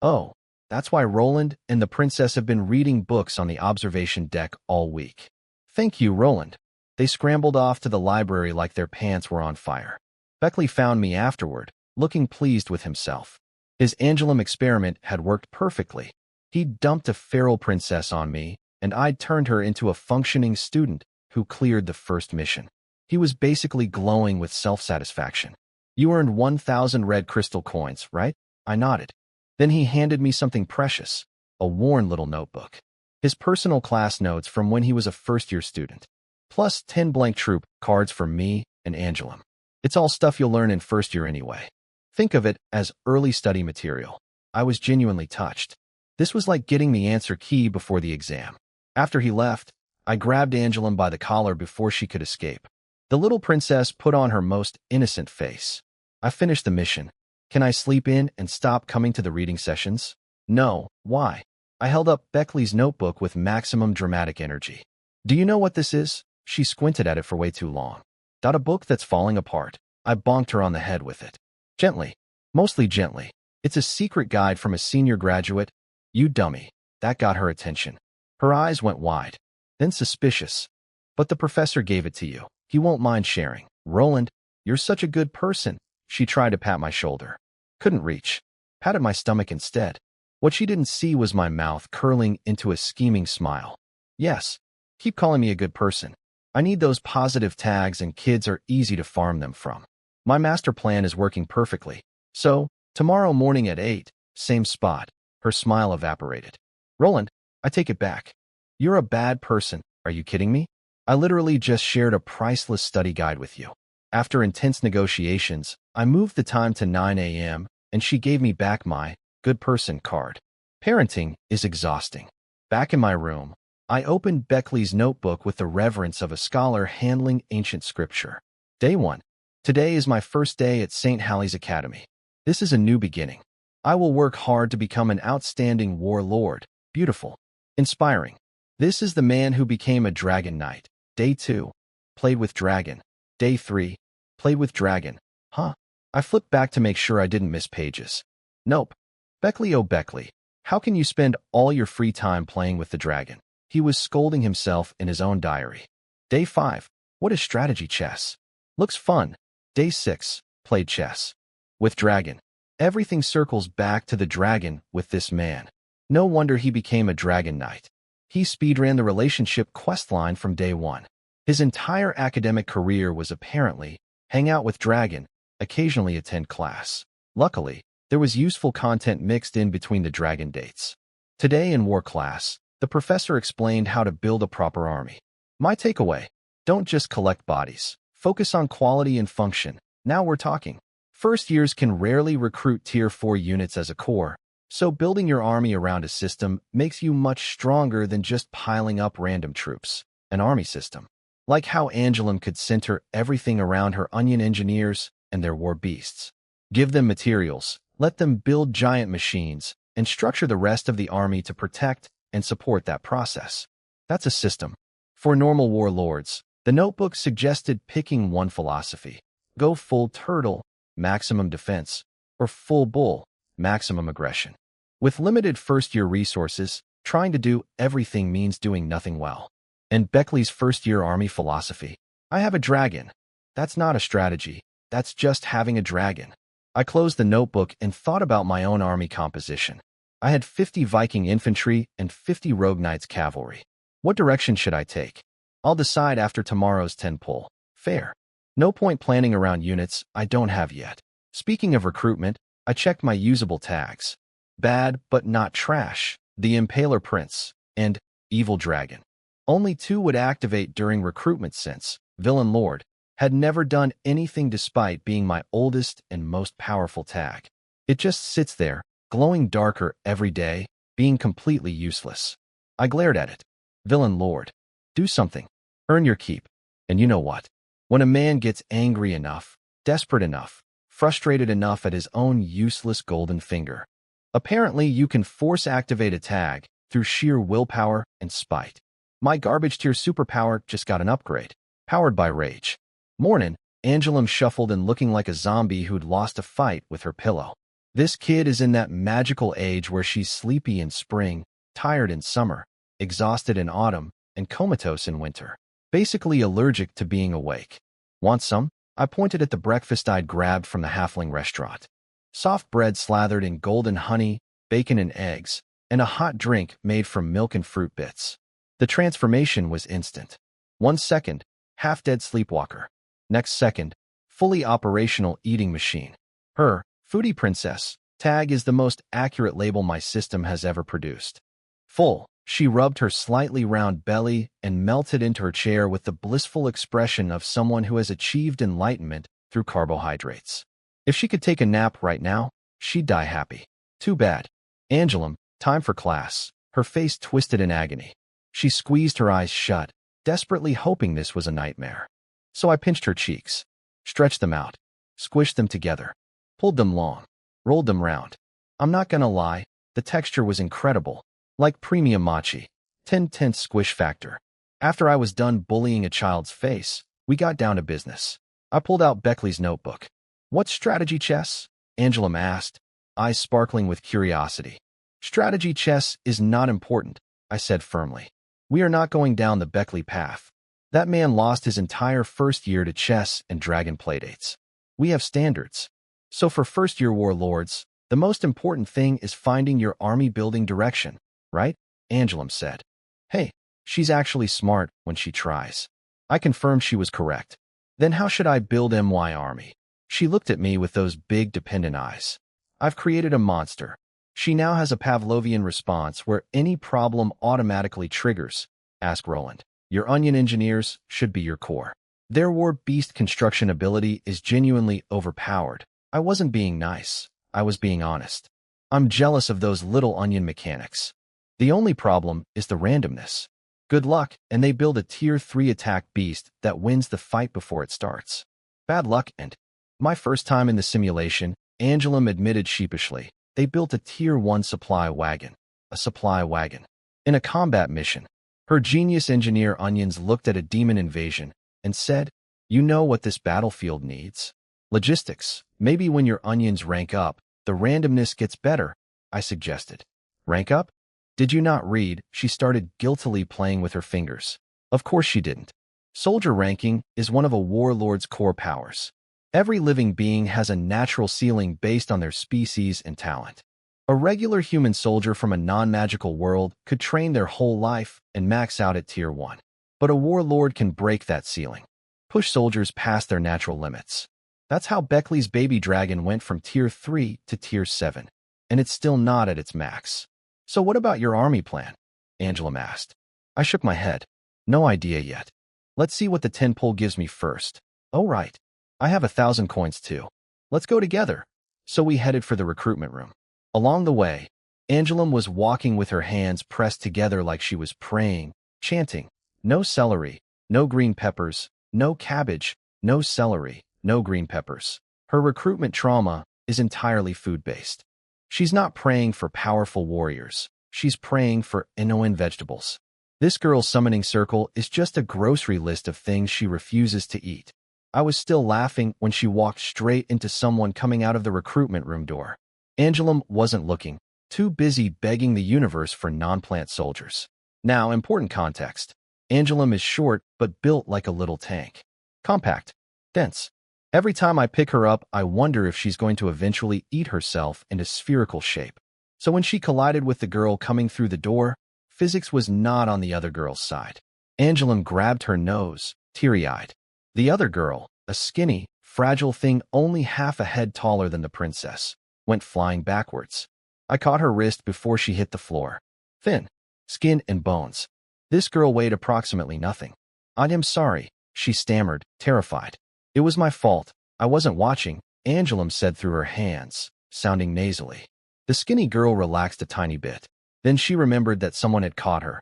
Oh, that's why Roland and the princess have been reading books on the observation deck all week. Thank you, Roland. They scrambled off to the library like their pants were on fire. Beckley found me afterward, looking pleased with himself. His Angelum experiment had worked perfectly. He'd dumped a feral princess on me, and I'd turned her into a functioning student who cleared the first mission. He was basically glowing with self-satisfaction. You earned 1,000 red crystal coins, right? I nodded. Then he handed me something precious, a worn little notebook. His personal class notes from when he was a first-year student, plus 10 blank troop cards for me and Angelum. It's all stuff you'll learn in first year anyway. Think of it as early study material. I was genuinely touched. This was like getting the answer key before the exam. After he left, I grabbed Angelum by the collar before she could escape. The little princess put on her most innocent face. I finished the mission. Can I sleep in and stop coming to the reading sessions? No. Why? I held up Beckley's notebook with maximum dramatic energy. Do you know what this is? She squinted at it for way too long. A book that's falling apart. I bonked her on the head with it. Gently. Mostly gently. It's a secret guide from a senior graduate. You dummy. That got her attention. Her eyes went wide. Then suspicious. But the professor gave it to you. He won't mind sharing. Roland, you're such a good person. She tried to pat my shoulder. Couldn't reach. Patted my stomach instead. What she didn't see was my mouth curling into a scheming smile. Yes. Keep calling me a good person. I need those positive tags and kids are easy to farm them from. My master plan is working perfectly. So, tomorrow morning at 8, same spot. Her smile evaporated. Roland, I take it back. You're a bad person. Are you kidding me? I literally just shared a priceless study guide with you. After intense negotiations, I moved the time to 9 a.m., and she gave me back my good person card. Parenting is exhausting. Back in my room, I opened Beckley's notebook with the reverence of a scholar handling ancient scripture. Day 1. Today is my first day at St. Hallie's Academy. This is a new beginning. I will work hard to become an outstanding warlord. Beautiful. Inspiring. This is the man who became a dragon knight. Day 2. Played with dragon. Day 3. Played with dragon. Huh? I flipped back to make sure I didn't miss pages. Nope. Beckley, oh Beckley, how can you spend all your free time playing with the dragon? He was scolding himself in his own diary. Day 5. What is strategy chess? Looks fun. Day 6. Played chess. With dragon. Everything circles back to the dragon with this man. No wonder he became a dragon knight. He speedran the relationship questline from day 1. His entire academic career was apparently hang out with dragon, occasionally attend class. Luckily, there was useful content mixed in between the dragon dates. Today in war class, the professor explained how to build a proper army. My takeaway: don't just collect bodies. Focus on quality and function. Now we're talking. First years can rarely recruit Tier 4 units as a core, so building your army around a system makes you much stronger than just piling up random troops. An army system. Like how Angelum could center everything around her onion engineers and their war beasts. Give them materials, let them build giant machines, and structure the rest of the army to protect and support that process. That's a system. For normal warlords, the notebook suggested picking one philosophy. Go full turtle, maximum defense, or full bull, maximum aggression. With limited first-year resources, trying to do everything means doing nothing well. And Beckley's first-year army philosophy: I have a dragon. That's not a strategy. That's just having a dragon. I closed the notebook and thought about my own army composition. I had 50 Viking infantry and 50 Rogue Knights cavalry. What direction should I take? I'll decide after tomorrow's 10 pull. Fair. No point planning around units I don't have yet. Speaking of recruitment, I checked my usable tags. Bad but not trash, the Impaler Prince, and Evil Dragon. Only 2 would activate during recruitment since Villain Lord, had never done anything despite being my oldest and most powerful tag. It just sits there, glowing darker every day, being completely useless. I glared at it. Villain Lord, do something. Earn your keep. And you know what? When a man gets angry enough, desperate enough, frustrated enough at his own useless golden finger, apparently you can force-activate a tag through sheer willpower and spite. My garbage tier superpower just got an upgrade, powered by rage. Mornin', Angelum shuffled and looking like a zombie who'd lost a fight with her pillow. This kid is in that magical age where she's sleepy in spring, tired in summer, exhausted in autumn, and comatose in winter. Basically allergic to being awake. Want some? I pointed at the breakfast I'd grabbed from the Halfling restaurant. Soft bread slathered in golden honey, bacon and eggs, and a hot drink made from milk and fruit bits. The transformation was instant. 1 second, half-dead sleepwalker. Next second, fully operational eating machine. Her, Foodie Princess, tag is the most accurate label my system has ever produced. Full, she rubbed her slightly round belly and melted into her chair with the blissful expression of someone who has achieved enlightenment through carbohydrates. If she could take a nap right now, she'd die happy. Too bad. Angelum, time for class. Her face twisted in agony. She squeezed her eyes shut, desperately hoping this was a nightmare. So I pinched her cheeks, stretched them out, squished them together, pulled them long, rolled them round. I'm not gonna lie, the texture was incredible, like premium mochi. 10 squish factor. After I was done bullying a child's face, we got down to business. I pulled out Beckley's notebook. What's strategy chess? Angelum asked, eyes sparkling with curiosity. Strategy chess is not important, I said firmly. We are not going down the Beckley path. That man lost his entire first year to chess and dragon playdates. We have standards. So for first-year warlords, the most important thing is finding your army building direction, right? Angelum said. Hey, she's actually smart when she tries. I confirmed she was correct. Then how should I build my army? She looked at me with those big dependent eyes. I've created a monster. She now has a Pavlovian response where any problem automatically triggers. Ask Roland. Your onion engineers should be your core. Their war beast construction ability is genuinely overpowered. I wasn't being nice. I was being honest. I'm jealous of those little onion mechanics. The only problem is the randomness. Good luck, and they build a tier 3 attack beast that wins the fight before it starts. Bad luck, and my first time in the simulation, Angelum admitted sheepishly, they built a tier 1 supply wagon. A supply wagon. In a combat mission. Her genius engineer onions looked at a demon invasion and said, you know what this battlefield needs? Logistics. Maybe when your onions rank up, the randomness gets better, I suggested. Rank up? Did you not read? She started guiltily playing with her fingers. Of course she didn't. Soldier ranking is one of a warlord's core powers. Every living being has a natural ceiling based on their species and talent. A regular human soldier from a non-magical world could train their whole life and max out at tier 1. But a warlord can break that ceiling. Push soldiers past their natural limits. That's how Beckley's baby dragon went from tier 3 to tier 7. And it's still not at its max. So what about your army plan? Angelum asked. I shook my head. No idea yet. Let's see what the 10 pull gives me first. Oh right. I have 1,000 coins too. Let's go together. So we headed for the recruitment room. Along the way, Angelum was walking with her hands pressed together like she was praying, chanting, no celery, no green peppers, no cabbage, no celery, no green peppers. Her recruitment trauma is entirely food-based. She's not praying for powerful warriors. She's praying for Inuan vegetables. This girl's summoning circle is just a grocery list of things she refuses to eat. I was still laughing when she walked straight into someone coming out of the recruitment room door. Angelum wasn't looking, too busy begging the universe for non-plant soldiers. Now, important context. Angelum is short but built like a little tank. Compact. Dense. Every time I pick her up, I wonder if she's going to eventually eat herself into spherical shape. So when she collided with the girl coming through the door, physics was not on the other girl's side. Angelum grabbed her nose, teary-eyed. The other girl, a skinny, fragile thing only half a head taller than the princess, went flying backwards. I caught her wrist before she hit the floor. Thin, skin and bones. This girl weighed approximately nothing. I am sorry, She stammered, terrified. It was my fault. I wasn't watching, Angelum said through her hands, sounding nasally. The skinny girl relaxed a tiny bit. Then she remembered that someone had caught her.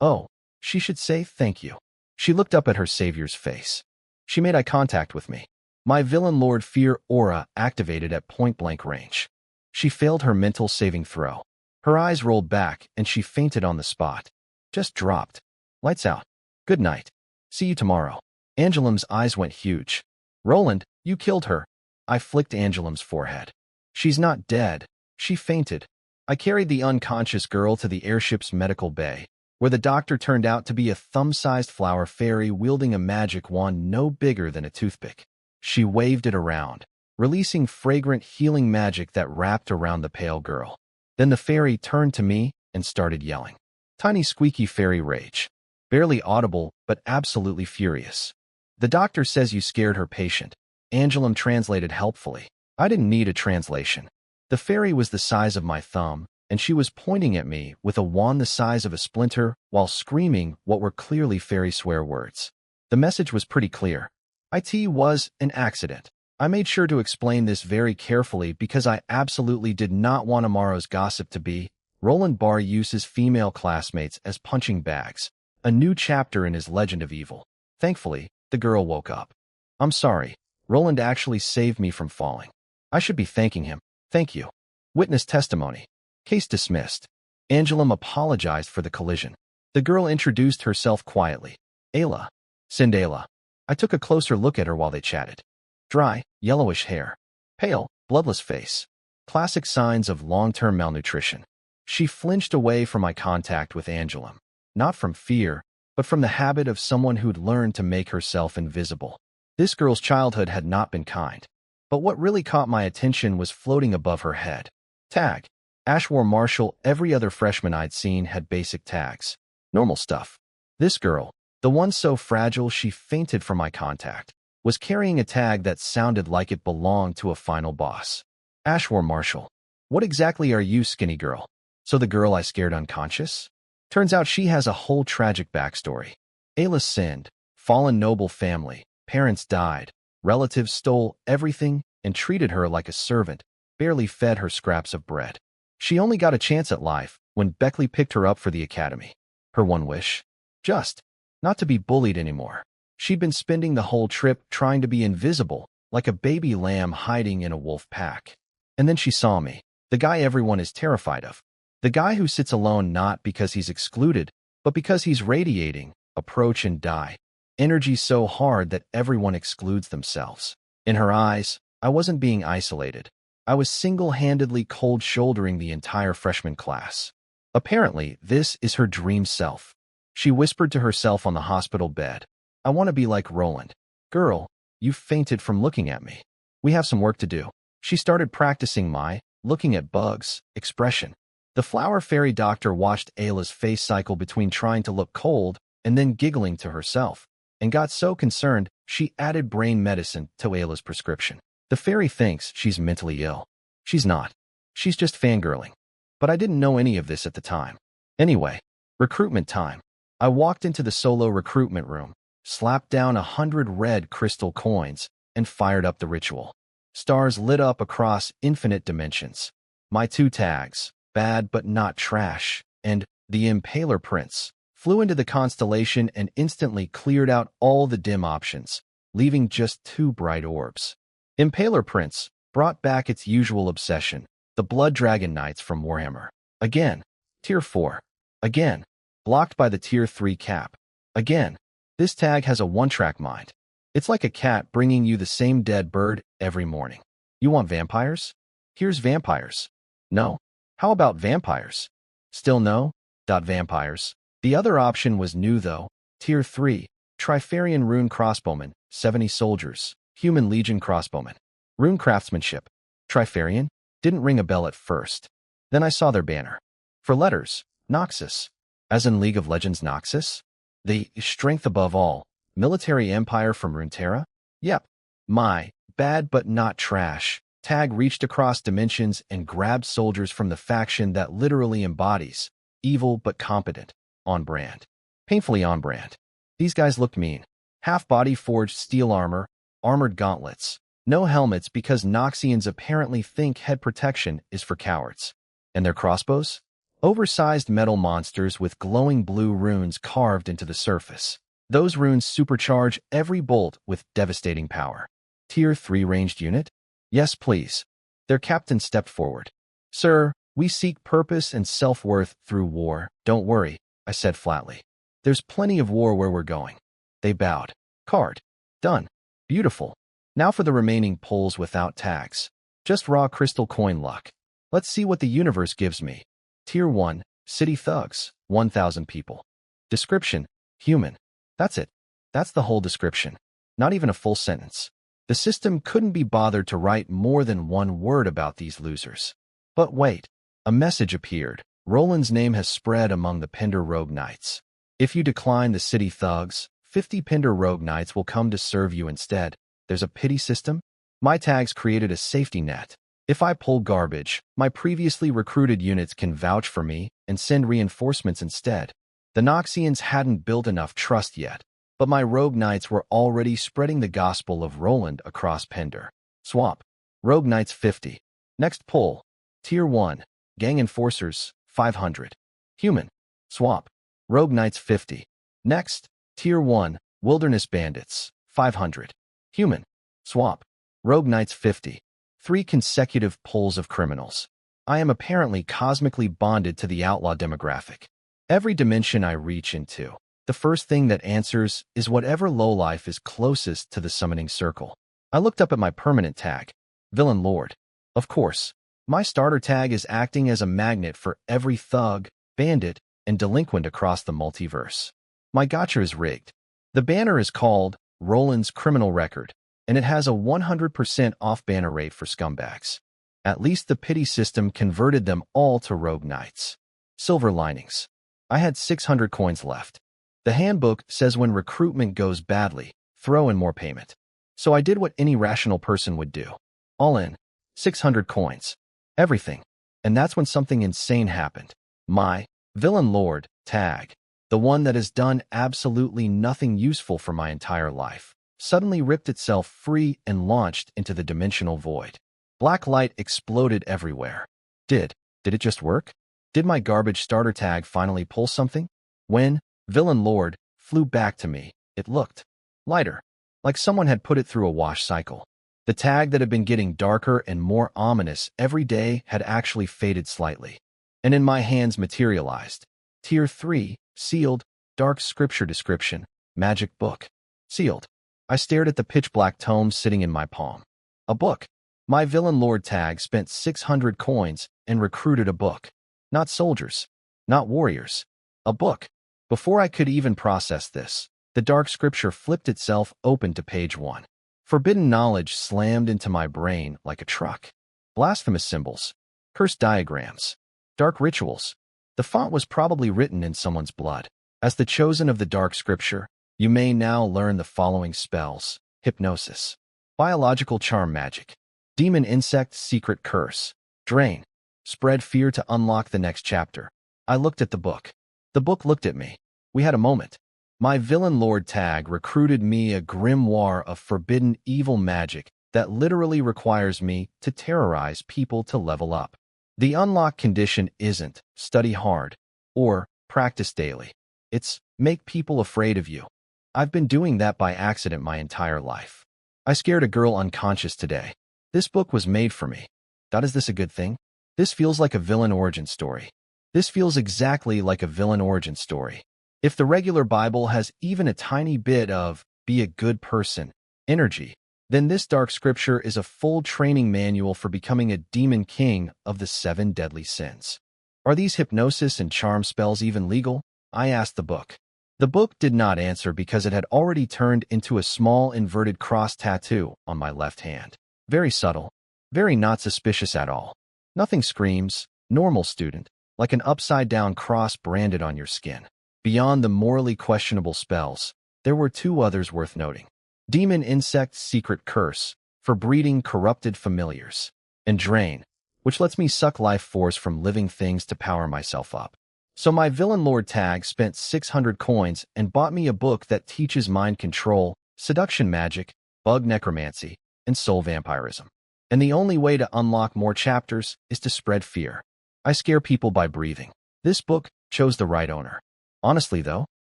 Oh, she should say thank you. She looked up at her savior's face. She made eye contact with me. My villain Lord Fear aura activated at point-blank range. She failed her mental saving throw. Her eyes rolled back, and she fainted on the spot. Just dropped. Lights out. Good night. See you tomorrow. Angelum's eyes went huge. Roland, you killed her. I flicked Angelum's forehead. She's not dead. She fainted. I carried the unconscious girl to the airship's medical bay, where the doctor turned out to be a thumb-sized flower fairy wielding a magic wand no bigger than a toothpick. She waved it around, releasing fragrant healing magic that wrapped around the pale girl. Then the fairy turned to me and started yelling. Tiny squeaky fairy rage. Barely audible, but absolutely furious. The doctor says you scared her patient. Angelum translated helpfully. I didn't need a translation. The fairy was the size of my thumb, and she was pointing at me with a wand the size of a splinter while screaming what were clearly fairy swear words. The message was pretty clear. It was an accident. I made sure to explain this very carefully because I absolutely did not want tomorrow's gossip to be Roland Barr uses female classmates as punching bags, a new chapter in his Legend of Evil. Thankfully, the girl woke up. I'm sorry. Roland actually saved me from falling. I should be thanking him. Thank you. Witness testimony. Case dismissed. Angelum apologized for the collision. The girl introduced herself quietly. Ayla. Ayla. I took a closer look at her while they chatted. Dry, yellowish hair. Pale, bloodless face. Classic signs of long-term malnutrition. She flinched away from my contact with Angelum. Not from fear, but from the habit of someone who'd learned to make herself invisible. This girl's childhood had not been kind. But what really caught my attention was floating above her head. Tag. Ashwar Marshall. Every other freshman I'd seen had basic tags. Normal stuff. This girl, the one so fragile she fainted from my contact, was carrying a tag that sounded like it belonged to a final boss. Ashwar Marshall. What exactly are you, skinny girl? So the girl I scared unconscious? Turns out she has a whole tragic backstory. Ayla sinned. Fallen noble family. Parents died. Relatives stole everything and treated her like a servant, barely fed her scraps of bread. She only got a chance at life when Beckley picked her up for the academy. Her one wish? Just not to be bullied anymore. She'd been spending the whole trip trying to be invisible, like a baby lamb hiding in a wolf pack. And then she saw me, the guy everyone is terrified of. The guy who sits alone not because he's excluded, but because he's radiating, approach and die. Energy so hard that everyone excludes themselves. In her eyes, I wasn't being isolated. I was single-handedly cold-shouldering the entire freshman class. Apparently, this is her dream self. She whispered to herself on the hospital bed. I want to be like Roland. Girl, you fainted from looking at me. We have some work to do. She started practicing my looking at bugs expression. The flower fairy doctor watched Ayla's face cycle between trying to look cold and then giggling to herself, and got so concerned she added brain medicine to Ayla's prescription. The fairy thinks she's mentally ill. She's not. She's just fangirling. But I didn't know any of this at the time. Anyway, recruitment time. I walked into the solo recruitment room, slapped down 100 red crystal coins, and fired up the ritual. Stars lit up across infinite dimensions. My 2 tags, Bad But Not Trash, and the Impaler Prince, flew into the constellation and instantly cleared out all the dim options, leaving just 2 bright orbs. Impaler Prince brought back its usual obsession, the Blood Dragon Knights from Warhammer. Again. Tier 4. Again. Blocked by the Tier 3 cap. Again. This tag has a one-track mind. It's like a cat bringing you the same dead bird every morning. You want vampires? Here's vampires. No. How about vampires? Still no? Vampires. The other option was new though. Tier 3. Trifarian Rune Crossbowmen, 70 soldiers. Human Legion Crossbowmen. Rune Craftsmanship. Trifarian? Didn't ring a bell at first. Then I saw their banner. For letters, Noxus. As in League of Legends Noxus? The strength above all. Military empire from Runeterra? Yep. My Bad But Not Trash tag reached across dimensions and grabbed soldiers from the faction that literally embodies evil but competent. On brand. Painfully on brand. These guys looked mean. Half-body forged steel armor, armored gauntlets. No helmets because Noxians apparently think head protection is for cowards. And their crossbows? Oversized metal monsters with glowing blue runes carved into the surface. Those runes supercharge every bolt with devastating power. Tier 3 ranged unit? Yes, please. Their captain stepped forward. Sir, we seek purpose and self-worth through war. Don't worry, I said flatly. There's plenty of war where we're going. They bowed. Card. Done. Beautiful. Now for the remaining pulls without tags. Just raw crystal coin luck. Let's see what the universe gives me. Tier 1, City Thugs, 1,000 people. Description, human. That's it. That's the whole description. Not even a full sentence. The system couldn't be bothered to write more than one word about these losers. But wait, a message appeared. Roland's name has spread among the Pinder Rogue Knights. If you decline the City Thugs, 50 Pinder Rogue Knights will come to serve you instead. There's a pity system? My tags created a safety net. If I pull garbage, my previously recruited units can vouch for me and send reinforcements instead. The Noxians hadn't built enough trust yet, but my Rogue Knights were already spreading the gospel of Roland across Pinder. Swap. Rogue Knights 50. Next pull. Tier 1. Gang Enforcers, 500. Human. Swap. Rogue Knights 50. Next. Tier 1. Wilderness Bandits, 500. Human. Swap. Rogue Knights 50. 3 consecutive pulls of criminals. I am apparently cosmically bonded to the outlaw demographic. Every dimension I reach into, the first thing that answers is whatever lowlife is closest to the summoning circle. I looked up at my permanent tag, Villain Lord. Of course, my starter tag is acting as a magnet for every thug, bandit, and delinquent across the multiverse. My gacha is rigged. The banner is called Roland's Criminal Record, and it has a 100% off banner rate for scumbags. At least the pity system converted them all to Rogue Knights. Silver linings. I had 600 coins left. The handbook says when recruitment goes badly, throw in more payment. So I did what any rational person would do. All in. 600 coins. Everything. And that's when something insane happened. My Villain Lord tag, the one that has done absolutely nothing useful for my entire life, suddenly ripped itself free and launched into the dimensional void. Black light exploded everywhere. Did it just work? Did my garbage starter tag finally pull something? When Villain Lord flew back to me, it looked lighter, like someone had put it through a wash cycle. The tag that had been getting darker and more ominous every day had actually faded slightly. And in my hands materialized. Tier 3, sealed, dark scripture description, magic book. Sealed. I stared at the pitch-black tome sitting in my palm. A book. My Villain Lord tag spent 600 coins and recruited a book. Not soldiers. Not warriors. A book. Before I could even process this, the dark scripture flipped itself open to page 1. Forbidden knowledge slammed into my brain like a truck. Blasphemous symbols. Cursed diagrams. Dark rituals. The font was probably written in someone's blood. As the chosen of the dark scripture, you may now learn the following spells. Hypnosis. Biological charm magic. Demon insect secret curse. Drain. Spread fear to unlock the next chapter. I looked at the book. The book looked at me. We had a moment. My Villain Lord tag recruited me a grimoire of forbidden evil magic that literally requires me to terrorize people to level up. The unlock condition isn't study hard or practice daily. It's make people afraid of you. I've been doing that by accident my entire life. I scared a girl unconscious today. This book was made for me. Is this a good thing? This feels like a villain origin story. This feels exactly like a villain origin story. If the regular Bible has even a tiny bit of be a good person energy, then this dark scripture is a full training manual for becoming a demon king of the 7 deadly sins. Are these hypnosis and charm spells even legal? I asked the book. The book did not answer because it had already turned into a small inverted cross tattoo on my left hand. Very subtle, very not suspicious at all. Nothing screams, normal student, like an upside-down cross branded on your skin. Beyond the morally questionable spells, there were 2 others worth noting. Demon insect secret curse, for breeding corrupted familiars. And drain, which lets me suck life force from living things to power myself up. So my villain lord tag spent 600 coins and bought me a book that teaches mind control, seduction magic, bug necromancy, and soul vampirism. And the only way to unlock more chapters is to spread fear. I scare people by breathing. This book chose the right owner. Honestly though,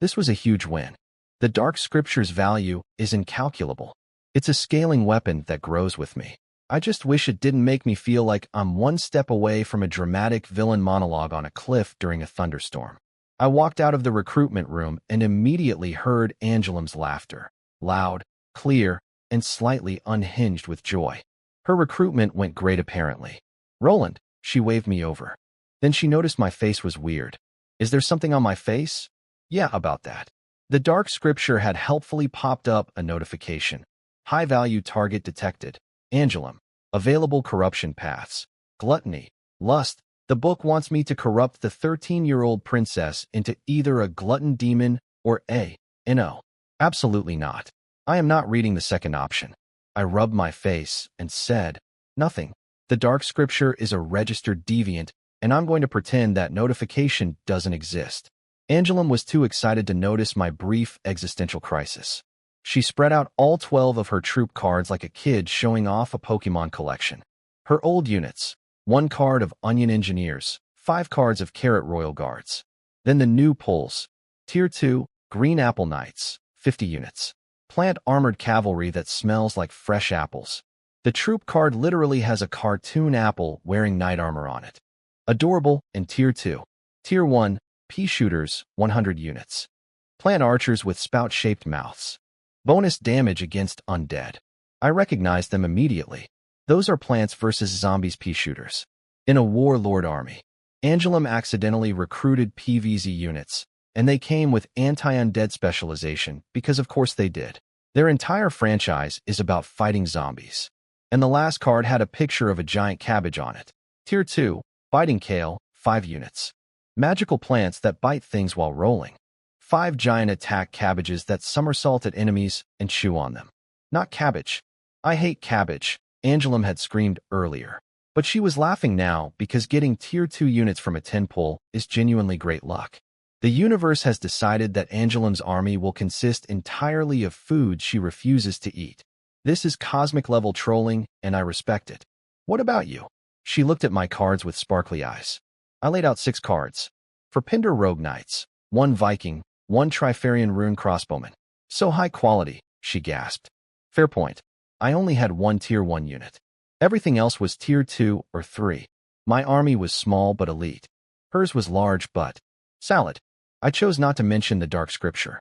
this was a huge win. The Dark Scripture's value is incalculable. It's a scaling weapon that grows with me. I just wish it didn't make me feel like I'm one step away from a dramatic villain monologue on a cliff during a thunderstorm. I walked out of the recruitment room and immediately heard Angelim's laughter. Loud, clear, and slightly unhinged with joy. Her recruitment went great apparently. Roland, she waved me over. Then she noticed my face was weird. Is there something on my face? Yeah, about that. The Dark Scripture had helpfully popped up a notification. High-value target detected. Angelum. Available corruption paths. Gluttony. Lust. The book wants me to corrupt the 13-year-old princess into either a glutton demon or a no. Absolutely not. I am not reading the second option. I rubbed my face and said, nothing. The Dark Scripture is a registered deviant, and I'm going to pretend that notification doesn't exist. Angelum was too excited to notice my brief existential crisis. She spread out all 12 of her troop cards like a kid showing off a Pokemon collection. Her old units, 1 card of Onion Engineers, 5 cards of Carrot Royal Guards. Then the new pulls, Tier 2, Green Apple Knights, 50 units. Plant Armored Cavalry that smells like fresh apples. The troop card literally has a cartoon apple wearing knight armor on it. Adorable in Tier 2. Tier 1, Pea Shooters, 100 units. Plant Archers with spout-shaped mouths. Bonus damage against undead. I recognized them immediately. Those are Plants vs. Zombies Pea Shooters. In a Warlord army, Angelum accidentally recruited PvZ units, and they came with anti-undead specialization because of course they did. Their entire franchise is about fighting zombies. And the last card had a picture of a giant cabbage on it. Tier 2, Biting Kale, 5 units. Magical plants that bite things while rolling. 5 giant attack cabbages that somersault at enemies and chew on them. Not cabbage. I hate cabbage, Angelum had screamed earlier. But she was laughing now because getting Tier 2 units from a 10 pull is genuinely great luck. The universe has decided that Angelum's army will consist entirely of food she refuses to eat. This is cosmic-level trolling, and I respect it. What about you? She looked at my cards with sparkly eyes. I laid out 6 cards. For Pinder Rogue Knights, 1 Viking, 1 Trifarian Rune Crossbowman. So high quality, she gasped. Fair point. I only had 1 Tier 1 unit. Everything else was Tier 2 or 3. My army was small but elite. Hers was large but salad. I chose not to mention the Dark Scripture.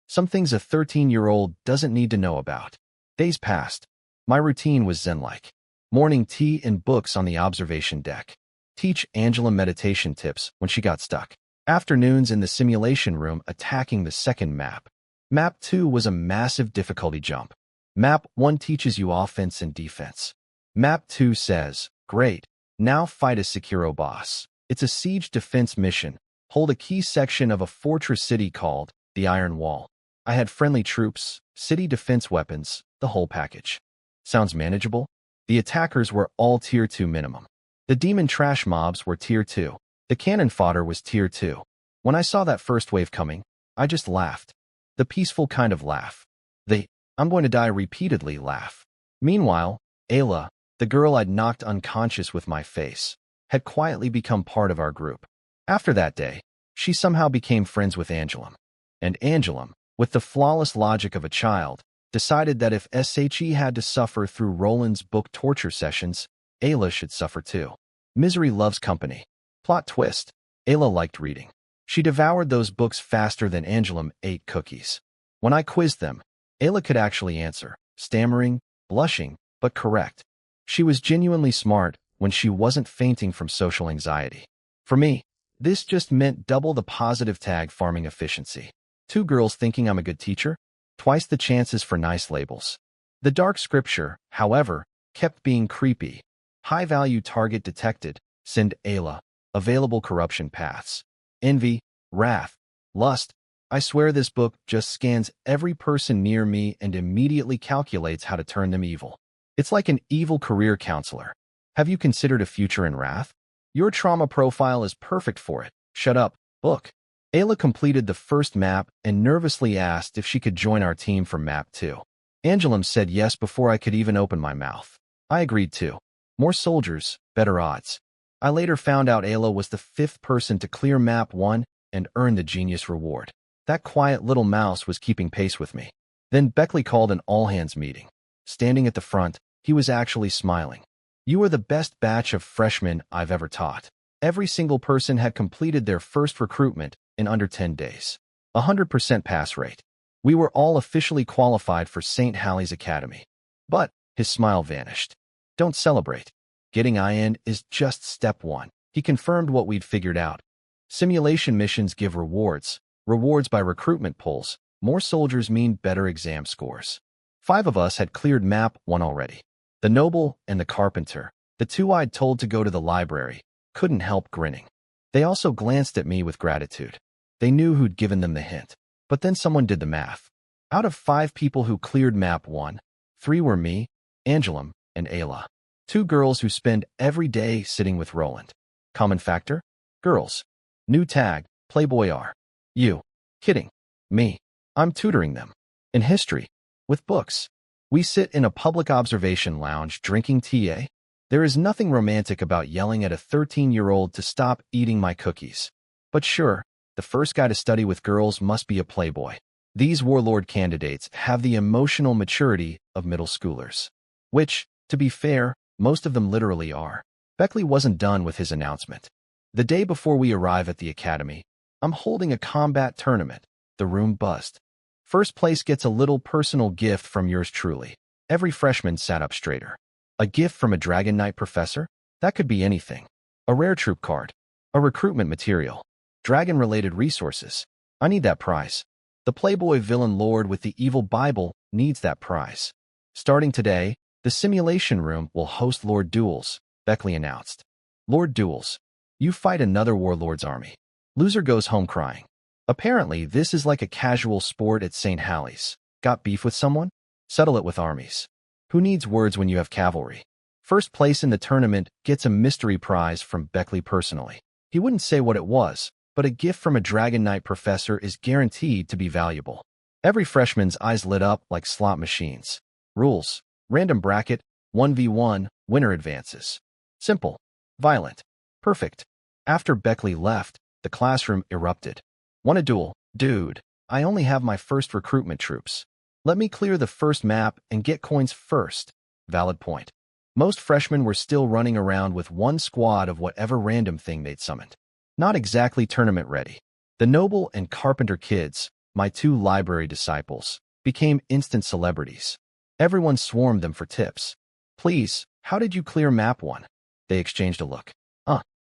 Some things a 13-year-old doesn't need to know about. Days passed. My routine was zen-like. Morning tea and books on the observation deck. Teach Angela meditation tips when she got stuck. Afternoons in the simulation room attacking the second map. Map 2 was a massive difficulty jump. Map 1 teaches you offense and defense. Map 2 says, great, now fight a Sekiro boss. It's a siege defense mission. Hold a key section of a fortress city called the Iron Wall. I had friendly troops, city defense weapons, the whole package. Sounds manageable? The attackers were all Tier 2 minimum. The demon trash mobs were Tier 2. The cannon fodder was Tier 2. When I saw that first wave coming, I just laughed. The peaceful kind of laugh. The I'm going to die repeatedly laugh. Meanwhile, Ayla, the girl I'd knocked unconscious with my face, had quietly become part of our group. After that day, she somehow became friends with Angelum. And Angelum, with the flawless logic of a child, decided that if SHE had to suffer through Roland's book torture sessions, Ayla should suffer too. Misery loves company. Plot twist. Ayla liked reading. She devoured those books faster than Angelum ate cookies. When I quizzed them, Ayla could actually answer, stammering, blushing, but correct. She was genuinely smart when she wasn't fainting from social anxiety. For me, this just meant double the positive tag farming efficiency. 2 girls thinking I'm a good teacher? Twice the chances for nice labels. The Dark Scripture, however, kept being creepy. High-value target detected. Send Ayla. Available corruption paths. Envy, wrath, lust. I swear this book just scans every person near me and immediately calculates how to turn them evil. It's like an evil career counselor. Have you considered a future in wrath? Your trauma profile is perfect for it. Shut up. Book. Ayla completed the first map and nervously asked if she could join our team for map 2. Angelum said yes before I could even open my mouth. I agreed too. More soldiers, better odds. I later found out Ayla was the 5th person to clear map 1 and earn the genius reward. That quiet little mouse was keeping pace with me. Then Beckley called an all-hands meeting. Standing at the front, he was actually smiling. You are the best batch of freshmen I've ever taught. Every single person had completed their first recruitment in under 10 days. 100% pass rate. We were all officially qualified for St. Halley's Academy. But his smile vanished. Don't celebrate. Getting IN is just step 1. He confirmed what we'd figured out. Simulation missions give rewards. Rewards by recruitment polls. More soldiers mean better exam scores. 5 of us had cleared map 1 already. The noble and the carpenter, the 2 I'd told to go to the library, couldn't help grinning. They also glanced at me with gratitude. They knew who'd given them the hint. But then someone did the math. Out of 5 people who cleared map 1, 3 were me, Angelum, and Ayla. 2 girls who spend every day sitting with Roland. Common factor? Girls. New tag, Playboy R. You. Kidding. Me. I'm tutoring them. In history. With books. We sit in a public observation lounge drinking tea. There is nothing romantic about yelling at a 13-year-old to stop eating my cookies. But sure, the first guy to study with girls must be a playboy. These warlord candidates have the emotional maturity of middle schoolers. Which, to be fair, most of them literally are. Beckley wasn't done with his announcement. The day before we arrive at the academy, I'm holding a combat tournament. The room buzzed. First place gets a little personal gift from yours truly. Every freshman sat up straighter. A gift from a Dragon Knight professor? That could be anything. A rare troop card. A recruitment material. Dragon-related resources. I need that prize. The Playboy villain Lord with the evil Bible needs that prize. Starting today, the simulation room will host Lord Duels, Beckley announced. Lord Duels. You fight another warlord's army. Loser goes home crying. Apparently, this is like a casual sport at St. Halley's. Got beef with someone? Settle it with armies. Who needs words when you have cavalry? First place in the tournament gets a mystery prize from Beckley personally. He wouldn't say what it was, but a gift from a Dragon Knight professor is guaranteed to be valuable. Every freshman's eyes lit up like slot machines. Rules. Random bracket, 1v1, winner advances. Simple. Violent. Perfect. After Beckley left, the classroom erupted. Want a duel? Dude, I only have my first recruitment troops. Let me clear the first map and get coins first. Valid point. Most freshmen were still running around with one squad of whatever random thing they'd summoned. Not exactly tournament ready. The noble and carpenter kids, my 2 library disciples, became instant celebrities. Everyone swarmed them for tips. Please, how did you clear map 1? They exchanged a look.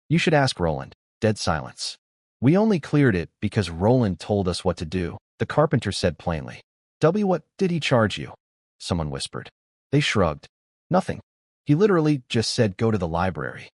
You should ask Roland. Dead silence. We only cleared it because Roland told us what to do, the carpenter said plainly. What did he charge you? Someone whispered. They shrugged. Nothing. He literally just said go to the library.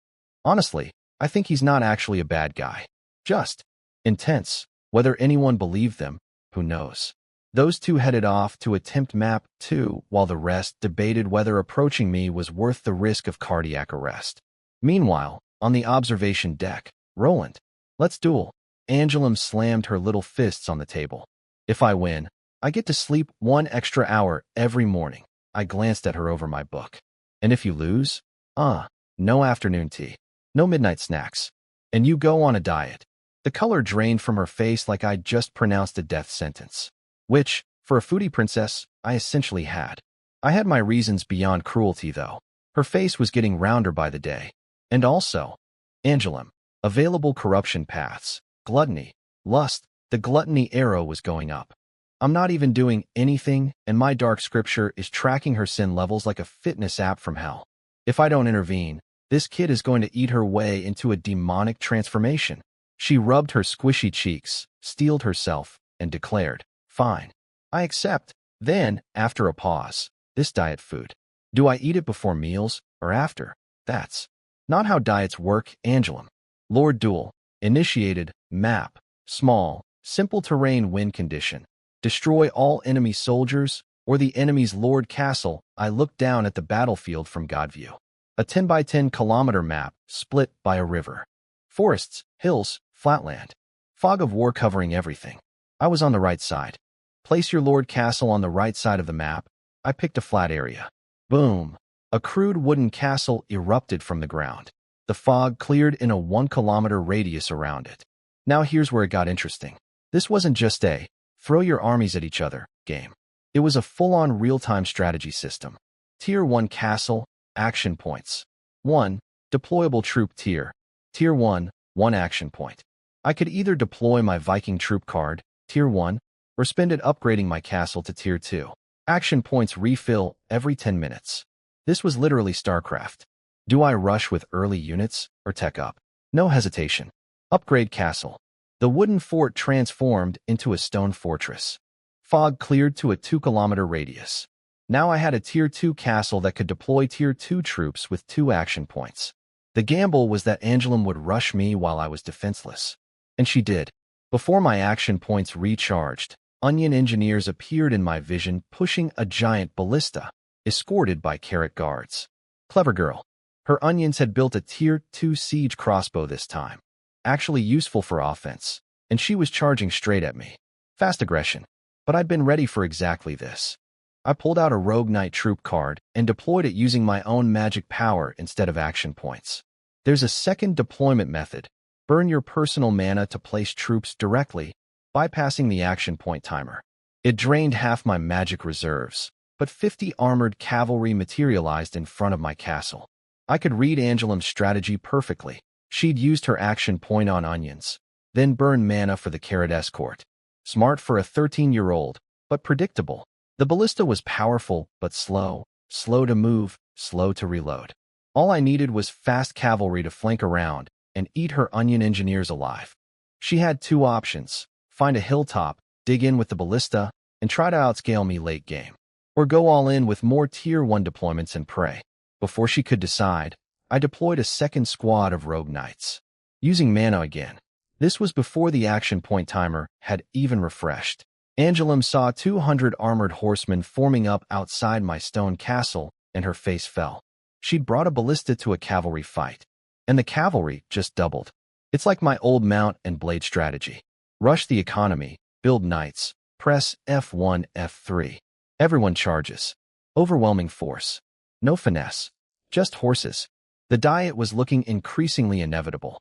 Honestly, I think he's not actually a bad guy. Just intense. Whether anyone believed them, who knows? Those 2 headed off to attempt map 2 while the rest debated whether approaching me was worth the risk of cardiac arrest. Meanwhile, on the observation deck, Roland. Let's duel. Angelum slammed her little fists on the table. If I win, I get to sleep 1 extra hour every morning. I glanced at her over my book. And if you lose? No afternoon tea. No midnight snacks. And you go on a diet. The color drained from her face like I'd just pronounced a death sentence. Which, for a foodie princess, I essentially had. I had my reasons beyond cruelty, though. Her face was getting rounder by the day. And also, Angelum. Available corruption paths. Gluttony. Lust. The gluttony arrow was going up. I'm not even doing anything, and my dark scripture is tracking her sin levels like a fitness app from hell. If I don't intervene, this kid is going to eat her way into a demonic transformation. She rubbed her squishy cheeks, steeled herself, and declared, Fine. I accept. Then, after a pause, this diet food. Do I eat it before meals, or after? That's not how diets work, Angelum. Lord Duel. Initiated. Map. Small. Simple terrain win condition. Destroy all enemy soldiers, or the enemy's Lord Castle. I looked down at the battlefield from Godview. A 10 by 10 kilometer map, split by a river. Forests, hills, flatland. Fog of war covering everything. I was on the right side. Place your Lord Castle on the right side of the map. I picked a flat area. Boom. A crude wooden castle erupted from the ground. The fog cleared in a 1-kilometer radius around it. Now here's where it got interesting. This wasn't just a throw your armies at each other game. It was a full-on real-time strategy system. Tier 1 Castle, Action Points. 1. Deployable Troop Tier. Tier 1, 1 action point. I could either deploy my Viking troop card, Tier 1, or spend it upgrading my castle to Tier 2. Action points refill every 10 minutes. This was literally StarCraft. Do I rush with early units or tech up? No hesitation. Upgrade castle. The wooden fort transformed into a stone fortress. Fog cleared to a 2-kilometer radius. Now I had a Tier 2 castle that could deploy Tier 2 troops with 2 action points. The gamble was that Angelum would rush me while I was defenseless. And she did. Before my action points recharged, Onion engineers appeared in my vision pushing a giant ballista, escorted by carrot guards. Clever girl. Her onions had built a Tier 2 siege crossbow this time. Actually useful for offense, and she was charging straight at me. Fast aggression. But I'd been ready for exactly this. I pulled out a Rogue Knight troop card and deployed it using my own magic power instead of action points. There's a second deployment method. Burn your personal mana to place troops directly, bypassing the action point timer. It drained half my magic reserves, but 50 armored cavalry materialized in front of my castle. I could read Angelum's strategy perfectly. She'd used her action point on onions, then burn mana for the carrot escort. Smart for a 13-year-old, but predictable. The ballista was powerful, but slow to move, slow to reload. All I needed was fast cavalry to flank around and eat her onion engineers alive. She had 2 options: find a hilltop, dig in with the ballista, and try to outscale me late game, or go all in with more Tier 1 deployments and pray. Before she could decide, I deployed a second squad of Rogue Knights. Using mana again. This was before the action point timer had even refreshed. Angelum saw 200 armored horsemen forming up outside my stone castle, and her face fell. She'd brought a ballista to a cavalry fight, and the cavalry just doubled. It's like my old mount and blade strategy. Rush the economy, build knights, press F1, F3. Everyone charges. Overwhelming force. No finesse. Just horses. The diet was looking increasingly inevitable.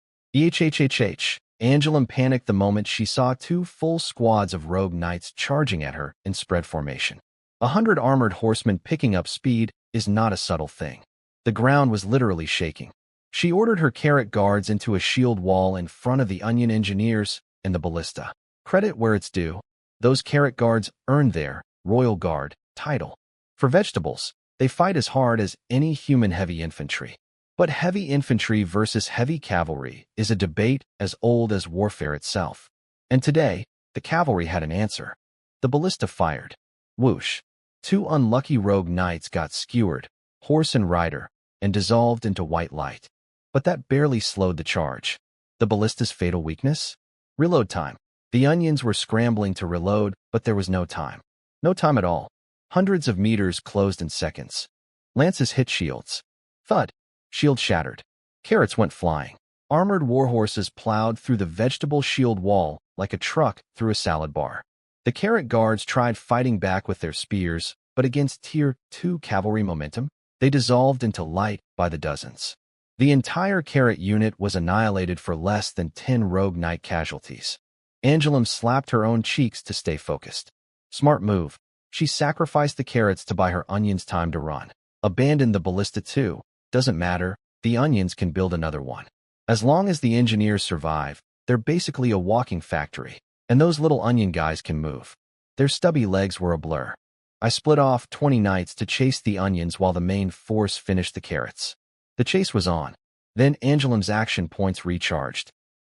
Angelum panicked the moment she saw 2 full squads of rogue knights charging at her in spread formation. 100 armored horsemen picking up speed is not a subtle thing. The ground was literally shaking. She ordered her carrot guards into a shield wall in front of the onion engineers and the ballista. Credit where it's due. Those carrot guards earned their Royal Guard title. For vegetables, they fight as hard as any human heavy infantry. But heavy infantry versus heavy cavalry is a debate as old as warfare itself. And today, the cavalry had an answer. The ballista fired. Whoosh. 2 unlucky rogue knights got skewered, horse and rider, and dissolved into white light. But that barely slowed the charge. The ballista's fatal weakness? Reload time. The onions were scrambling to reload, but there was no time. No time at all. Hundreds of meters closed in seconds. Lances hit shields. Thud. Shield shattered. Carrots went flying. Armored warhorses plowed through the vegetable shield wall like a truck through a salad bar. The carrot guards tried fighting back with their spears, but against Tier 2 cavalry momentum, they dissolved into light by the dozens. The entire carrot unit was annihilated for less than 10 rogue knight casualties. Angelum slapped her own cheeks to stay focused. Smart move. She sacrificed the carrots to buy her onions time to run. Abandoned the ballista too. Doesn't matter, the onions can build another one. As long as the engineers survive, they're basically a walking factory, and those little onion guys can move. Their stubby legs were a blur. I split off 20 knights to chase the onions while the main force finished the carrots. The chase was on. Then Angelum's action points recharged.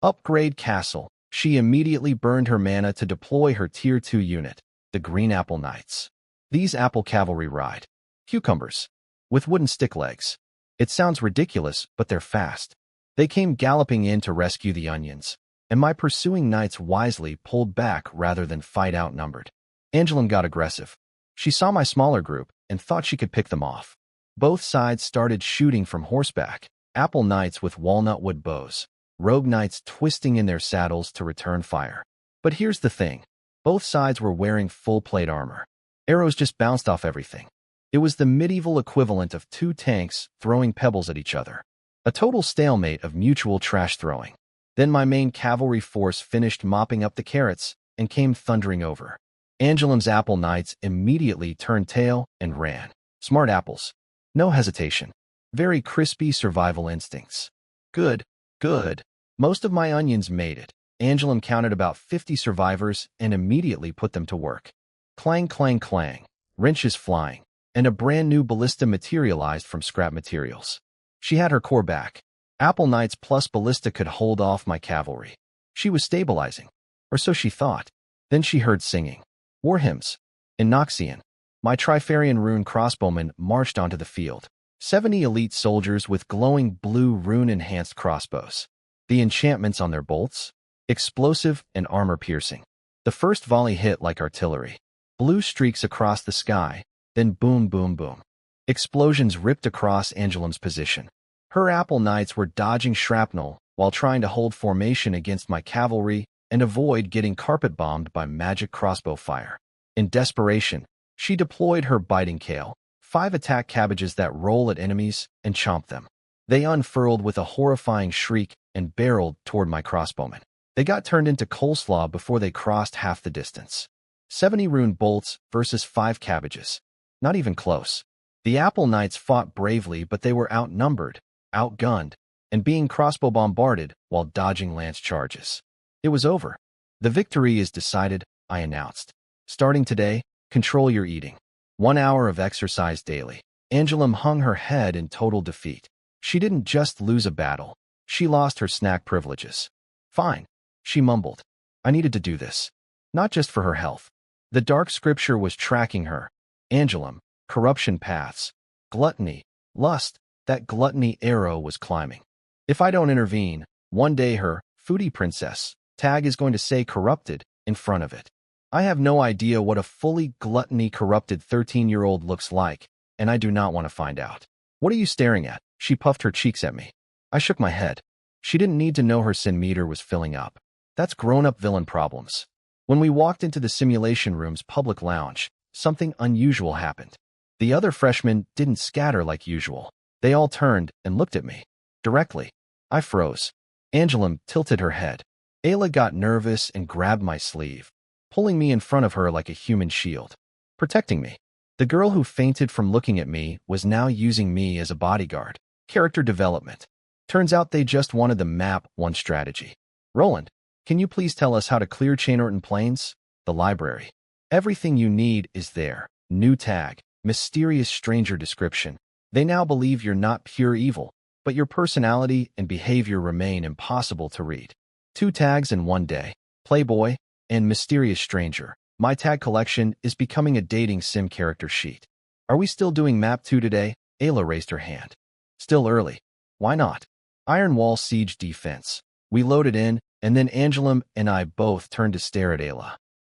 Upgrade castle. She immediately burned her mana to deploy her Tier 2 unit, the Green Apple Knights. These apple cavalry ride cucumbers with wooden stick legs. It sounds ridiculous, but they're fast. They came galloping in to rescue the onions, and my pursuing knights wisely pulled back rather than fight outnumbered. Angelum got aggressive. She saw my smaller group and thought she could pick them off. Both sides started shooting from horseback, apple knights with walnut wood bows, rogue knights twisting in their saddles to return fire. But here's the thing. Both sides were wearing full plate armor. Arrows just bounced off everything. It was the medieval equivalent of two tanks throwing pebbles at each other. A total stalemate of mutual trash throwing. Then my main cavalry force finished mopping up the carrots and came thundering over. Angelim's apple knights immediately turned tail and ran. Smart apples. No hesitation. Very crispy survival instincts. Good, good. Most of my onions made it. Angelim counted about 50 survivors and immediately put them to work. Clang, clang, clang. Wrenches flying. And a brand new ballista materialized from scrap materials. She had her core back. Apple Knights plus ballista could hold off my cavalry. She was stabilizing. Or so she thought. Then she heard singing. War hymns. In Noxian, my Trifarian rune crossbowmen marched onto the field. 70 elite soldiers with glowing blue rune-enhanced crossbows. The enchantments on their bolts? Explosive and armor-piercing. The first volley hit like artillery. Blue streaks across the sky, then boom, boom, boom. Explosions ripped across Angelim's position. Her apple knights were dodging shrapnel while trying to hold formation against my cavalry and avoid getting carpet-bombed by magic crossbow fire. In desperation, she deployed her biting kale, 5 attack cabbages that roll at enemies and chomp them. They unfurled with a horrifying shriek and barreled toward my crossbowmen. They got turned into coleslaw before they crossed half the distance. 70 rune bolts versus 5 cabbages. Not even close. The apple knights fought bravely, but they were outnumbered, outgunned, and being crossbow bombarded while dodging lance charges. It was over. The victory is decided, I announced. Starting today, control your eating. 1 hour of exercise daily. Angelim hung her head in total defeat. She didn't just lose a battle. She lost her snack privileges. Fine, she mumbled. I needed to do this. Not just for her health. The dark scripture was tracking her. Angelim, corruption paths, gluttony, lust, that gluttony arrow was climbing. If I don't intervene, one day her foodie princess tag is going to say corrupted in front of it. I have no idea what a fully gluttony corrupted 13-year-old looks like, and I do not want to find out. What are you staring at? She puffed her cheeks at me. I shook my head. She didn't need to know her sin meter was filling up. That's grown-up villain problems. When we walked into the simulation room's public lounge, something unusual happened. The other freshmen didn't scatter like usual. They all turned and looked at me. Directly. I froze. Angelim tilted her head. Ayla got nervous and grabbed my sleeve, pulling me in front of her like a human shield, protecting me. The girl who fainted from looking at me was now using me as a bodyguard. Character development. Turns out they just wanted the map 1 strategy. Roland, can you please tell us how to clear Chainorton Plains? The library. Everything you need is there. New tag. Mysterious stranger description. They now believe you're not pure evil, but your personality and behavior remain impossible to read. 2 tags in 1 day. Playboy and Mysterious Stranger. My tag collection is becoming a dating sim character sheet. Are we still doing map 2 today? Ayla raised her hand. Still early. Why not? Iron Wall Siege Defense. We loaded in, and then Angelim and I both turned to stare at Ayla.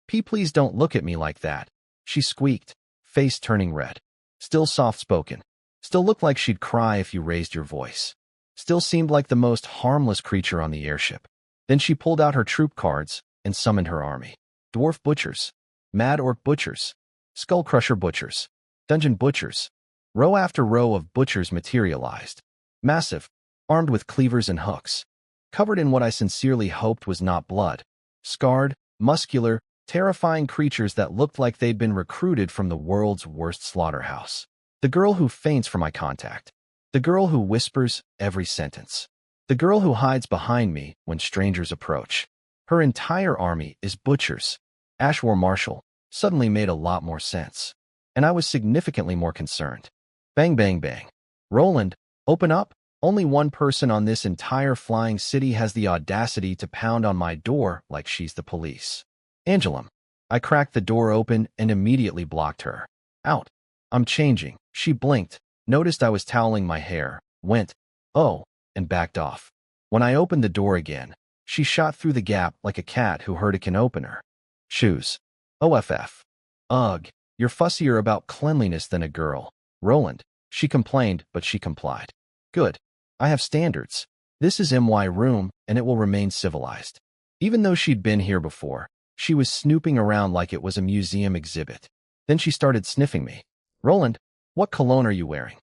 Please don't look at me like that. She squeaked, face turning red. Still soft-spoken. Still looked like she'd cry if you raised your voice. Still seemed like the most harmless creature on the airship. Then she pulled out her troop cards and summoned her army. Dwarf butchers. Mad orc butchers. Skull crusher butchers. Dungeon butchers. Row after row of butchers materialized. Massive, armed with cleavers and hooks. Covered in what I sincerely hoped was not blood. Scarred, muscular, terrifying creatures that looked like they'd been recruited from the world's worst slaughterhouse. The girl who faints for my contact. The girl who whispers every sentence. The girl who hides behind me when strangers approach. Her entire army is butchers. Ashwar Marshall suddenly made a lot more sense. And I was significantly more concerned. Bang, bang, bang. Roland, open up. Only one person on this entire flying city has the audacity to pound on my door like she's the police. Angelim. I cracked the door open and immediately blocked her. Out. I'm changing. She blinked, noticed I was toweling my hair, went, oh, and backed off. When I opened the door again, she shot through the gap like a cat who heard a can opener. Shoes. OFF. Ugh, you're fussier about cleanliness than a girl. Roland. She complained, but she complied. Good. I have standards. This is my room, and it will remain civilized. Even though she'd been here before, she was snooping around like it was a museum exhibit. Then she started sniffing me. Roland, what cologne are you wearing?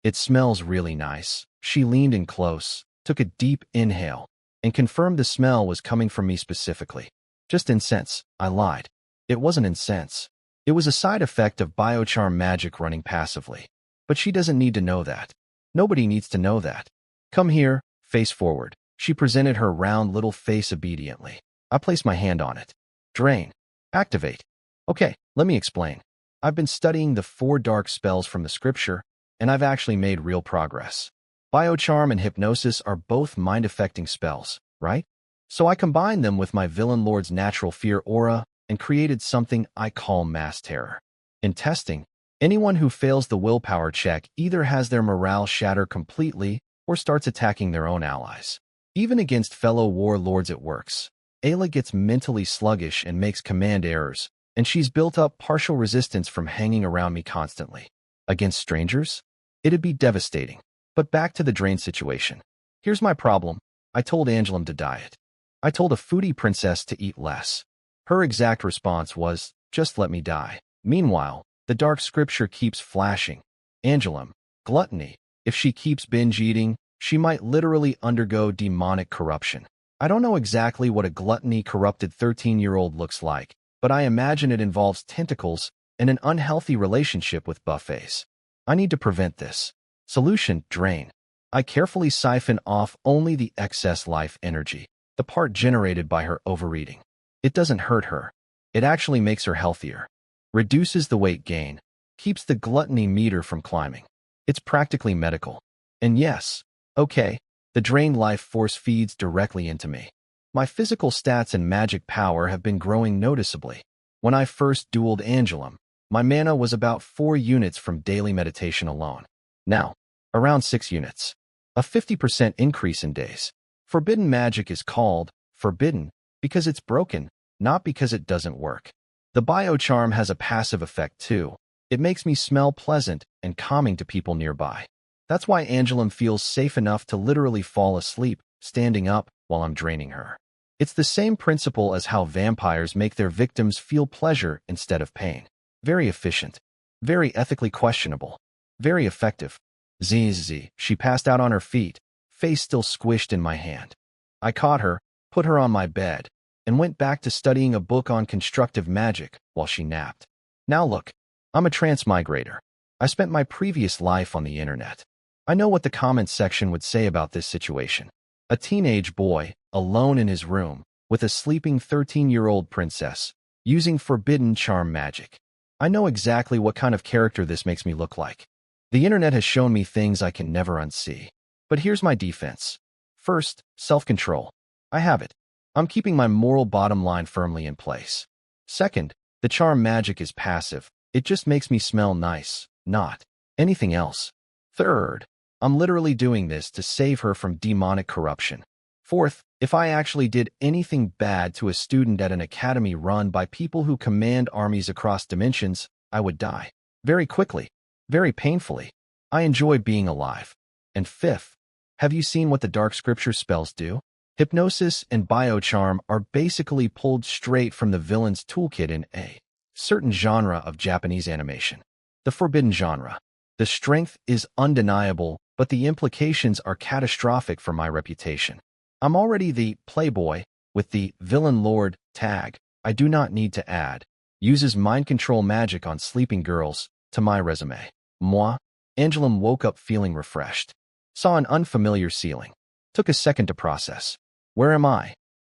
It smells really nice. She leaned in close, took a deep inhale, and confirmed the smell was coming from me specifically. Just incense, I lied. It wasn't incense. It was a side effect of biochar magic running passively. But she doesn't need to know that. Nobody needs to know that. Come here, face forward. She presented her round little face obediently. I placed my hand on it. Drain. Activate. Okay, let me explain. I've been studying the 4 dark spells from the scripture, and I've actually made real progress. Biocharm and hypnosis are both mind-affecting spells, right? So I combined them with my villain lord's natural fear aura and created something I call mass terror. In testing, anyone who fails the willpower check either has their morale shatter completely or starts attacking their own allies. Even against fellow warlords it works. Ayla gets mentally sluggish and makes command errors, and she's built up partial resistance from hanging around me constantly. Against strangers? It'd be devastating. But back to the drain situation. Here's my problem. I told Angelum to diet. I told a foodie princess to eat less. Her exact response was, just let me die. Meanwhile, the dark scripture keeps flashing. Angelum, gluttony. If she keeps binge eating, she might literally undergo demonic corruption. I don't know exactly what a gluttony-corrupted 13-year-old looks like, but I imagine it involves tentacles and an unhealthy relationship with buffets. I need to prevent this. Solution, drain. I carefully siphon off only the excess life energy, the part generated by her overeating. It doesn't hurt her. It actually makes her healthier. Reduces the weight gain. Keeps the gluttony meter from climbing. It's practically medical. And yes, okay, the drained life force feeds directly into me. My physical stats and magic power have been growing noticeably. When I first dueled Angelum, my mana was about 4 units from daily meditation alone. Now, around 6 units. A 50% increase in days. Forbidden magic is called forbidden because it's broken, not because it doesn't work. The biocharm has a passive effect too. It makes me smell pleasant and calming to people nearby. That's why Angelum feels safe enough to literally fall asleep, standing up while I'm draining her. It's the same principle as how vampires make their victims feel pleasure instead of pain. Very efficient. Very ethically questionable. Very effective. Zzz, she passed out on her feet, face still squished in my hand. I caught her, put her on my bed, and went back to studying a book on constructive magic while she napped. Now look, I'm a transmigrator. I spent my previous life on the internet. I know what the comments section would say about this situation. A teenage boy, alone in his room, with a sleeping 13-year-old princess, using forbidden charm magic. I know exactly what kind of character this makes me look like. The internet has shown me things I can never unsee. But here's my defense. First, self-control. I have it. I'm keeping my moral bottom line firmly in place. Second, the charm magic is passive. It just makes me smell nice, not anything else. Third, I'm literally doing this to save her from demonic corruption. Fourth, if I actually did anything bad to a student at an academy run by people who command armies across dimensions, I would die. Very quickly. Very painfully. I enjoy being alive. And fifth, have you seen what the dark scripture spells do? Hypnosis and biocharm are basically pulled straight from the villain's toolkit in a certain genre of Japanese animation. The forbidden genre. The strength is undeniable, but the implications are catastrophic for my reputation. I'm already the playboy with the villain lord tag. I do not need to add. Uses mind control magic on sleeping girls to my resume. Moi. Angelum woke up feeling refreshed. Saw an unfamiliar ceiling. Took a second to process. Where am I?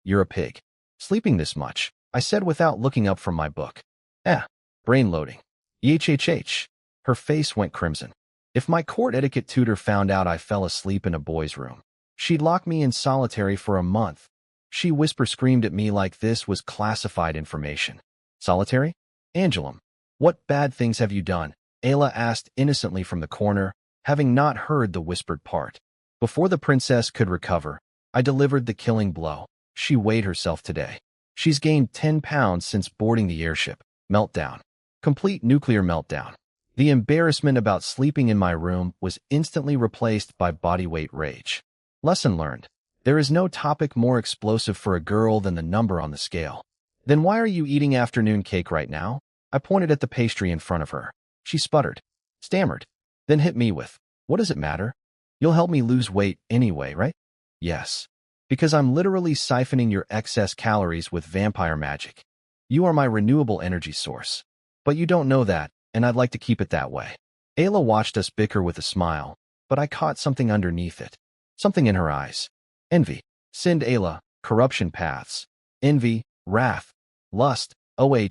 You're a pig. Sleeping this much, I said without looking up from my book. Brain loading. EHHH. Her face went crimson. If my court etiquette tutor found out I fell asleep in a boy's room, she'd lock me in solitary for a month. She whisper-screamed at me like this was classified information. Solitary? Angelum, what bad things have you done? Ayla asked innocently from the corner, having not heard the whispered part. Before the princess could recover, I delivered the killing blow. She weighed herself today. She's gained 10 pounds since boarding the airship. Meltdown. Complete nuclear meltdown. The embarrassment about sleeping in my room was instantly replaced by bodyweight rage. Lesson learned. There is no topic more explosive for a girl than the number on the scale. Then why are you eating afternoon cake right now? I pointed at the pastry in front of her. She sputtered, stammered, then hit me with, what does it matter? You'll help me lose weight anyway, right? Yes. Because I'm literally siphoning your excess calories with vampire magic. You are my renewable energy source. But you don't know that, and I'd like to keep it that way. Ayla watched us bicker with a smile, but I caught something underneath it. Something in her eyes. Envy. Sinned Ayla, corruption paths. Envy, wrath, lust,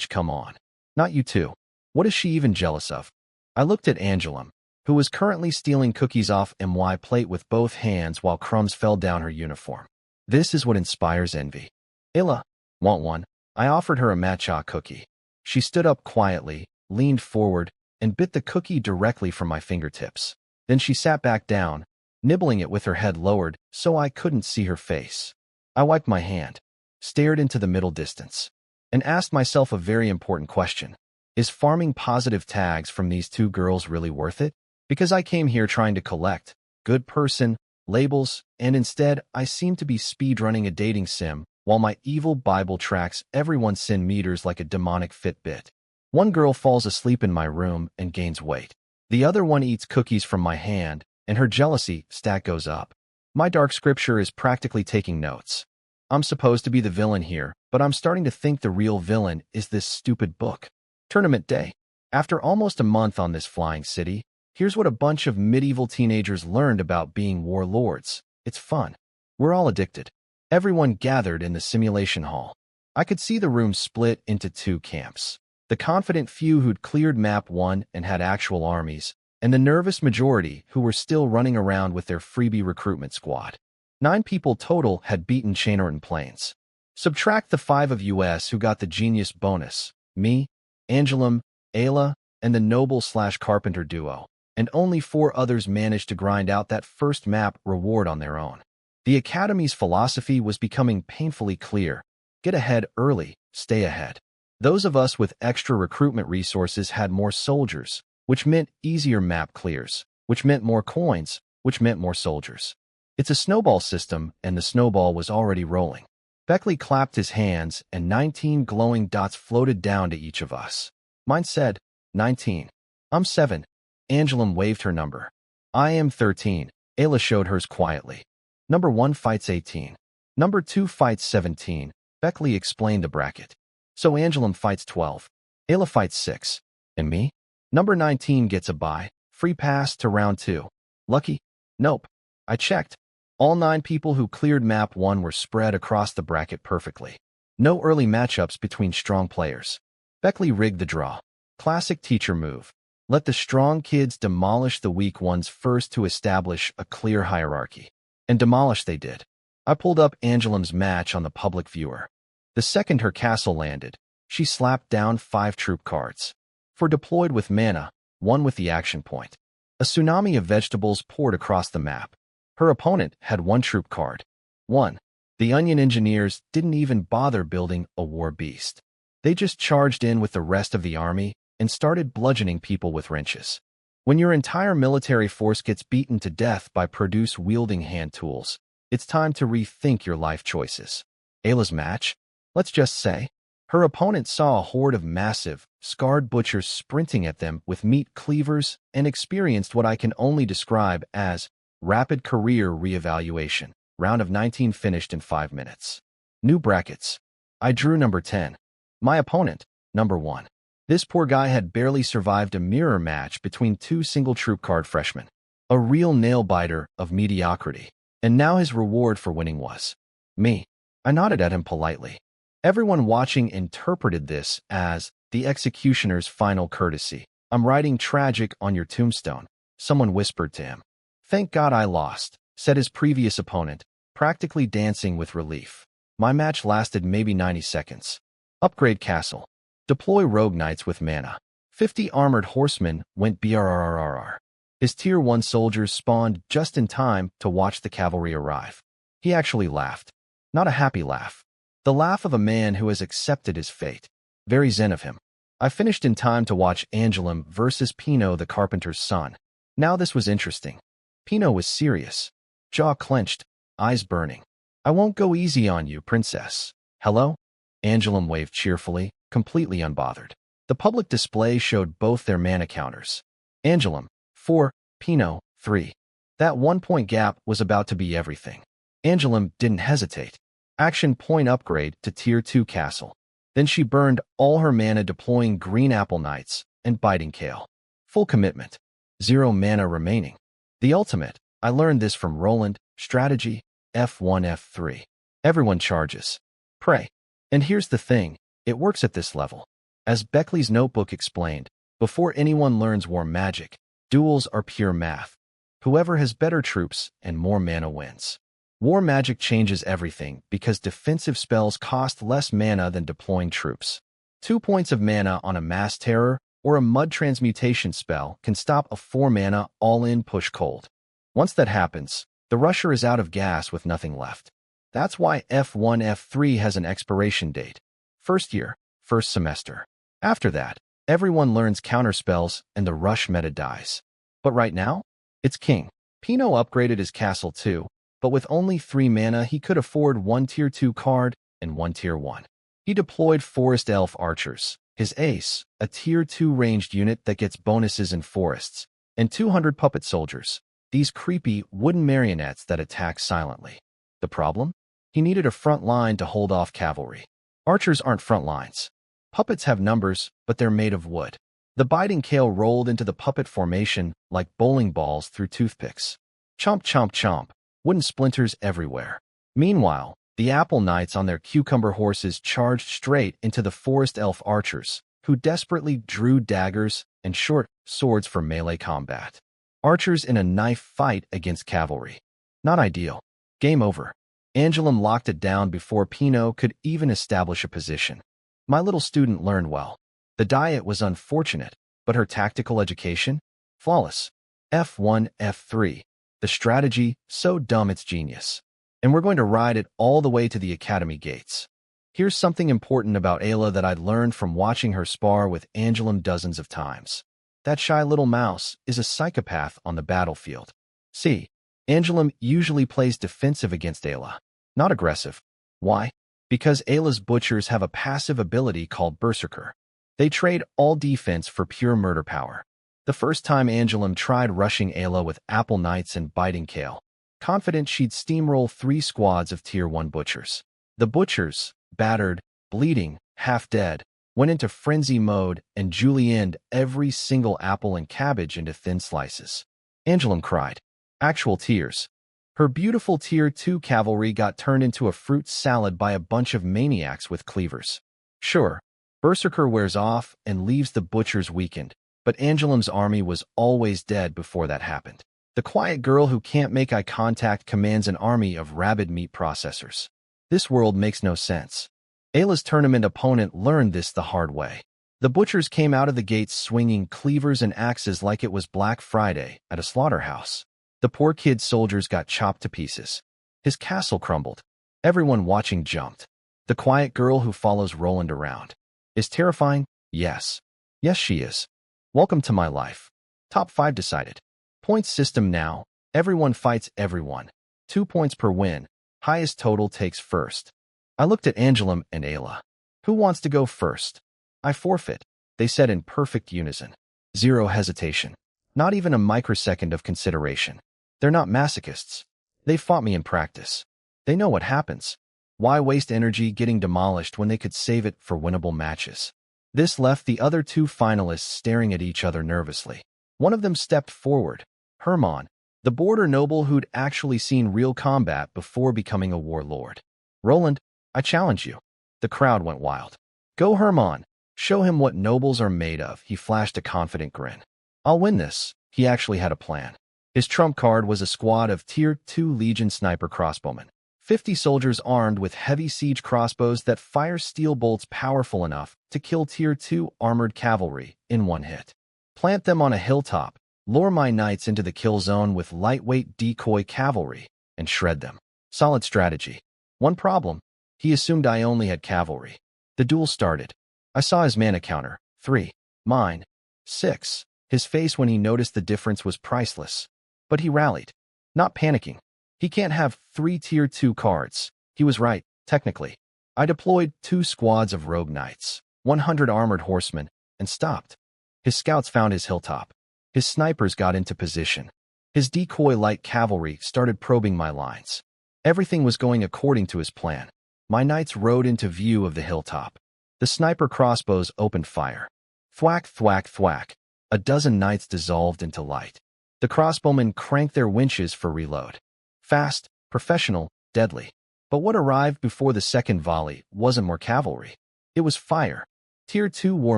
come on. Not you too. What is she even jealous of? I looked at Angelum, who was currently stealing cookies off my plate with both hands while crumbs fell down her uniform. This is what inspires envy. Ayla, want one? I offered her a matcha cookie. She stood up quietly, leaned forward, and bit the cookie directly from my fingertips. Then she sat back down, nibbling it with her head lowered so I couldn't see her face. I wiped my hand, stared into the middle distance, and asked myself a very important question. Is farming positive tags from these two girls really worth it? Because I came here trying to collect good person labels, and instead I seem to be speedrunning a dating sim while my evil Bible tracks everyone's sin meters like a demonic Fitbit. One girl falls asleep in my room and gains weight. The other one eats cookies from my hand, and her jealousy stat goes up. My dark scripture is practically taking notes. I'm supposed to be the villain here, but I'm starting to think the real villain is this stupid book. Tournament day. After almost a month on this flying city, here's what a bunch of medieval teenagers learned about being warlords. It's fun. We're all addicted. Everyone gathered in the simulation hall. I could see the room split into two camps. The confident few who'd cleared map 1 and had actual armies, and the nervous majority who were still running around with their freebie recruitment squad. 9 people total had beaten Chainorton Plains. Subtract the 5 of US who got the genius bonus, me, Angelum, Ayla, and the noble/carpenter duo, and only 4 others managed to grind out that first map reward on their own. The Academy's philosophy was becoming painfully clear. Get ahead early, stay ahead. Those of us with extra recruitment resources had more soldiers, which meant easier map clears, which meant more coins, which meant more soldiers. It's a snowball system, and the snowball was already rolling. Beckley clapped his hands, and 19 glowing dots floated down to each of us. Mine said, 19. I'm 7. Angelum waved her number. I am 13. Ayla showed hers quietly. Number 1 fights 18. Number 2 fights 17. Beckley explained the bracket. So Angelum fights 12. Ayla fights 6. And me? Number 19 gets a bye. Free pass to round 2. Lucky? Nope. I checked. All 9 people who cleared map 1 were spread across the bracket perfectly. No early matchups between strong players. Beckley rigged the draw. Classic teacher move. Let the strong kids demolish the weak ones first to establish a clear hierarchy. And demolish they did. I pulled up Angelum's match on the public viewer. The second her castle landed, she slapped down 5 troop cards. 4 deployed with mana, 1 with the action point. A tsunami of vegetables poured across the map. Her opponent had 1 troop card. 1. The Onion Engineers didn't even bother building a war beast. They just charged in with the rest of the army and started bludgeoning people with wrenches. When your entire military force gets beaten to death by produce-wielding hand tools, it's time to rethink your life choices. Ayla's match? Let's just say, her opponent saw a horde of massive, scarred butchers sprinting at them with meat cleavers and experienced what I can only describe as rapid career reevaluation. Round of 19 finished in 5 minutes. New brackets. I drew number 10. My opponent, number 1. This poor guy had barely survived a mirror match between 2 single-troop card freshmen. A real nail-biter of mediocrity. And now his reward for winning was me. I nodded at him politely. Everyone watching interpreted this as the executioner's final courtesy. I'm writing tragic on your tombstone, someone whispered to him. Thank God I lost, said his previous opponent, practically dancing with relief. My match lasted maybe 90 seconds. Upgrade castle. Deploy rogue knights with mana. 50 armored horsemen went brrrrrr. His tier 1 soldiers spawned just in time to watch the cavalry arrive. He actually laughed. Not a happy laugh. The laugh of a man who has accepted his fate. Very zen of him. I finished in time to watch Angelum versus Pino the carpenter's son. Now this was interesting. Pino was serious. Jaw clenched, eyes burning. I won't go easy on you, princess. Hello? Angelum waved cheerfully, completely unbothered. The public display showed both their mana counters. Angelum, 4, Pino, 3. That 1-point gap was about to be everything. Angelum didn't hesitate. Action point upgrade to Tier 2 Castle. Then she burned all her mana deploying Green Apple Knights and Biting Kale. Full commitment. 0 mana remaining. The ultimate. I learned this from Roland. Strategy, F1, F3. Everyone charges. Pray. And here's the thing. It works at this level. As Beckley's notebook explained, before anyone learns war magic, duels are pure math. Whoever has better troops and more mana wins. War magic changes everything because defensive spells cost less mana than deploying troops. 2 points of mana on a mass terror or a mud transmutation spell can stop a 4 mana all-in push cold. Once that happens, the rusher is out of gas with nothing left. That's why F1, F3 has an expiration date. First year, first semester. After that, everyone learns counterspells and the rush meta dies. But right now, it's king. Pino upgraded his castle too, but with only 3 mana he could afford 1 Tier 2 card and 1 Tier 1. He deployed Forest Elf Archers, his ace, a Tier 2 ranged unit that gets bonuses in forests, and 200 puppet soldiers, these creepy wooden marionettes that attack silently. The problem? He needed a front line to hold off cavalry. Archers aren't front lines. Puppets have numbers, but they're made of wood. The Biting Kale rolled into the puppet formation like bowling balls through toothpicks. Chomp, chomp, chomp. Wooden splinters everywhere. Meanwhile, the Apple Knights on their cucumber horses charged straight into the Forest Elf Archers, who desperately drew daggers and short swords for melee combat. Archers in a knife fight against cavalry. Not ideal. Game over. Angelum locked it down before Pino could even establish a position. My little student learned well. The diet was unfortunate, but her tactical education? Flawless. F1, F3. The strategy, so dumb it's genius. And we're going to ride it all the way to the academy gates. Here's something important about Ayla that I'd learned from watching her spar with Angelum dozens of times. That shy little mouse is a psychopath on the battlefield. See, Angelum usually plays defensive against Ayla, not aggressive. Why? Because Ayla's butchers have a passive ability called Berserker. They trade all defense for pure murder power. The first time Angelum tried rushing Ayla with Apple Knights and Biting Kale, confident she'd steamroll 3 squads of Tier 1 butchers. The butchers, battered, bleeding, half dead, went into frenzy mode and julienned every single apple and cabbage into thin slices. Angelum cried. Actual tears. Her beautiful Tier 2 cavalry got turned into a fruit salad by a bunch of maniacs with cleavers. Sure, Berserker wears off and leaves the butchers weakened, but Angelum's army was always dead before that happened. The quiet girl who can't make eye contact commands an army of rabid meat processors. This world makes no sense. Ayla's tournament opponent learned this the hard way. The butchers came out of the gates swinging cleavers and axes like it was Black Friday at a slaughterhouse. The poor kid's soldiers got chopped to pieces. His castle crumbled. Everyone watching jumped. The quiet girl who follows Roland around. Is terrifying? Yes. Yes, she is. Welcome to my life. Top 5 decided. Points system now. Everyone fights everyone. 2 points per win. Highest total takes first. I looked at Angelum and Ayla. Who wants to go first? I forfeit, they said in perfect unison. 0 hesitation. Not even a microsecond of consideration. They're not masochists. They fought me in practice. They know what happens. Why waste energy getting demolished when they could save it for winnable matches? This left the other 2 finalists staring at each other nervously. One of them stepped forward. Hermann, the border noble who'd actually seen real combat before becoming a warlord. Roland, I challenge you. The crowd went wild. Go Hermann. Show him what nobles are made of. He flashed a confident grin. I'll win this. He actually had a plan. His trump card was a squad of Tier 2 Legion sniper crossbowmen. 50 soldiers armed with heavy siege crossbows that fire steel bolts powerful enough to kill Tier 2 armored cavalry in one hit. Plant them on a hilltop, lure my knights into the kill zone with lightweight decoy cavalry, and shred them. Solid strategy. One problem. He assumed I only had cavalry. The duel started. I saw his mana counter. 3. Mine. 6. His face when he noticed the difference was priceless. But he rallied. Not panicking. He can't have 3 Tier 2 cards. He was right, technically. I deployed 2 squads of rogue knights, 100 armored horsemen, and stopped. His scouts found his hilltop. His snipers got into position. His decoy light cavalry started probing my lines. Everything was going according to his plan. My knights rode into view of the hilltop. The sniper crossbows opened fire. Thwack, thwack, thwack. A dozen knights dissolved into light. The crossbowmen cranked their winches for reload. Fast, professional, deadly. But what arrived before the second volley wasn't more cavalry. It was fire. Tier 2 war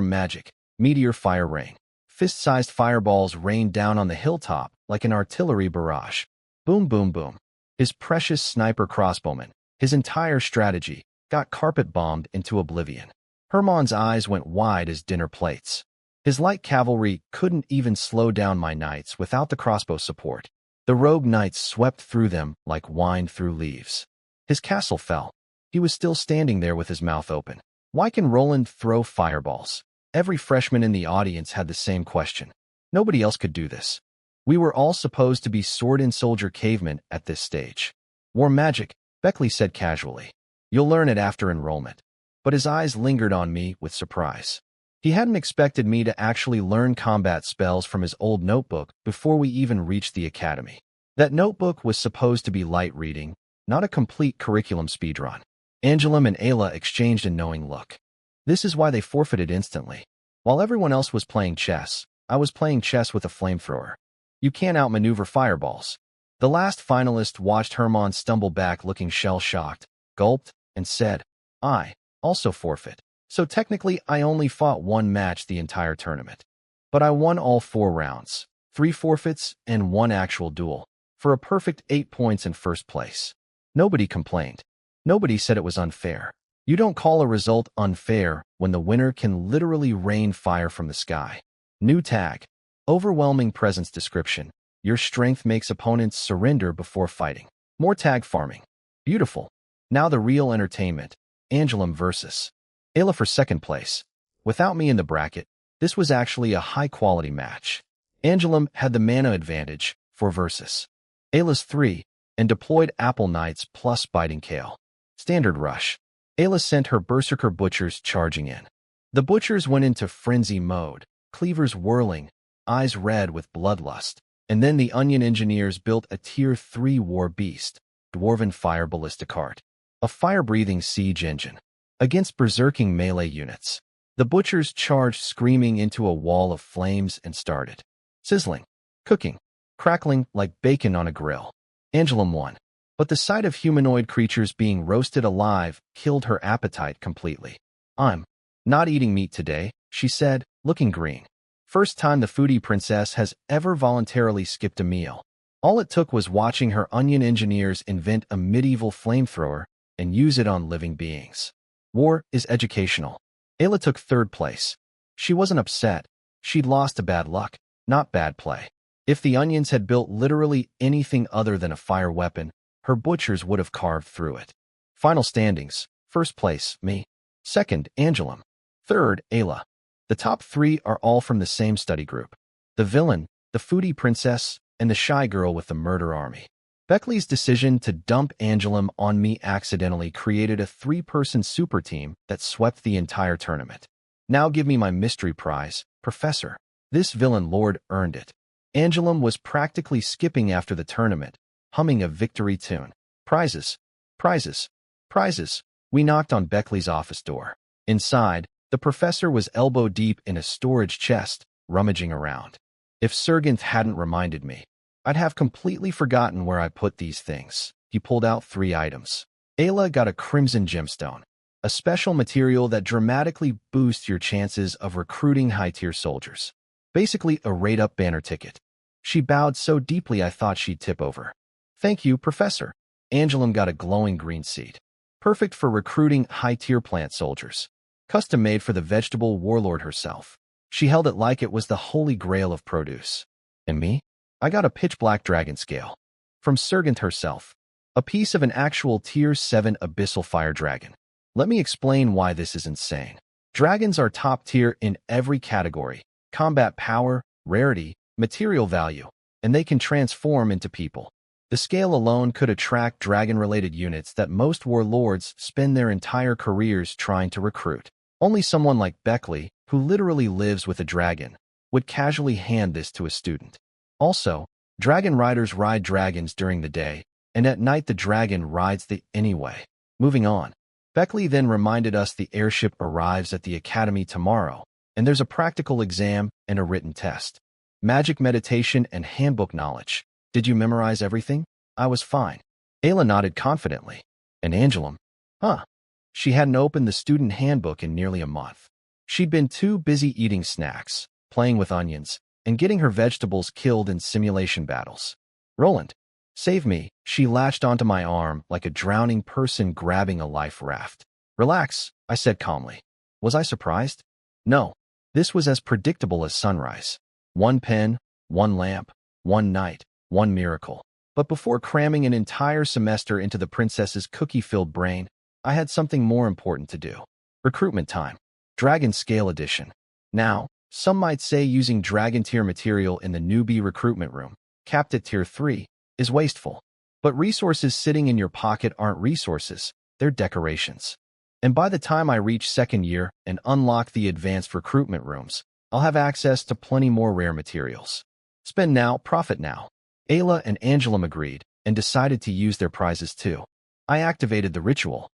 magic, meteor fire rain. Fist-sized fireballs rained down on the hilltop like an artillery barrage. Boom, boom, boom. His precious sniper crossbowman, his entire strategy, got carpet-bombed into oblivion. Hermann's eyes went wide as dinner plates. His light cavalry couldn't even slow down my knights without the crossbow support. The rogue knights swept through them like wine through leaves. His castle fell. He was still standing there with his mouth open. Why can Roland throw fireballs? Every freshman in the audience had the same question. Nobody else could do this. We were all supposed to be sword-and-soldier cavemen at this stage. War magic, Beckley said casually. You'll learn it after enrollment. But his eyes lingered on me with surprise. He hadn't expected me to actually learn combat spells from his old notebook before we even reached the academy. That notebook was supposed to be light reading, not a complete curriculum speedrun. Angelum and Ayla exchanged a knowing look. This is why they forfeited instantly. While everyone else was playing chess, I was playing chess with a flamethrower. You can't outmaneuver fireballs. The last finalist watched Hermann stumble back looking shell-shocked, gulped, and said, I also forfeit. So technically I only fought one match the entire tournament. But I won all 4 rounds, 3 forfeits, and 1 actual duel, for a perfect 8 points in first place. Nobody complained. Nobody said it was unfair. You don't call a result unfair when the winner can literally rain fire from the sky. New tag. Overwhelming presence description. Your strength makes opponents surrender before fighting. More tag farming. Beautiful. Now the real entertainment. Angelum versus Ayla for second place. Without me in the bracket, this was actually a high-quality match. Angelum had the mana advantage for versus Ayla's 3 and deployed Apple Knights plus Biting Kale. Standard rush. Ayla sent her Berserker Butchers charging in. The Butchers went into frenzy mode, cleavers whirling, eyes red with bloodlust. And then the Onion Engineers built a Tier 3 War Beast, Dwarven Fire Ballista Cart, a fire-breathing siege engine. Against berserking melee units, the Butchers charged screaming into a wall of flames and started sizzling, cooking, crackling like bacon on a grill. Angelum won. But the sight of humanoid creatures being roasted alive killed her appetite completely. I'm not eating meat today, she said, looking green. First time the foodie princess has ever voluntarily skipped a meal. All it took was watching her Onion Engineers invent a medieval flamethrower and use it on living beings. War is educational. Ayla took 3rd place. She wasn't upset. She'd lost to bad luck, not bad play. If the Onions had built literally anything other than a fire weapon, her Butchers would have carved through it. Final standings. 1st place, me. 2nd, Angelum. 3rd, Ayla. The top 3 are all from the same study group. The villain, the foodie princess, and the shy girl with the murder army. Beckley's decision to dump Angelum on me accidentally created a 3-person super team that swept the entire tournament. Now give me my mystery prize, Professor. This villain lord earned it. Angelum was practically skipping after the tournament, humming a victory tune. Prizes, prizes, prizes. We knocked on Beckley's office door. Inside, the professor was elbow-deep in a storage chest, rummaging around. If Sergenth hadn't reminded me, I'd have completely forgotten where I put these things. He pulled out 3 items. Ayla got a crimson gemstone, a special material that dramatically boosts your chances of recruiting high-tier soldiers. Basically a rate-up banner ticket. She bowed so deeply I thought she'd tip over. Thank you, Professor. Angelum got a glowing green seed. Perfect for recruiting high-tier plant soldiers. Custom-made for the vegetable warlord herself. She held it like it was the holy grail of produce. And me? I got a pitch-black dragon scale. From Sergenth herself. A piece of an actual Tier 7 abyssal fire dragon. Let me explain why this is insane. Dragons are top tier in every category. Combat power, rarity, material value. And they can transform into people. The scale alone could attract dragon-related units that most warlords spend their entire careers trying to recruit. Only someone like Beckley, who literally lives with a dragon, would casually hand this to a student. Also, dragon riders ride dragons during the day, and at night the dragon rides the anyway. Moving on. Beckley then reminded us the airship arrives at the academy tomorrow, and there's a practical exam and a written test. Magic meditation and handbook knowledge. Did you memorize everything? I was fine. Ayla nodded confidently. And Angelum? Huh. She hadn't opened the student handbook in nearly a month. She'd been too busy eating snacks, playing with onions, and getting her vegetables killed in simulation battles. Roland, save me. She latched onto my arm like a drowning person grabbing a life raft. Relax, I said calmly. Was I surprised? No. This was as predictable as sunrise. One pen, one lamp, one night, one miracle. But before cramming an entire semester into the princess's cookie-filled brain, I had something more important to do. Recruitment time. Dragon Scale Edition. Now, some might say using dragon tier material in the newbie recruitment room, capped at tier 3, is wasteful. But resources sitting in your pocket aren't resources, they're decorations. And by the time I reach second year and unlock the advanced recruitment rooms, I'll have access to plenty more rare materials. Spend now, profit now. Ayla and Angelum agreed and decided to use their prizes too. I activated the ritual.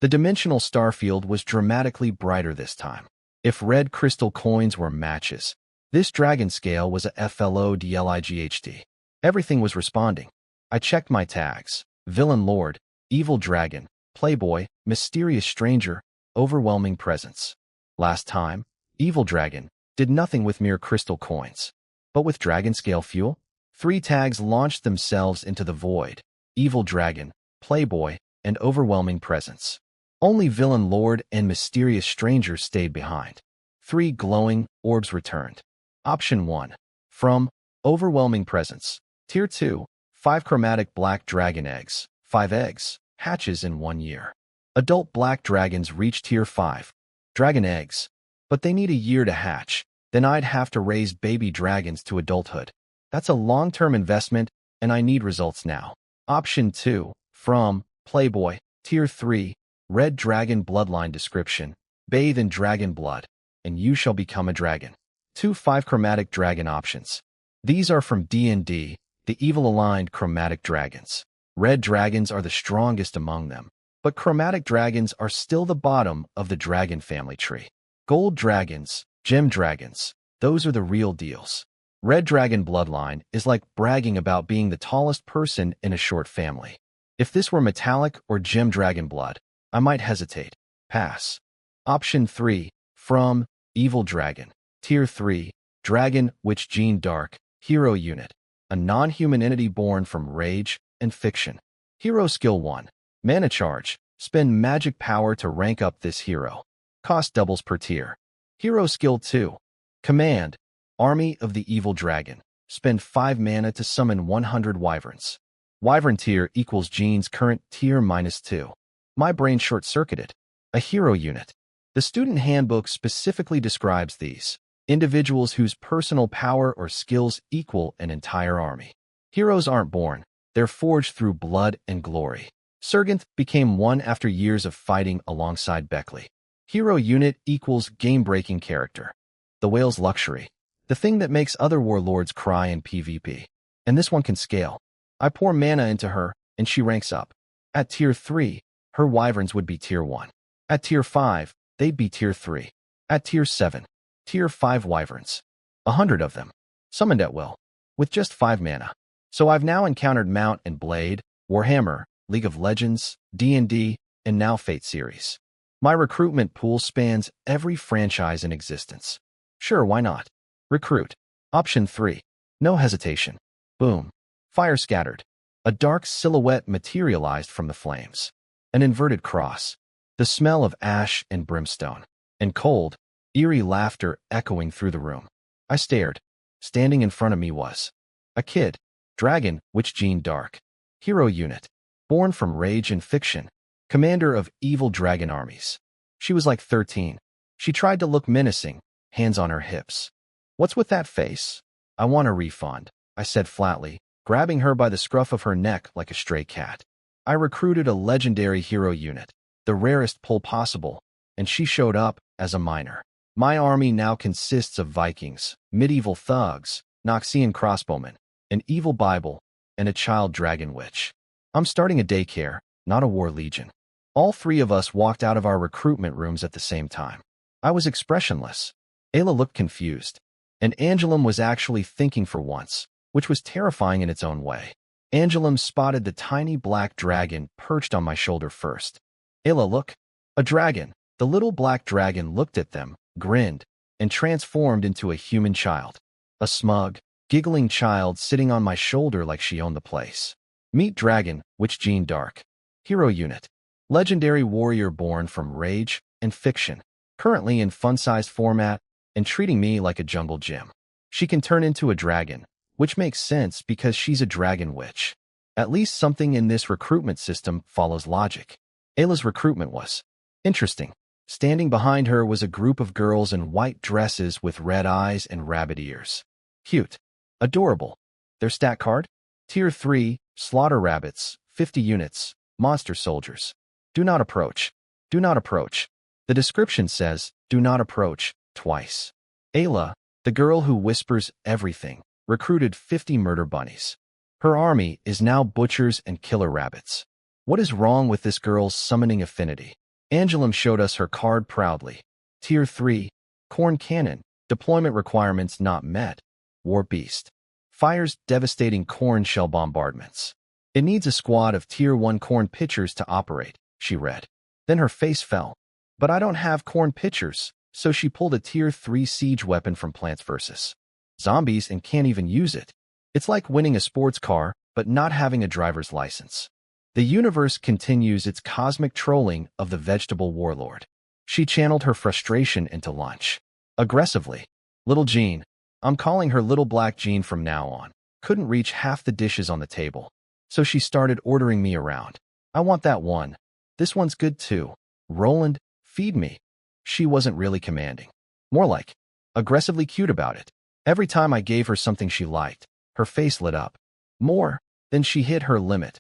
The dimensional star field was dramatically brighter this time. If red crystal coins were matches, this dragon scale was a FLODLIGHT. Everything was responding. I checked my tags. Villain Lord, Evil Dragon, Playboy, Mysterious Stranger, Overwhelming Presence. Last time, Evil Dragon did nothing with mere crystal coins. But with dragon scale fuel, 3 tags launched themselves into the void. Evil Dragon, Playboy, and Overwhelming Presence. Only Villain Lord and Mysterious Stranger stayed behind. 3 glowing orbs returned. Option 1. From Overwhelming Presence. Tier 2. 5 chromatic black dragon eggs. 5 eggs. Hatches in 1 year. Adult black dragons reach Tier 5. Dragon eggs. But they need a year to hatch. Then I'd have to raise baby dragons to adulthood. That's a long-term investment, and I need results now. Option 2. From Playboy. Tier 3. Red Dragon Bloodline Description. Bathe in dragon blood, and you shall become a dragon. 2 5 chromatic dragon options. These are from D&D, the evil-aligned chromatic dragons. Red dragons are the strongest among them, but chromatic dragons are still the bottom of the dragon family tree. Gold dragons, gem dragons, those are the real deals. Red Dragon Bloodline is like bragging about being the tallest person in a short family. If this were metallic or gem dragon blood, I might hesitate. Pass. Option 3. From Evil Dragon. Tier 3. Dragon Witch Jean Dark. Hero Unit. A non-human entity born from rage and fiction. Hero Skill 1. Mana Charge. Spend magic power to rank up this hero. Cost doubles per tier. Hero Skill 2. Command. Army of the Evil Dragon. Spend 5 mana to summon 100 wyverns. Wyvern tier equals Jean's current tier -2. My brain short-circuited. A hero unit. The student handbook specifically describes these. Individuals whose personal power or skills equal an entire army. Heroes aren't born. They're forged through blood and glory. Sergenth became one after years of fighting alongside Beckley. Hero unit equals game-breaking character. The whale's luxury. The thing that makes other warlords cry in PvP. And this one can scale. I pour mana into her, and she ranks up. At tier 3, her wyverns would be tier 1. At tier 5, they'd be tier 3. At tier 7, tier 5 wyverns. 100 of them. Summoned at will. With just 5 mana. So I've now encountered Mount and Blade, Warhammer, League of Legends, D&D, and now Fate series. My recruitment pool spans every franchise in existence. Sure, why not? Recruit. Option 3. No hesitation. Boom. Fire scattered. A dark silhouette materialized from the flames. An inverted cross. The smell of ash and brimstone. And cold, eerie laughter echoing through the room. I stared. Standing in front of me was a kid. Dragon Witch Jean Dark. Hero unit. Born from rage and fiction. Commander of evil dragon armies. She was like 13. She tried to look menacing, hands on her hips. What's with that face? I want a refund, I said flatly, grabbing her by the scruff of her neck like a stray cat. I recruited a legendary hero unit, the rarest pull possible, and she showed up as a minor. My army now consists of Vikings, medieval thugs, Noxian crossbowmen, an evil Bible, and a child dragon witch. I'm starting a daycare, not a war legion. All three of us walked out of our recruitment rooms at the same time. I was expressionless. Ayla looked confused, and Angelum was actually thinking for once, which was terrifying in its own way. Angelum spotted the tiny black dragon perched on my shoulder first. Ayla, look. A dragon. The little black dragon looked at them, grinned, and transformed into a human child. A smug, giggling child sitting on my shoulder like she owned the place. Meet Dragon, Witch Jean Dark. Hero unit. Legendary warrior born from rage and fiction. Currently in fun-sized format and treating me like a jungle gym. She can turn into a dragon, which makes sense because she's a dragon witch. At least something in this recruitment system follows logic. Ayla's recruitment was interesting. Standing behind her was a group of girls in white dresses with red eyes and rabbit ears. Cute. Adorable. Their stat card? Tier 3, Slaughter Rabbits, 50 units, Monster Soldiers. Do not approach. Do not approach. The description says, do not approach, twice. Ayla, the girl who whispers everything, recruited 50 murder bunnies. Her army is now butchers and killer rabbits. What is wrong with this girl's summoning affinity? Angelum showed us her card proudly. Tier 3, Corn Cannon, deployment requirements not met. War Beast. Fires devastating corn shell bombardments. It needs a squad of Tier 1 corn pitchers to operate, she read. Then her face fell. But I don't have corn pitchers, so she pulled a Tier 3 siege weapon from Plants vs. Zombies and can't even use it. It's like winning a sports car, but not having a driver's license. The universe continues its cosmic trolling of the vegetable warlord. She channeled her frustration into lunch. Aggressively. Little Jean. I'm calling her Little Black Jean from now on. Couldn't reach half the dishes on the table. So she started ordering me around. I want that one. This one's good too. Roland, feed me. She wasn't really commanding. More like aggressively cute about it. Every time I gave her something she liked, her face lit up. More. Then she hit her limit.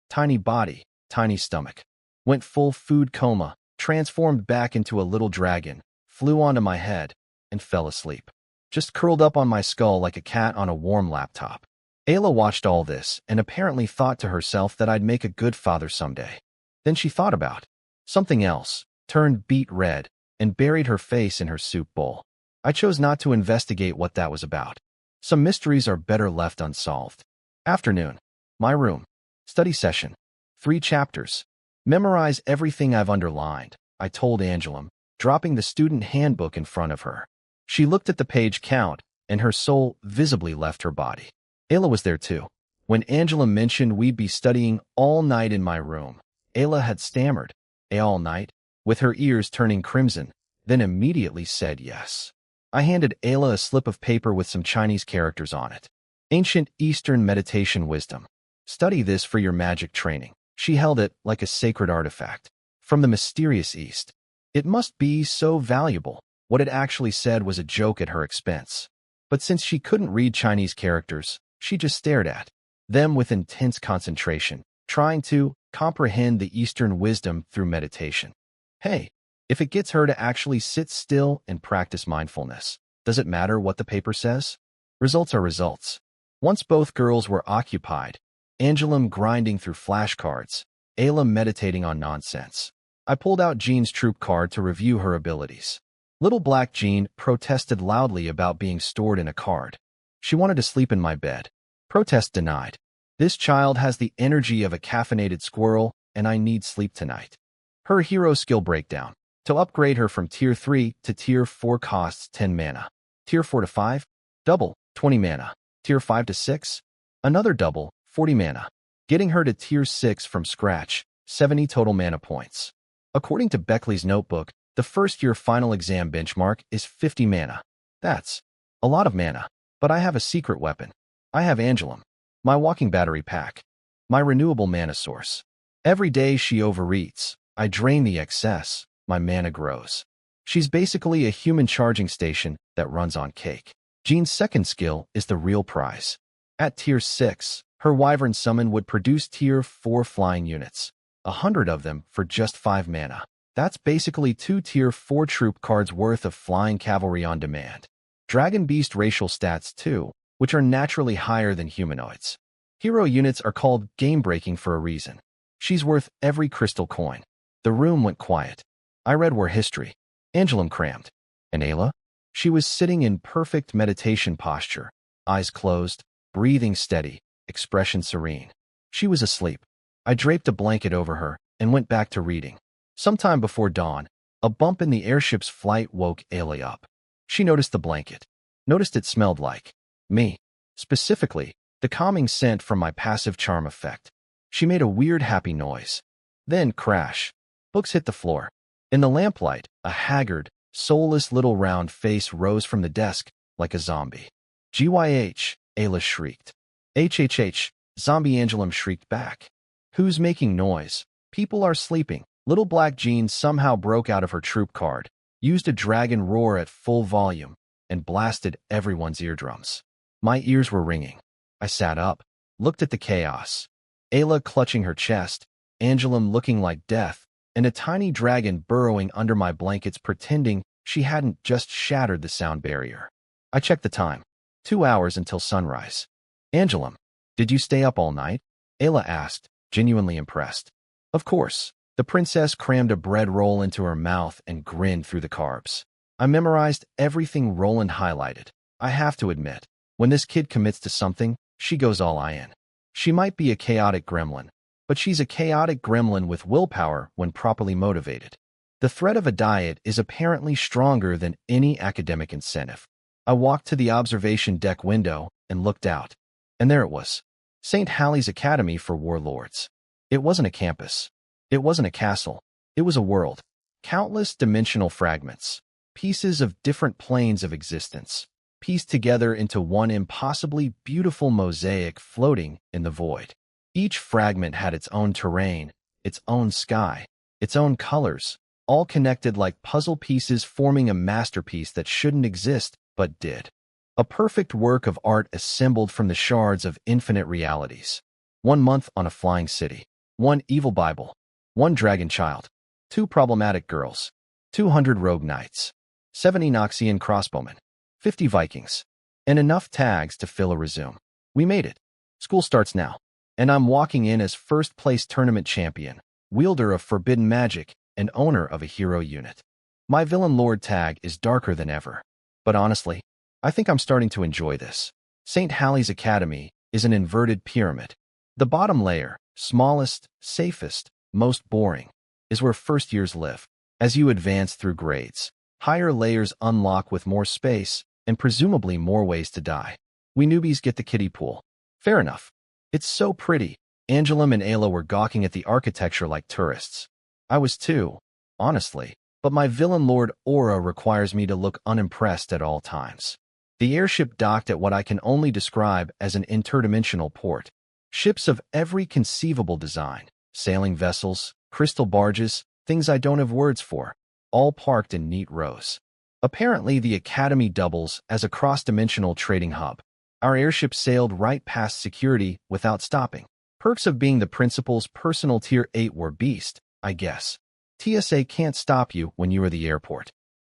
Tiny body, tiny stomach. Went full food coma, transformed back into a little dragon, flew onto my head, and fell asleep. Just curled up on my skull like a cat on a warm laptop. Ayla watched all this and apparently thought to herself that I'd make a good father someday. Then she thought about something else, turned beet red, and buried her face in her soup bowl. I chose not to investigate what that was about. Some mysteries are better left unsolved. Afternoon. My room. Study session. 3 chapters. Memorize everything I've underlined, I told Angelum, dropping the student handbook in front of her. She looked at the page count, and her soul visibly left her body. Ayla was there too. When Angelum mentioned we'd be studying all night in my room, Ayla had stammered, all night, with her ears turning crimson, then immediately said yes. I handed Ayla a slip of paper with some Chinese characters on it. Ancient Eastern meditation wisdom. Study this for your magic training. She held it like a sacred artifact. From the mysterious East. It must be so valuable. What it actually said was a joke at her expense. But since she couldn't read Chinese characters, she just stared at them with intense concentration, trying to comprehend the Eastern wisdom through meditation. Hey, if it gets her to actually sit still and practice mindfulness, does it matter what the paper says? Results are results. Once both girls were occupied, Angelum grinding through flashcards, Ayla meditating on nonsense. I pulled out Jean's troop card to review her abilities. Little Black Jean protested loudly about being stored in a card. She wanted to sleep in my bed. Protest denied. This child has the energy of a caffeinated squirrel, and I need sleep tonight. Her hero skill breakdown. To upgrade her from Tier 3 to Tier 4 costs 10 mana. Tier 4 to 5, double, 20 mana. Tier 5 to 6, another double, 40 mana. Getting her to Tier 6 from scratch, 70 total mana points. According to Beckley's notebook, the first-year final exam benchmark is 50 mana. That's a lot of mana, but I have a secret weapon. I have Angelum, my walking battery pack, my renewable mana source. Every day she overeats, I drain the excess, my mana grows. She's basically a human charging station that runs on cake. Jean's second skill is the real prize. At Tier 6, Her wyvern summon would produce tier 4 flying units, 100 of them for just 5 mana. That's basically 2 tier 4 troop cards worth of flying cavalry on demand. Dragon Beast racial stats too, which are naturally higher than humanoids. Hero units are called game-breaking for a reason. She's worth every crystal coin. The room went quiet. I read War History. Angelum crammed. And Ayla? She was sitting in perfect meditation posture, eyes closed, breathing steady, expression serene. She was asleep. I draped a blanket over her and went back to reading. Sometime before dawn, a bump in the airship's flight woke Ayla up. She noticed the blanket. Noticed it smelled like me. Specifically, the calming scent from my passive charm effect. She made a weird happy noise. Then crash. Books hit the floor. In the lamplight, a haggard, soulless little round face rose from the desk like a zombie. GYH, Ayla shrieked. HHH, Zombie Angelum shrieked back. Who's making noise? People are sleeping. Little Black Jean somehow broke out of her troop card, used a dragon roar at full volume, and blasted everyone's eardrums. My ears were ringing. I sat up, looked at the chaos. Ayla clutching her chest, Angelum looking like death, and a tiny dragon burrowing under my blankets pretending she hadn't just shattered the sound barrier. I checked the time. 2 hours until sunrise. Angelum, did you stay up all night? Ayla asked, genuinely impressed. Of course. The princess crammed a bread roll into her mouth and grinned through the carbs. I memorized everything Roland highlighted. I have to admit, when this kid commits to something, she goes all in. She might be a chaotic gremlin, but she's a chaotic gremlin with willpower when properly motivated. The threat of a diet is apparently stronger than any academic incentive. I walked to the observation deck window and looked out. And there it was. St. Hallie's Academy for Warlords. It wasn't a campus. It wasn't a castle. It was a world. Countless dimensional fragments. Pieces of different planes of existence. Pieced together into one impossibly beautiful mosaic floating in the void. Each fragment had its own terrain, its own sky, its own colors, all connected like puzzle pieces forming a masterpiece that shouldn't exist but did. A perfect work of art assembled from the shards of infinite realities. 1 month on a flying city. 1 evil Bible. 1 dragon child. 2 problematic girls. 200 rogue knights. 70 Noxian crossbowmen. 50 Vikings. And enough tags to fill a resume. We made it. School starts now. And I'm walking in as first-place tournament champion, wielder of forbidden magic, and owner of a hero unit. My villain lord tag is darker than ever. But honestly, I think I'm starting to enjoy this. St. Hallie's Academy is an inverted pyramid. The bottom layer, smallest, safest, most boring, is where first years live. As you advance through grades, higher layers unlock with more space and presumably more ways to die. We newbies get the kiddie pool. Fair enough. It's so pretty. Angelum and Ayla were gawking at the architecture like tourists. I was too, honestly, but my villain lord aura requires me to look unimpressed at all times. The airship docked at what I can only describe as an interdimensional port. Ships of every conceivable design, sailing vessels, crystal barges, things I don't have words for, all parked in neat rows. Apparently, the Academy doubles as a cross-dimensional trading hub. Our airship sailed right past security without stopping. Perks of being the principal's personal Tier 8 war beast, I guess. TSA can't stop you when you are the airport.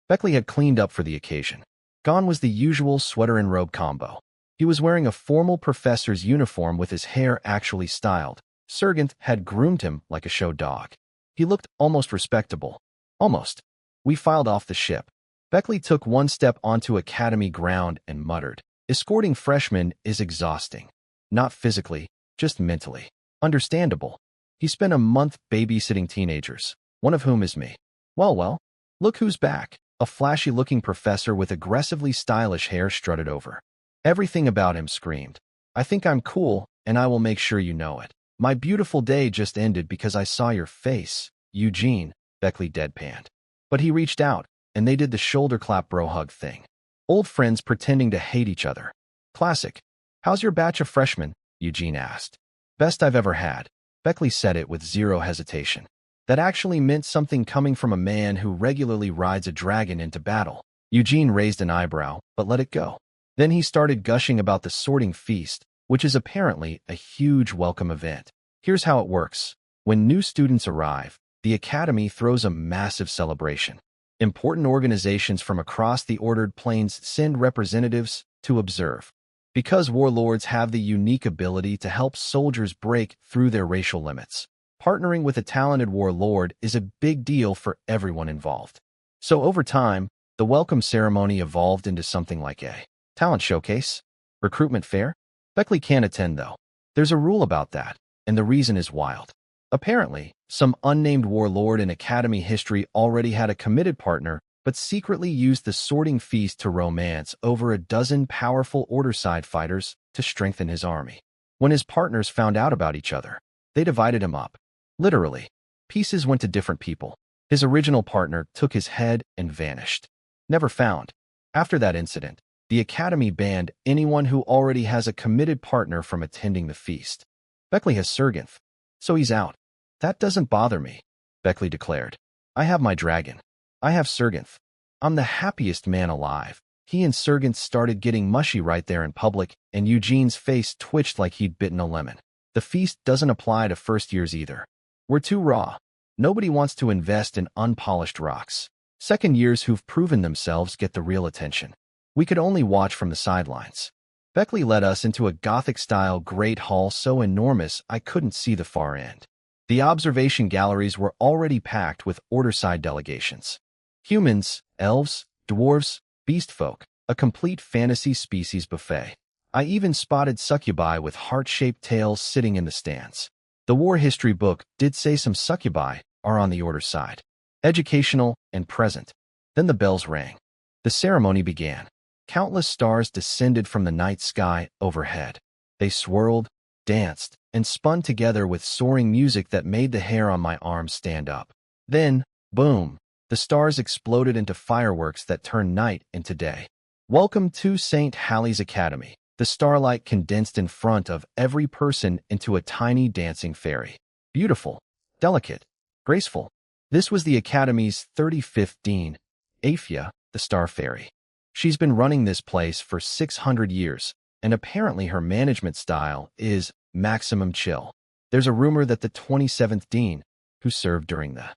Beckley had cleaned up for the occasion. Gone was the usual sweater and robe combo. He was wearing a formal professor's uniform with his hair actually styled. Sergeant had groomed him like a show dog. He looked almost respectable. Almost. We filed off the ship. Beckley took 1 step onto Academy ground and muttered, "Escorting freshmen is exhausting. Not physically, just mentally. Understandable. He spent a month babysitting teenagers, one of whom is me. Well, look who's back." A flashy-looking professor with aggressively stylish hair strutted over. Everything about him screamed, "I think I'm cool, and I will make sure you know it. My beautiful day just ended because I saw your face, Eugene," Beckley deadpanned. But he reached out, and they did the shoulder clap bro hug thing. Old friends pretending to hate each other. Classic. "How's your batch of freshmen?" Eugene asked. "Best I've ever had." Beckley said it with zero hesitation. That actually meant something coming from a man who regularly rides a dragon into battle. Eugene raised an eyebrow, but let it go. Then he started gushing about the sorting feast, which is apparently a huge welcome event. Here's how it works. When new students arrive, the Academy throws a massive celebration. Important organizations from across the Ordered Planes send representatives to observe. Because warlords have the unique ability to help soldiers break through their racial limits, partnering with a talented warlord is a big deal for everyone involved. So over time, the welcome ceremony evolved into something like a talent showcase, recruitment fair. Beckley can't attend, though. There's a rule about that, and the reason is wild. Apparently, some unnamed warlord in Academy history already had a committed partner, but secretly used the sorting feast to romance over a dozen powerful Order-side fighters to strengthen his army. When his partners found out about each other, they divided him up. Literally, pieces went to different people. His original partner took his head and vanished. Never found. After that incident, the Academy banned anyone who already has a committed partner from attending the feast. Beckley has Sergenth, so he's out. That doesn't bother me, Beckley declared. I have my dragon. I have Sergenth. I'm the happiest man alive. He and Sergenth started getting mushy right there in public, and Eugene's face twitched like he'd bitten a lemon. The feast doesn't apply to first years either. We're too raw. Nobody wants to invest in unpolished rocks. Second years who've proven themselves get the real attention. We could only watch from the sidelines. Beckley led us into a Gothic-style great hall so enormous I couldn't see the far end. The observation galleries were already packed with Order-side delegations. Humans, elves, dwarves, beastfolk, a complete fantasy species buffet. I even spotted succubi with heart-shaped tails sitting in the stands. The war history book did say some succubi are on the Order side. Educational and present. Then the bells rang. The ceremony began. Countless stars descended from the night sky overhead. They swirled, danced, and spun together with soaring music that made the hair on my arms stand up. Then, boom, the stars exploded into fireworks that turned night into day. Welcome to St. Halley's Academy. The starlight condensed in front of every person into a tiny dancing fairy. Beautiful, delicate, graceful. This was the Academy's 35th dean, Aphia, the Star Fairy. She's been running this place for 600 years, and apparently her management style is maximum chill. There's a rumor that the 27th dean, who served during the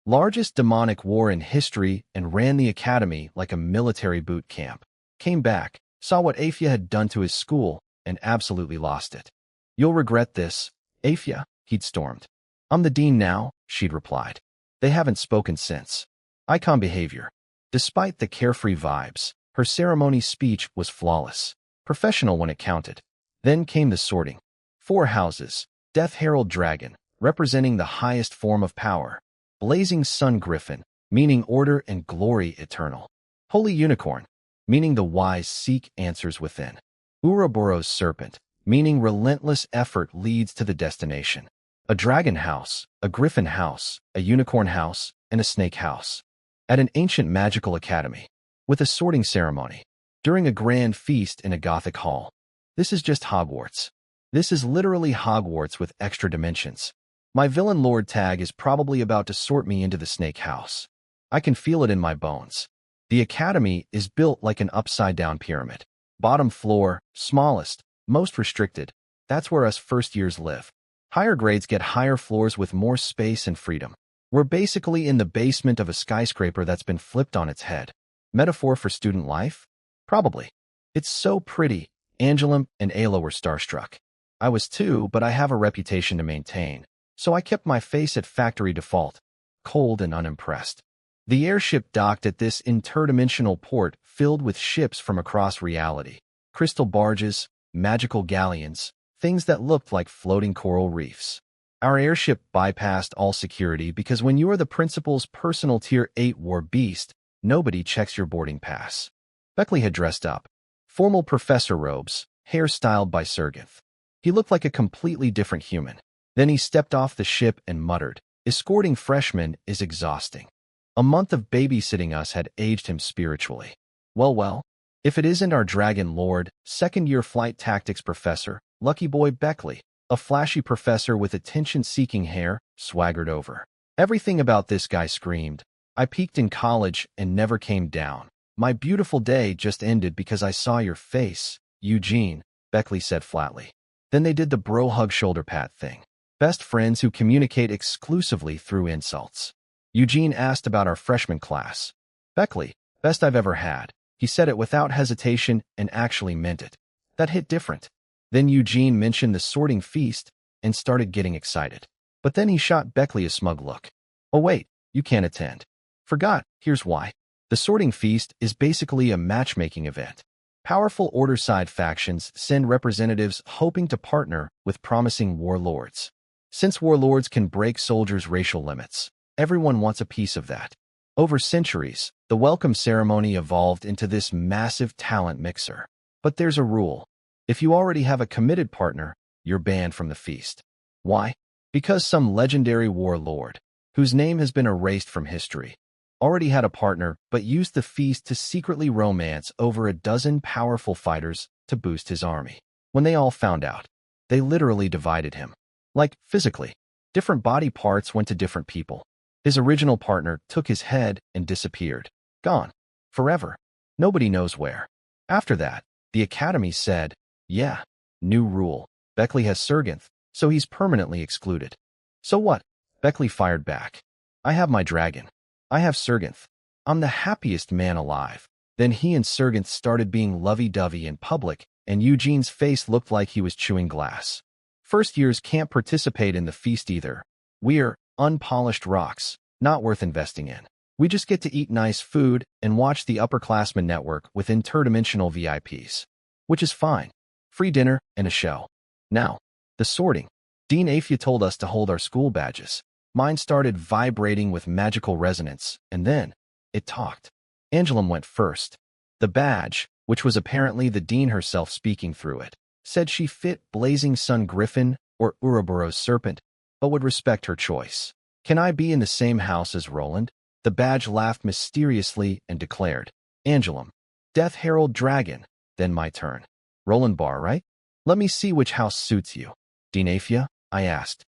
largest demonic war in history and ran the Academy like a military boot camp, came back, saw what Aphia had done to his school, and absolutely lost it. You'll regret this, Aphia, he'd stormed. I'm the dean now, she'd replied. They haven't spoken since. Icon behavior. Despite the carefree vibes, her ceremony speech was flawless, professional when it counted. Then came the sorting. 4 houses, Death Herald Dragon, representing the highest form of power. Blazing Sun Griffin, meaning order and glory eternal. Holy Unicorn, meaning the wise seek answers within. Ouroboros Serpent, meaning relentless effort leads to the destination. A dragon house, a griffin house, a unicorn house, and a snake house. At an ancient magical academy, with a sorting ceremony, during a grand feast in a Gothic hall. This is just Hogwarts. This is literally Hogwarts with extra dimensions. My villain lord tag is probably about to sort me into the snake house. I can feel it in my bones. The academy is built like an upside-down pyramid. Bottom floor, smallest, most restricted. That's where us first years live. Higher grades get higher floors with more space and freedom. We're basically in the basement of a skyscraper that's been flipped on its head. Metaphor for student life? Probably. It's so pretty. Angelum and Ayla were starstruck. I was too, but I have a reputation to maintain, so I kept my face at factory default, cold and unimpressed. The airship docked at this interdimensional port filled with ships from across reality. Crystal barges, magical galleons, things that looked like floating coral reefs. Our airship bypassed all security because when you are the principal's personal Tier 8 war beast, nobody checks your boarding pass. Beckley had dressed up. Formal professor robes, hair styled by Sergenth. He looked like a completely different human. Then he stepped off the ship and muttered, "Escorting freshmen is exhausting." A month of babysitting us had aged him spiritually. Well, if it isn't our Dragon Lord, second-year flight tactics professor, Lucky Boy Beckley, a flashy professor with attention-seeking hair, swaggered over. Everything about this guy screamed, "I peaked in college and never came down. My beautiful day just ended because I saw your face, Eugene," Beckley said flatly. Then they did the bro hug shoulder pat thing. Best friends who communicate exclusively through insults. Eugene asked about our freshman class. Beckley, best I've ever had. He said it without hesitation and actually meant it. That hit different. Then Eugene mentioned the sorting feast and started getting excited. But then he shot Beckley a smug look. Oh wait, you can't attend. Forgot, here's why. The sorting feast is basically a matchmaking event. Powerful Order-side factions send representatives hoping to partner with promising warlords. Since warlords can break soldiers' racial limits, everyone wants a piece of that. Over centuries, the welcome ceremony evolved into this massive talent mixer. But there's a rule. If you already have a committed partner, you're banned from the feast. Why? Because some legendary warlord, whose name has been erased from history, already had a partner but used the feast to secretly romance over a dozen powerful fighters to boost his army. When they all found out, they literally divided him. Like, physically. Different body parts went to different people. His original partner took his head and disappeared. Gone. Forever. Nobody knows where. After that, the Academy said, yeah, new rule. Beckley has Sergenth, so he's permanently excluded. So what? Beckley fired back. I have my dragon. I have Sergenth. I'm the happiest man alive. Then he and Sergenth started being lovey-dovey in public, and Eugene's face looked like he was chewing glass. First years can't participate in the feast either. We're unpolished rocks, not worth investing in. We just get to eat nice food and watch the upperclassmen network with interdimensional VIPs. Which is fine. Free dinner and a show. Now, the sorting. Dean Afia told us to hold our school badges. Mine started vibrating with magical resonance, and then it talked. Angelum went first. The badge, which was apparently the dean herself speaking through it, said she fit Blazing Sun Griffin or Ouroboros Serpent, but would respect her choice. Can I be in the same house as Roland? The badge laughed mysteriously and declared, Angelum, Death Herald Dragon. Then my turn. Roland Bar, right? Let me see which house suits you. Dean Afia? I asked.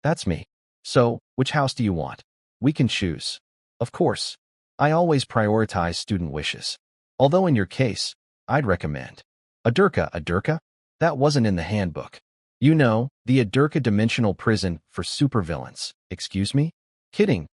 That's me. So, which house do you want? We can choose. Of course. I always prioritize student wishes. Although in your case, I'd recommend Adurka? That wasn't in the handbook. You know, the Adurka dimensional prison for supervillains. Excuse me? Kidding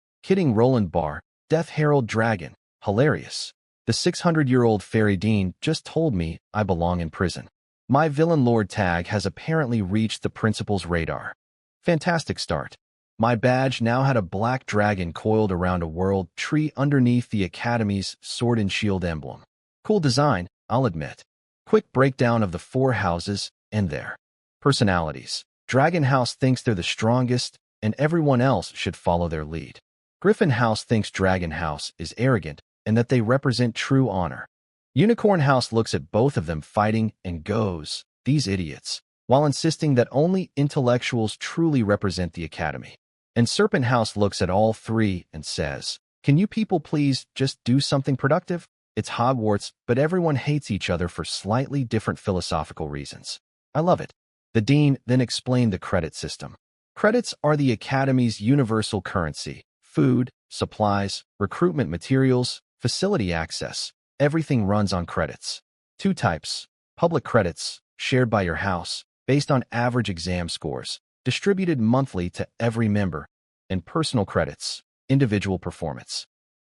Roland Bar, Death Herald Dragon. Hilarious. The 600-year-old fairy dean just told me I belong in prison. My villain lord tag has apparently reached the principal's radar. Fantastic start. My badge now had a black dragon coiled around a world tree underneath the Academy's sword and shield emblem. Cool design, I'll admit. Quick breakdown of the 4 houses and their personalities. Dragon House thinks they're the strongest, and everyone else should follow their lead. Griffin House thinks Dragon House is arrogant and that they represent true honor. Unicorn House looks at both of them fighting and goes, these idiots, while insisting that only intellectuals truly represent the Academy. And Serpent House looks at all 3 and says, can you people please just do something productive? It's Hogwarts, but everyone hates each other for slightly different philosophical reasons. I love it. The dean then explained the credit system. Credits are the Academy's universal currency. Food, supplies, recruitment materials, facility access. Everything runs on credits. 2 types. Public credits, shared by your house, based on average exam scores, distributed monthly to every member, and personal credits, individual performance.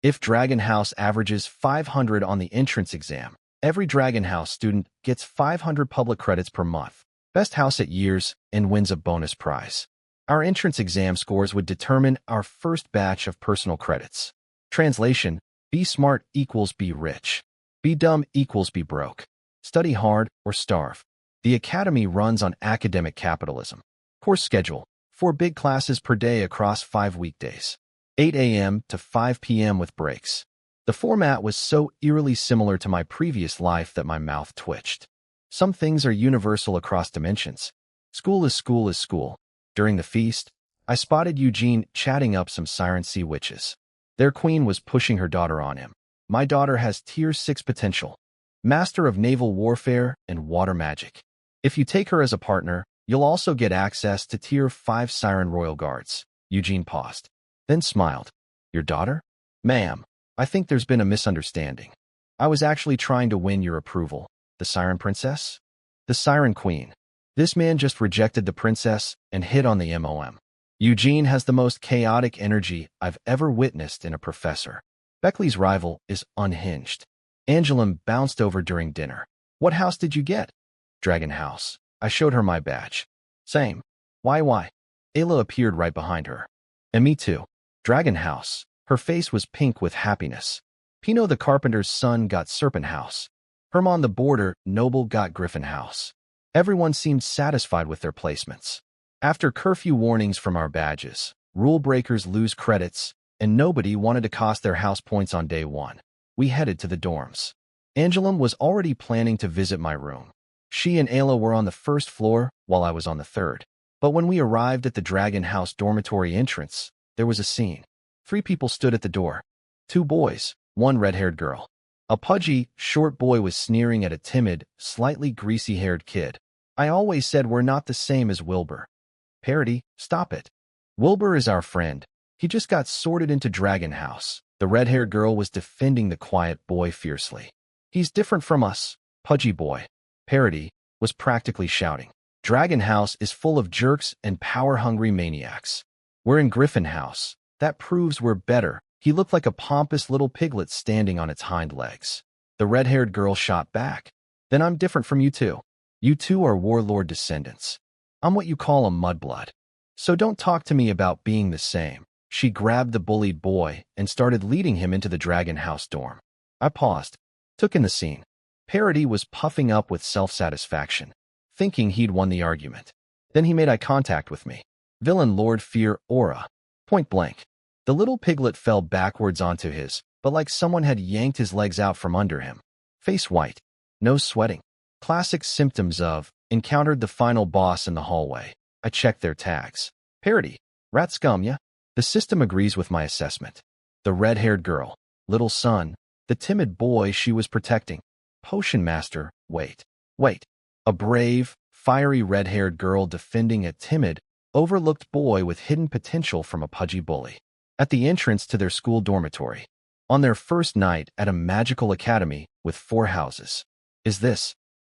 If Dragon House averages 500 on the entrance exam, every Dragon House student gets 500 public credits per month. Best house at years and wins a bonus prize. Our entrance exam scores would determine our first batch of personal credits. Translation: be smart equals be rich. Be dumb equals be broke. Study hard or starve. The Academy runs on academic capitalism. Course schedule: 4 big classes per day across 5 weekdays. 8 a.m. to 5 p.m. with breaks. The format was so eerily similar to my previous life that my mouth twitched. Some things are universal across dimensions. School is school is school. During the feast, I spotted Eugene chatting up some Siren Sea witches. Their queen was pushing her daughter on him. My daughter has Tier 6 potential. Master of naval warfare and water magic. If you take her as a partner, you'll also get access to Tier 5 Siren Royal Guards. Eugene paused, then smiled. Your daughter? Ma'am, I think there's been a misunderstanding. I was actually trying to win your approval. The Siren Princess? The Siren Queen. This man just rejected the princess and hit on the MOM. Eugene has the most chaotic energy I've ever witnessed in a professor. Beckley's rival is unhinged. Angelum bounced over during dinner. What house did you get? Dragon house. I showed her my badge. Same. Why? Ayla appeared right behind her. And me too. Dragon house. Her face was pink with happiness. Pino the carpenter's son got Serpent house. Hermon the boarder noble got Griffin house. Everyone seemed satisfied with their placements. After curfew warnings from our badges, rule breakers lose credits, and nobody wanted to cost their house points on day one, we headed to the dorms. Angelum was already planning to visit my room. She and Ayla were on the first floor while I was on the third. But when we arrived at the Dragon House dormitory entrance, there was a scene. 3 people stood at the door. 2 boys, 1 red-haired girl. A pudgy, short boy was sneering at a timid, slightly greasy-haired kid. I always said we're not the same as Wilbur. Parody, stop it. Wilbur is our friend. He just got sorted into Dragon House. The red-haired girl was defending the quiet boy fiercely. He's different from us, pudgy boy. Parody was practically shouting. Dragon House is full of jerks and power-hungry maniacs. We're in Griffin House. That proves we're better. He looked like a pompous little piglet standing on its hind legs. The red-haired girl shot back. Then I'm different from you two. You two are Warlord descendants. I'm what you call a mudblood. So don't talk to me about being the same. She grabbed the bullied boy and started leading him into the Dragon House dorm. I paused, took in the scene. Parody was puffing up with self-satisfaction, thinking he'd won the argument. Then he made eye contact with me. Villain Lord Fear Aura. Point blank. The little piglet fell backwards onto his, but like someone had yanked his legs out from under him. Face white. Nose sweating. Classic symptoms of, encountered the final boss in the hallway. I checked their tags. Parody. Rat scum, yeah? The system agrees with my assessment. The red-haired girl. Little son. The timid boy she was protecting. Potion master. Wait. A brave, fiery red-haired girl defending a timid, overlooked boy with hidden potential from a pudgy bully. At the entrance to their school dormitory. On their first night at a magical academy with 4 houses.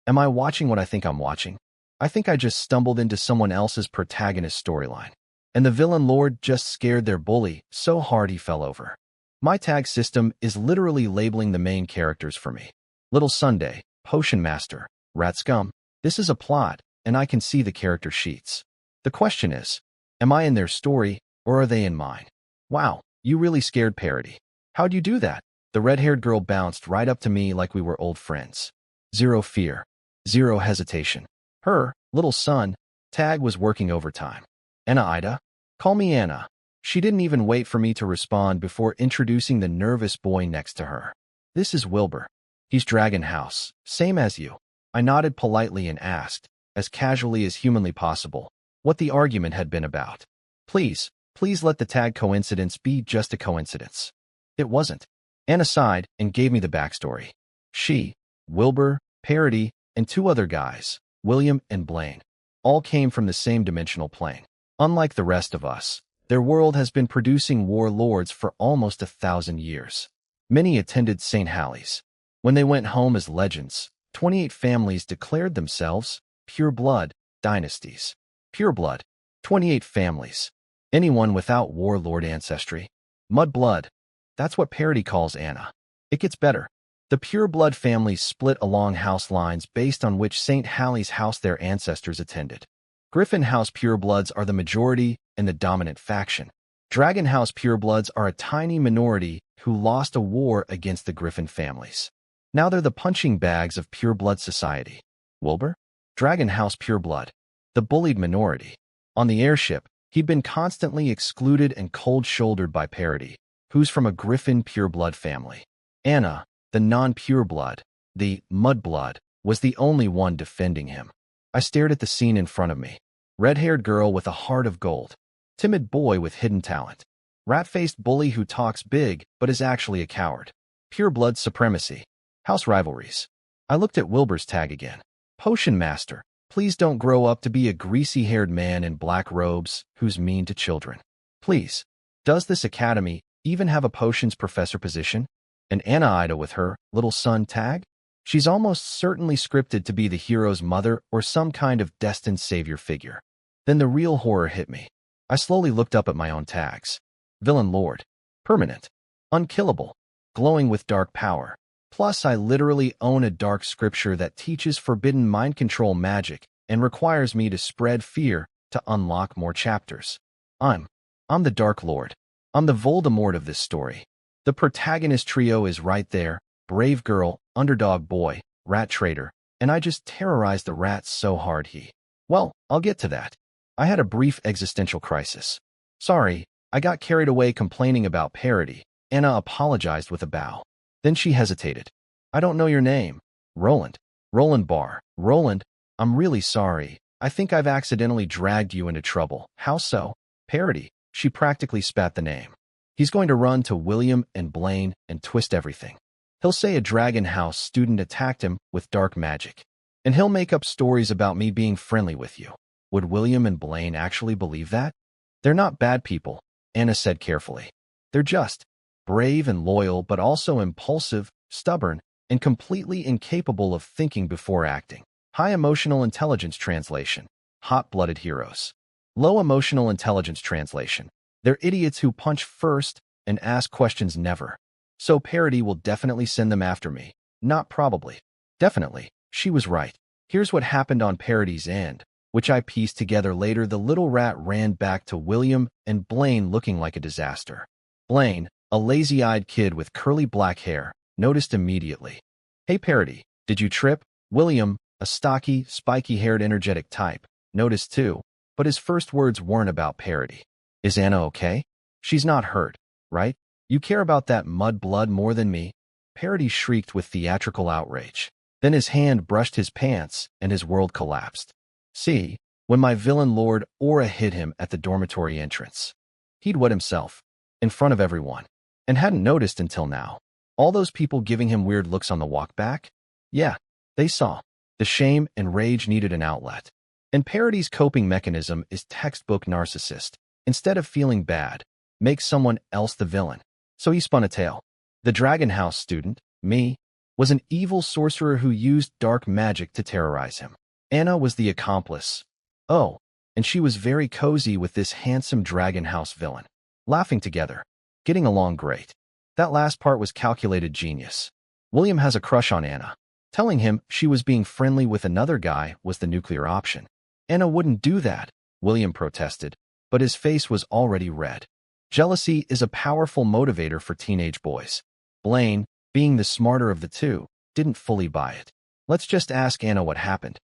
Am I watching what I think I'm watching? I think I just stumbled into someone else's protagonist storyline. And the villain lord just scared their bully so hard he fell over. My tag system is literally labeling the main characters for me. Little Sunday, Potion Master, Rat Scum. This is a plot, and I can see the character sheets. The question is, am I in their story, or are they in mine? Wow, you really scared Parody. How'd you do that? The red-haired girl bounced right up to me like we were old friends. 0 fear. 0 hesitation. Her, little son, tag was working overtime. Anna Ida? Call me Anna. She didn't even wait for me to respond before introducing the nervous boy next to her. This is Wilbur. He's Dragon House, same as you. I nodded politely and asked, as casually as humanly possible, what the argument had been about. Please let the tag coincidence be just a coincidence. It wasn't. Anna sighed and gave me the backstory. She, Wilbur, Parody, and 2 other guys, William and Blaine, all came from the same dimensional plane. Unlike the rest of us, their world has been producing warlords for almost 1,000 years. Many attended St. Halley's. When they went home as legends, 28 families declared themselves pure blood dynasties. Pure blood. 28 families. Anyone without warlord ancestry. Mudblood. That's what Parody calls Anna. It gets better. The pure blood families split along house lines based on which St. Halley's house their ancestors attended. Griffin House purebloods are the majority and the dominant faction. Dragon House purebloods are a tiny minority who lost a war against the Griffin families. Now they're the punching bags of pureblood society. Wilbur? Dragon House pureblood. The bullied minority. On the airship, he'd been constantly excluded and cold-shouldered by Parody, who's from a Griffin pureblood family. Anna, the non-pureblood, the mudblood, was the only one defending him. I stared at the scene in front of me. Red-haired girl with a heart of gold. Timid boy with hidden talent. Rat-faced bully who talks big but is actually a coward. Pureblood supremacy. House rivalries. I looked at Wilbur's tag again. Potion Master. Please don't grow up to be a greasy-haired man in black robes who's mean to children. Please. Does this academy even have a potions professor position? And Anna Ida with her little son tag? She's almost certainly scripted to be the hero's mother or some kind of destined savior figure. Then the real horror hit me. I slowly looked up at my own tags. Villain Lord. Permanent. Unkillable. Glowing with dark power. Plus, I literally own a dark scripture that teaches forbidden mind control magic and requires me to spread fear to unlock more chapters. I'm the Dark Lord. I'm the Voldemort of this story. The protagonist trio is right there. Brave girl, underdog boy, rat trader, and I just terrorized the rats so hard Well, I'll get to that. I had a brief existential crisis. Sorry, I got carried away complaining about parody. Anna apologized with a bow. Then she hesitated. I don't know your name. Roland. Roland Barr. Roland, I'm really sorry. I think I've accidentally dragged you into trouble. How so? Parody. She practically spat the name. He's going to run to William and Blaine and twist everything. He'll say a Dragon House student attacked him with dark magic. And he'll make up stories about me being friendly with you. Would William and Blaine actually believe that? They're not bad people, Anna said carefully. They're just brave and loyal, but also impulsive, stubborn, and completely incapable of thinking before acting. High emotional intelligence translation. Hot-blooded heroes. Low emotional intelligence translation. They're idiots who punch first and ask questions never. So parody will definitely send them after me. Not probably. Definitely. She was right. Here's what happened on parody's end, which I pieced together later. The little rat ran back to William and Blaine looking like a disaster. Blaine, a lazy-eyed kid with curly black hair, noticed immediately. Hey parody, did you trip? William, a stocky, spiky-haired energetic type, noticed too, but his first words weren't about parody. Is Anna okay? She's not hurt, right? You care about that mud-blood more than me? Parody shrieked with theatrical outrage. Then his hand brushed his pants and his world collapsed. See, when my villain Lord Aura hit him at the dormitory entrance. He'd wet himself, in front of everyone, and hadn't noticed until now. All those people giving him weird looks on the walk back? Yeah, they saw. The shame and rage needed an outlet. And parody's coping mechanism is textbook narcissist. Instead of feeling bad, make someone else the villain. So he spun a tale. The Dragon House student, me, was an evil sorcerer who used dark magic to terrorize him. Anna was the accomplice. Oh, and she was very cozy with this handsome Dragon House villain. Laughing together. Getting along great. That last part was calculated genius. William has a crush on Anna. Telling him she was being friendly with another guy was the nuclear option. Anna wouldn't do that, William protested, but his face was already red. Jealousy is a powerful motivator for teenage boys. Blaine, being the smarter of the two, didn't fully buy it. Let's just ask Anna what happened.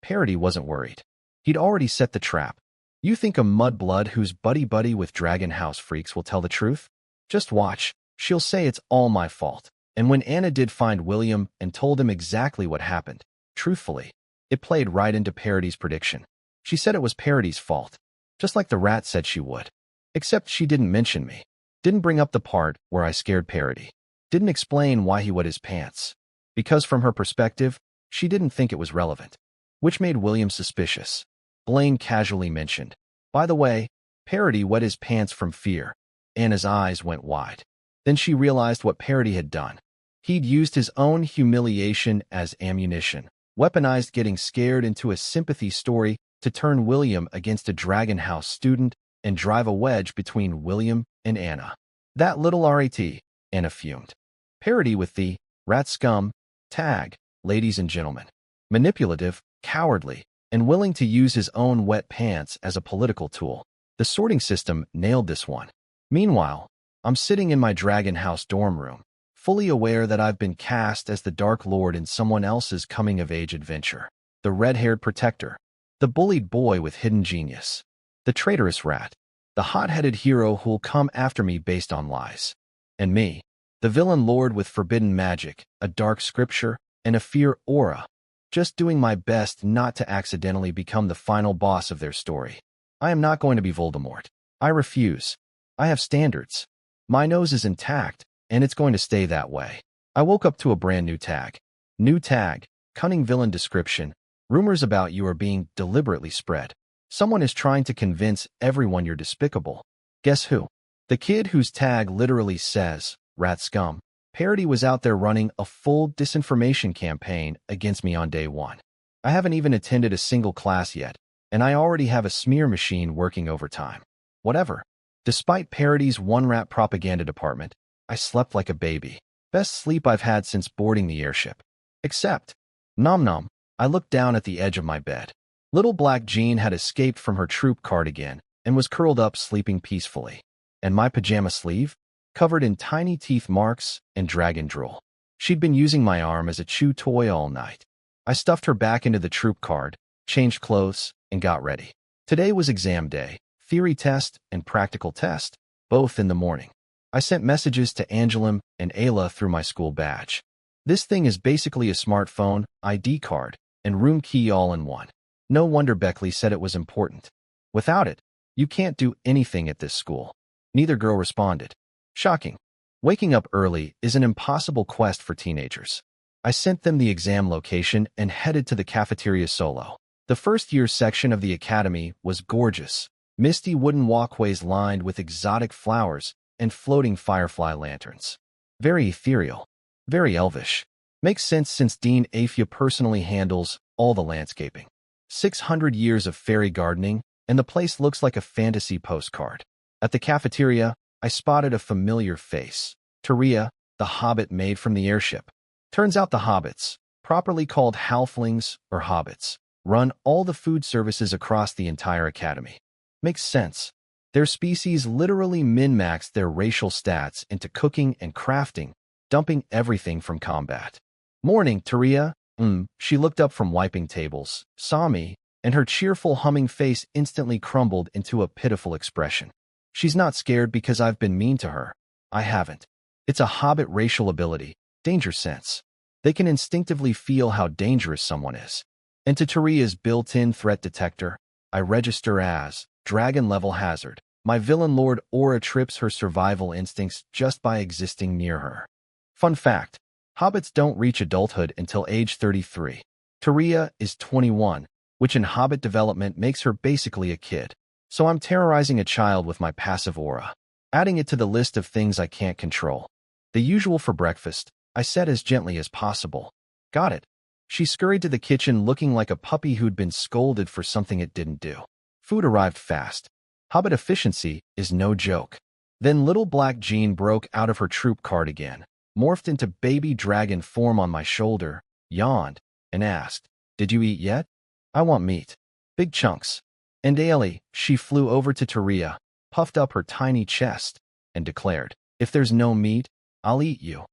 Parody wasn't worried. He'd already set the trap. You think a mudblood who's buddy-buddy with Dragon House freaks will tell the truth? Just watch. She'll say it's all my fault. And when Anna did find William and told him exactly what happened, truthfully, it played right into Parody's prediction. She said it was Parody's fault, just like the rat said she would. Except she didn't mention me. Didn't bring up the part where I scared Parody. Didn't explain why he wet his pants. Because from her perspective, she didn't think it was relevant. Which made William suspicious. Blaine casually mentioned, by the way, Parody wet his pants from fear. Anna's eyes went wide. Then she realized what Parody had done. He'd used his own humiliation as ammunition, weaponized getting scared into a sympathy story to turn William against a Dragon House student and drive a wedge between William and Anna. That little rat, Anna fumed. Parody with the rat scum tag, ladies and gentlemen. Manipulative, cowardly, and willing to use his own wet pants as a political tool. The sorting system nailed this one. Meanwhile, I'm sitting in my Dragon House dorm room, fully aware that I've been cast as the Dark Lord in someone else's coming-of-age adventure. The red-haired protector, the bullied boy with hidden genius, the traitorous rat, the hot-headed hero who'll come after me based on lies. And me, the villain lord with forbidden magic, a dark scripture, and a fear aura, just doing my best not to accidentally become the final boss of their story. I am not going to be Voldemort. I refuse. I have standards. My nose is intact, and it's going to stay that way. I woke up to a brand new tag. New tag, cunning villain description. Rumors about you are being deliberately spread. Someone is trying to convince everyone you're despicable. Guess who? The kid whose tag literally says, rat scum. Parody was out there running a full disinformation campaign against me on day one. I haven't even attended a single class yet, and I already have a smear machine working overtime. Whatever. Despite Parody's one-rat propaganda department, I slept like a baby. Best sleep I've had since boarding the airship. Except, nom nom, I looked down at the edge of my bed. Little Black Jean had escaped from her troop cardigan and was curled up sleeping peacefully. And my pajama sleeve? Covered in tiny teeth marks and dragon drool. She'd been using my arm as a chew toy all night. I stuffed her back into the troop card, changed clothes, and got ready. Today was exam day, theory test and practical test, both in the morning. I sent messages to Angelim and Ayla through my school badge. This thing is basically a smartphone, ID card, and room key all in one. No wonder Beckley said it was important. Without it, you can't do anything at this school. Neither girl responded. Shocking. Waking up early is an impossible quest for teenagers. I sent them the exam location and headed to the cafeteria solo. The first-year section of the academy was gorgeous. Misty wooden walkways lined with exotic flowers and floating firefly lanterns. Very ethereal. Very elvish. Makes sense since Dean Afia personally handles all the landscaping. 600 years of fairy gardening, and the place looks like a fantasy postcard. At the cafeteria, I spotted a familiar face. Tyrant, the hobbit made from the airship. Turns out the hobbits, properly called halflings or hobbits, run all the food services across the entire academy. Makes sense. Their species literally min-maxed their racial stats into cooking and crafting, dumping everything from combat. Morning, Tyrant. She looked up from wiping tables, saw me, and her cheerful humming face instantly crumbled into a pitiful expression. She's not scared because I've been mean to her. I haven't. It's a hobbit racial ability, danger sense. They can instinctively feel how dangerous someone is. And to Tyrant's built-in threat detector, I register as dragon-level hazard. My villain Lord aura trips her survival instincts just by existing near her. Fun fact, hobbits don't reach adulthood until age 33. Tyrant is 21, which in hobbit development makes her basically a kid. So I'm terrorizing a child with my passive aura, adding it to the list of things I can't control. The usual for breakfast, I said as gently as possible. Got it. She scurried to the kitchen looking like a puppy who'd been scolded for something it didn't do. Food arrived fast. Hobbit efficiency is no joke. Then Little Black Jean broke out of her troop cardigan, morphed into baby dragon form on my shoulder, yawned, and asked, "Did you eat yet? I want meat. Big chunks." And daily, she flew over to Tyrant, puffed up her tiny chest, and declared, "If there's no meat, I'll eat you."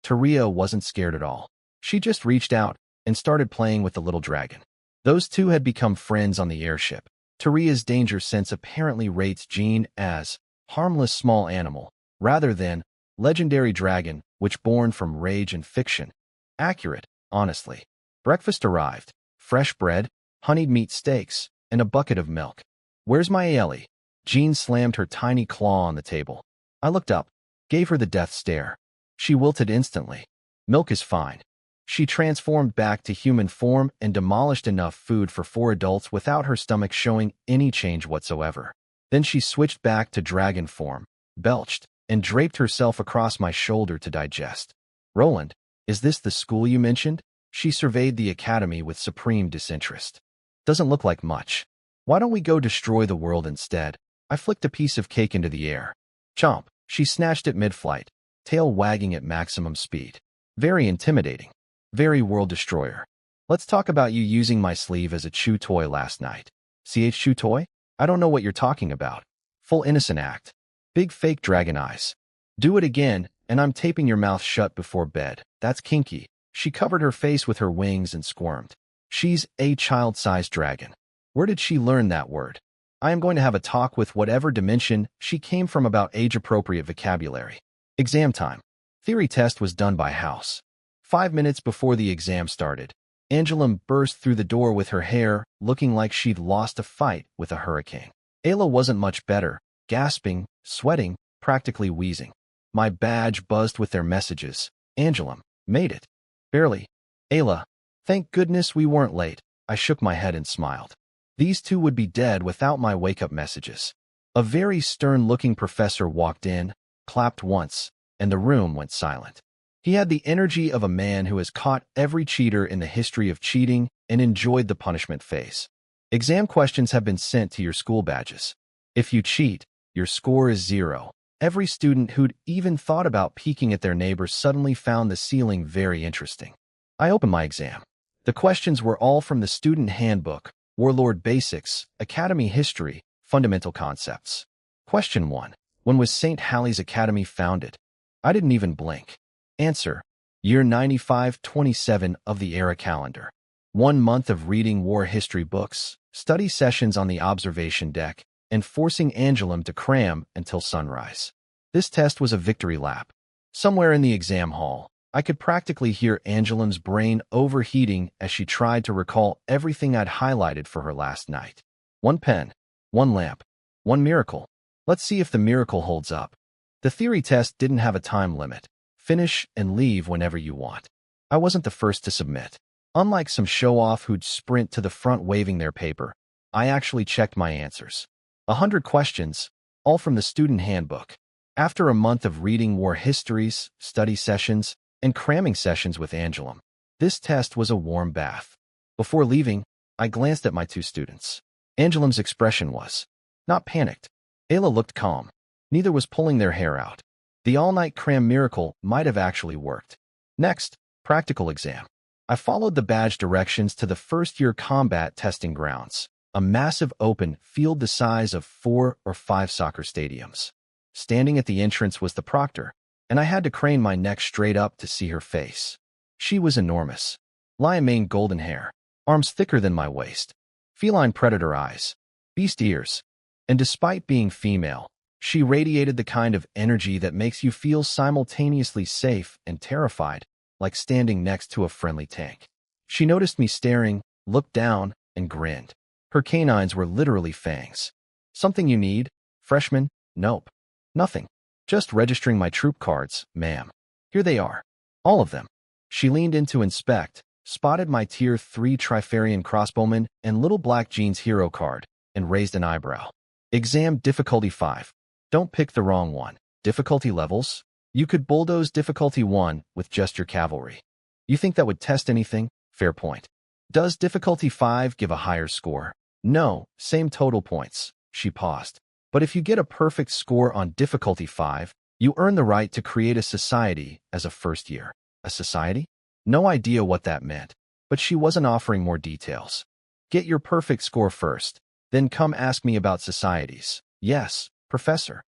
Tyrant wasn't scared at all. She just reached out and started playing with the little dragon. Those two had become friends on the airship. Tyrant's danger sense apparently rates Jean as harmless small animal, rather than legendary dragon, which born from rage and fiction. Accurate, honestly. Breakfast arrived. Fresh bread, honeyed meat steaks, and a bucket of milk. "Where's my Ellie?" Jean slammed her tiny claw on the table. I looked up, gave her the death stare. She wilted instantly. "Milk is fine." She transformed back to human form and demolished enough food for 4 adults without her stomach showing any change whatsoever. Then she switched back to dragon form, belched, and draped herself across my shoulder to digest. "Roland, is this the school you mentioned?" She surveyed the academy with supreme disinterest. "Doesn't look like much. Why don't we go destroy the world instead?" I flicked a piece of cake into the air. Chomp, she snatched it mid-flight, tail wagging at maximum speed. Very intimidating. Very world destroyer. "Let's talk about you using my sleeve as a chew toy last night." Chew toy? I don't know what you're talking about. Full innocent act. Big fake dragon eyes. "Do it again, and I'm taping your mouth shut before bed. That's kinky." She covered her face with her wings and squirmed. She's a child-sized dragon. Where did she learn that word? I am going to have a talk with whatever dimension she came from about age-appropriate vocabulary. Exam time. Theory test was done by house. 5 minutes before the exam started, Angelim burst through the door with her hair looking like she'd lost a fight with a hurricane. Ayla wasn't much better, gasping, sweating, practically wheezing. My badge buzzed with their messages. "Angelim, made it." "Barely." "Ayla, thank goodness we weren't late." I shook my head and smiled. These two would be dead without my wake-up messages. A very stern-looking professor walked in, clapped once, and the room went silent. He had the energy of a man who has caught every cheater in the history of cheating and enjoyed the punishment phase. Exam questions have been sent to your school badges. If you cheat, your score is 0. Every student who'd even thought about peeking at their neighbor suddenly found the ceiling very interesting. I opened my exam. The questions were all from the student handbook, Warlord Basics, Academy History, Fundamental Concepts. Question 1. When was St. Halley's Academy founded? I didn't even blink. Answer. Year 9527 of the era calendar. 1 month of reading war history books, study sessions on the observation deck, and forcing Angelum to cram until sunrise. This test was a victory lap. Somewhere in the exam hall, I could practically hear Angelum's brain overheating as she tried to recall everything I'd highlighted for her last night. 1 pen, 1 lamp, 1 miracle. Let's see if the miracle holds up. The theory test didn't have a time limit. Finish and leave whenever you want. I wasn't the first to submit. Unlike some show-off who'd sprint to the front waving their paper, I actually checked my answers. 100 questions, all from the student handbook. After a month of reading war histories, study sessions, and cramming sessions with Angelum, this test was a warm bath. Before leaving, I glanced at my 2 students. Angelum's expression was not panicked. Ayla looked calm. Neither was pulling their hair out. The all-night cram miracle might have actually worked. Next, practical exam. I followed the badge directions to the first-year combat testing grounds, a massive open field the size of 4 or 5 soccer stadiums. Standing at the entrance was the proctor, and I had to crane my neck straight up to see her face. She was enormous. Lion-maned golden hair, arms thicker than my waist, feline predator eyes, beast ears, and despite being female, she radiated the kind of energy that makes you feel simultaneously safe and terrified, like standing next to a friendly tank. She noticed me staring, looked down, and grinned. Her canines were literally fangs. Something you need, freshman? Nope. Nothing. Just registering my troop cards, ma'am. Here they are. All of them. She leaned in to inspect, spotted my Tier 3 Trifarian crossbowman and little black jeans hero card, and raised an eyebrow. Exam difficulty 5. Don't pick the wrong one. Difficulty levels? You could bulldoze difficulty 1 with just your cavalry. You think that would test anything? Fair point. Does difficulty 5 give a higher score? No, same total points. She paused. But if you get a perfect score on difficulty 5, you earn the right to create a society as a first year. A society? No idea what that meant, but she wasn't offering more details. Get your perfect score first, then come ask me about societies. Yes, professor.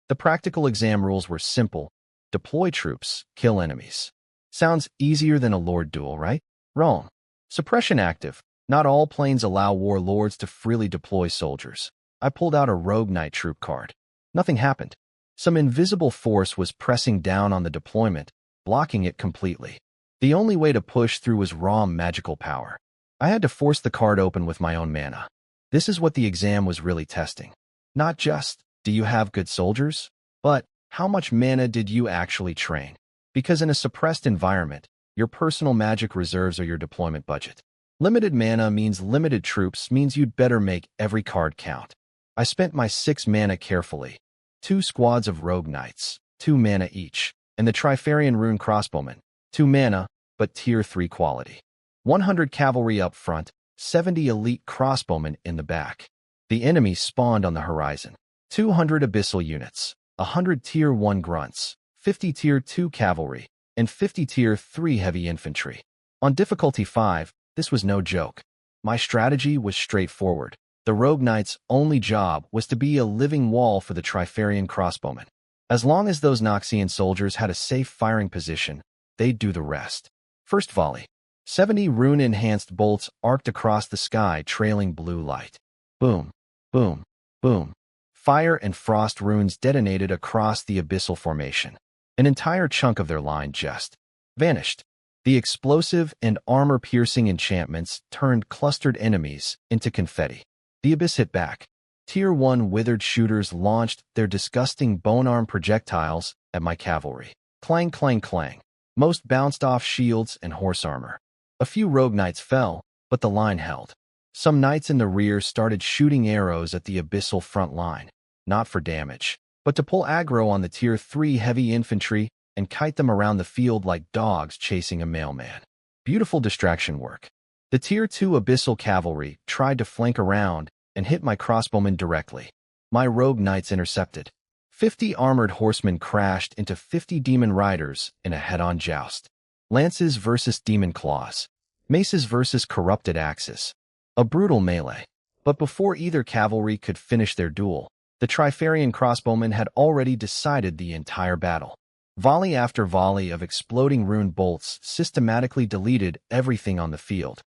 The practical exam rules were simple. Deploy troops, kill enemies. Sounds easier than a Lord duel, right? Wrong. Suppression active. Not all planes allow warlords to freely deploy soldiers. I pulled out a rogue knight troop card. Nothing happened. Some invisible force was pressing down on the deployment, blocking it completely. The only way to push through was raw magical power. I had to force the card open with my own mana. This is what the exam was really testing. Not just, do you have good soldiers? But, how much mana did you actually train? Because in a suppressed environment, your personal magic reserves are your deployment budget. Limited mana means limited troops means you'd better make every card count. I spent my 6 mana carefully. 2 squads of rogue knights, 2 mana each, and the Trifarian rune crossbowmen, 2 mana, but tier 3 quality. 100 cavalry up front, 70 elite crossbowmen in the back. The enemy spawned on the horizon. 200 abyssal units, 100 tier 1 grunts, 50 tier 2 cavalry, and 50 tier 3 heavy infantry. On difficulty 5, this was no joke. My strategy was straightforward. The rogue knight's only job was to be a living wall for the Trifarian crossbowmen. As long as those Noxian soldiers had a safe firing position, they'd do the rest. First volley. 70 rune-enhanced bolts arced across the sky, trailing blue light. Boom, boom, boom. Fire and frost runes detonated across the abyssal formation. An entire chunk of their line just vanished. The explosive and armor-piercing enchantments turned clustered enemies into confetti. The abyss hit back. Tier 1 withered shooters launched their disgusting bone-arm projectiles at my cavalry. Clang, clang, clang. Most bounced off shields and horse armor. A few rogue knights fell, but the line held. Some knights in the rear started shooting arrows at the abyssal front line, not for damage, but to pull aggro on the tier 3 heavy infantry and kite them around the field like dogs chasing a mailman. Beautiful distraction work. The Tier 2 Abyssal Cavalry tried to flank around and hit my crossbowmen directly. My rogue knights intercepted. 50 armored horsemen crashed into 50 demon riders in a head-on joust. Lances versus demon claws. Maces versus corrupted axes. A brutal melee. But before either cavalry could finish their duel, the Trifarian crossbowmen had already decided the entire battle. Volley after volley of exploding rune bolts systematically deleted everything on the field.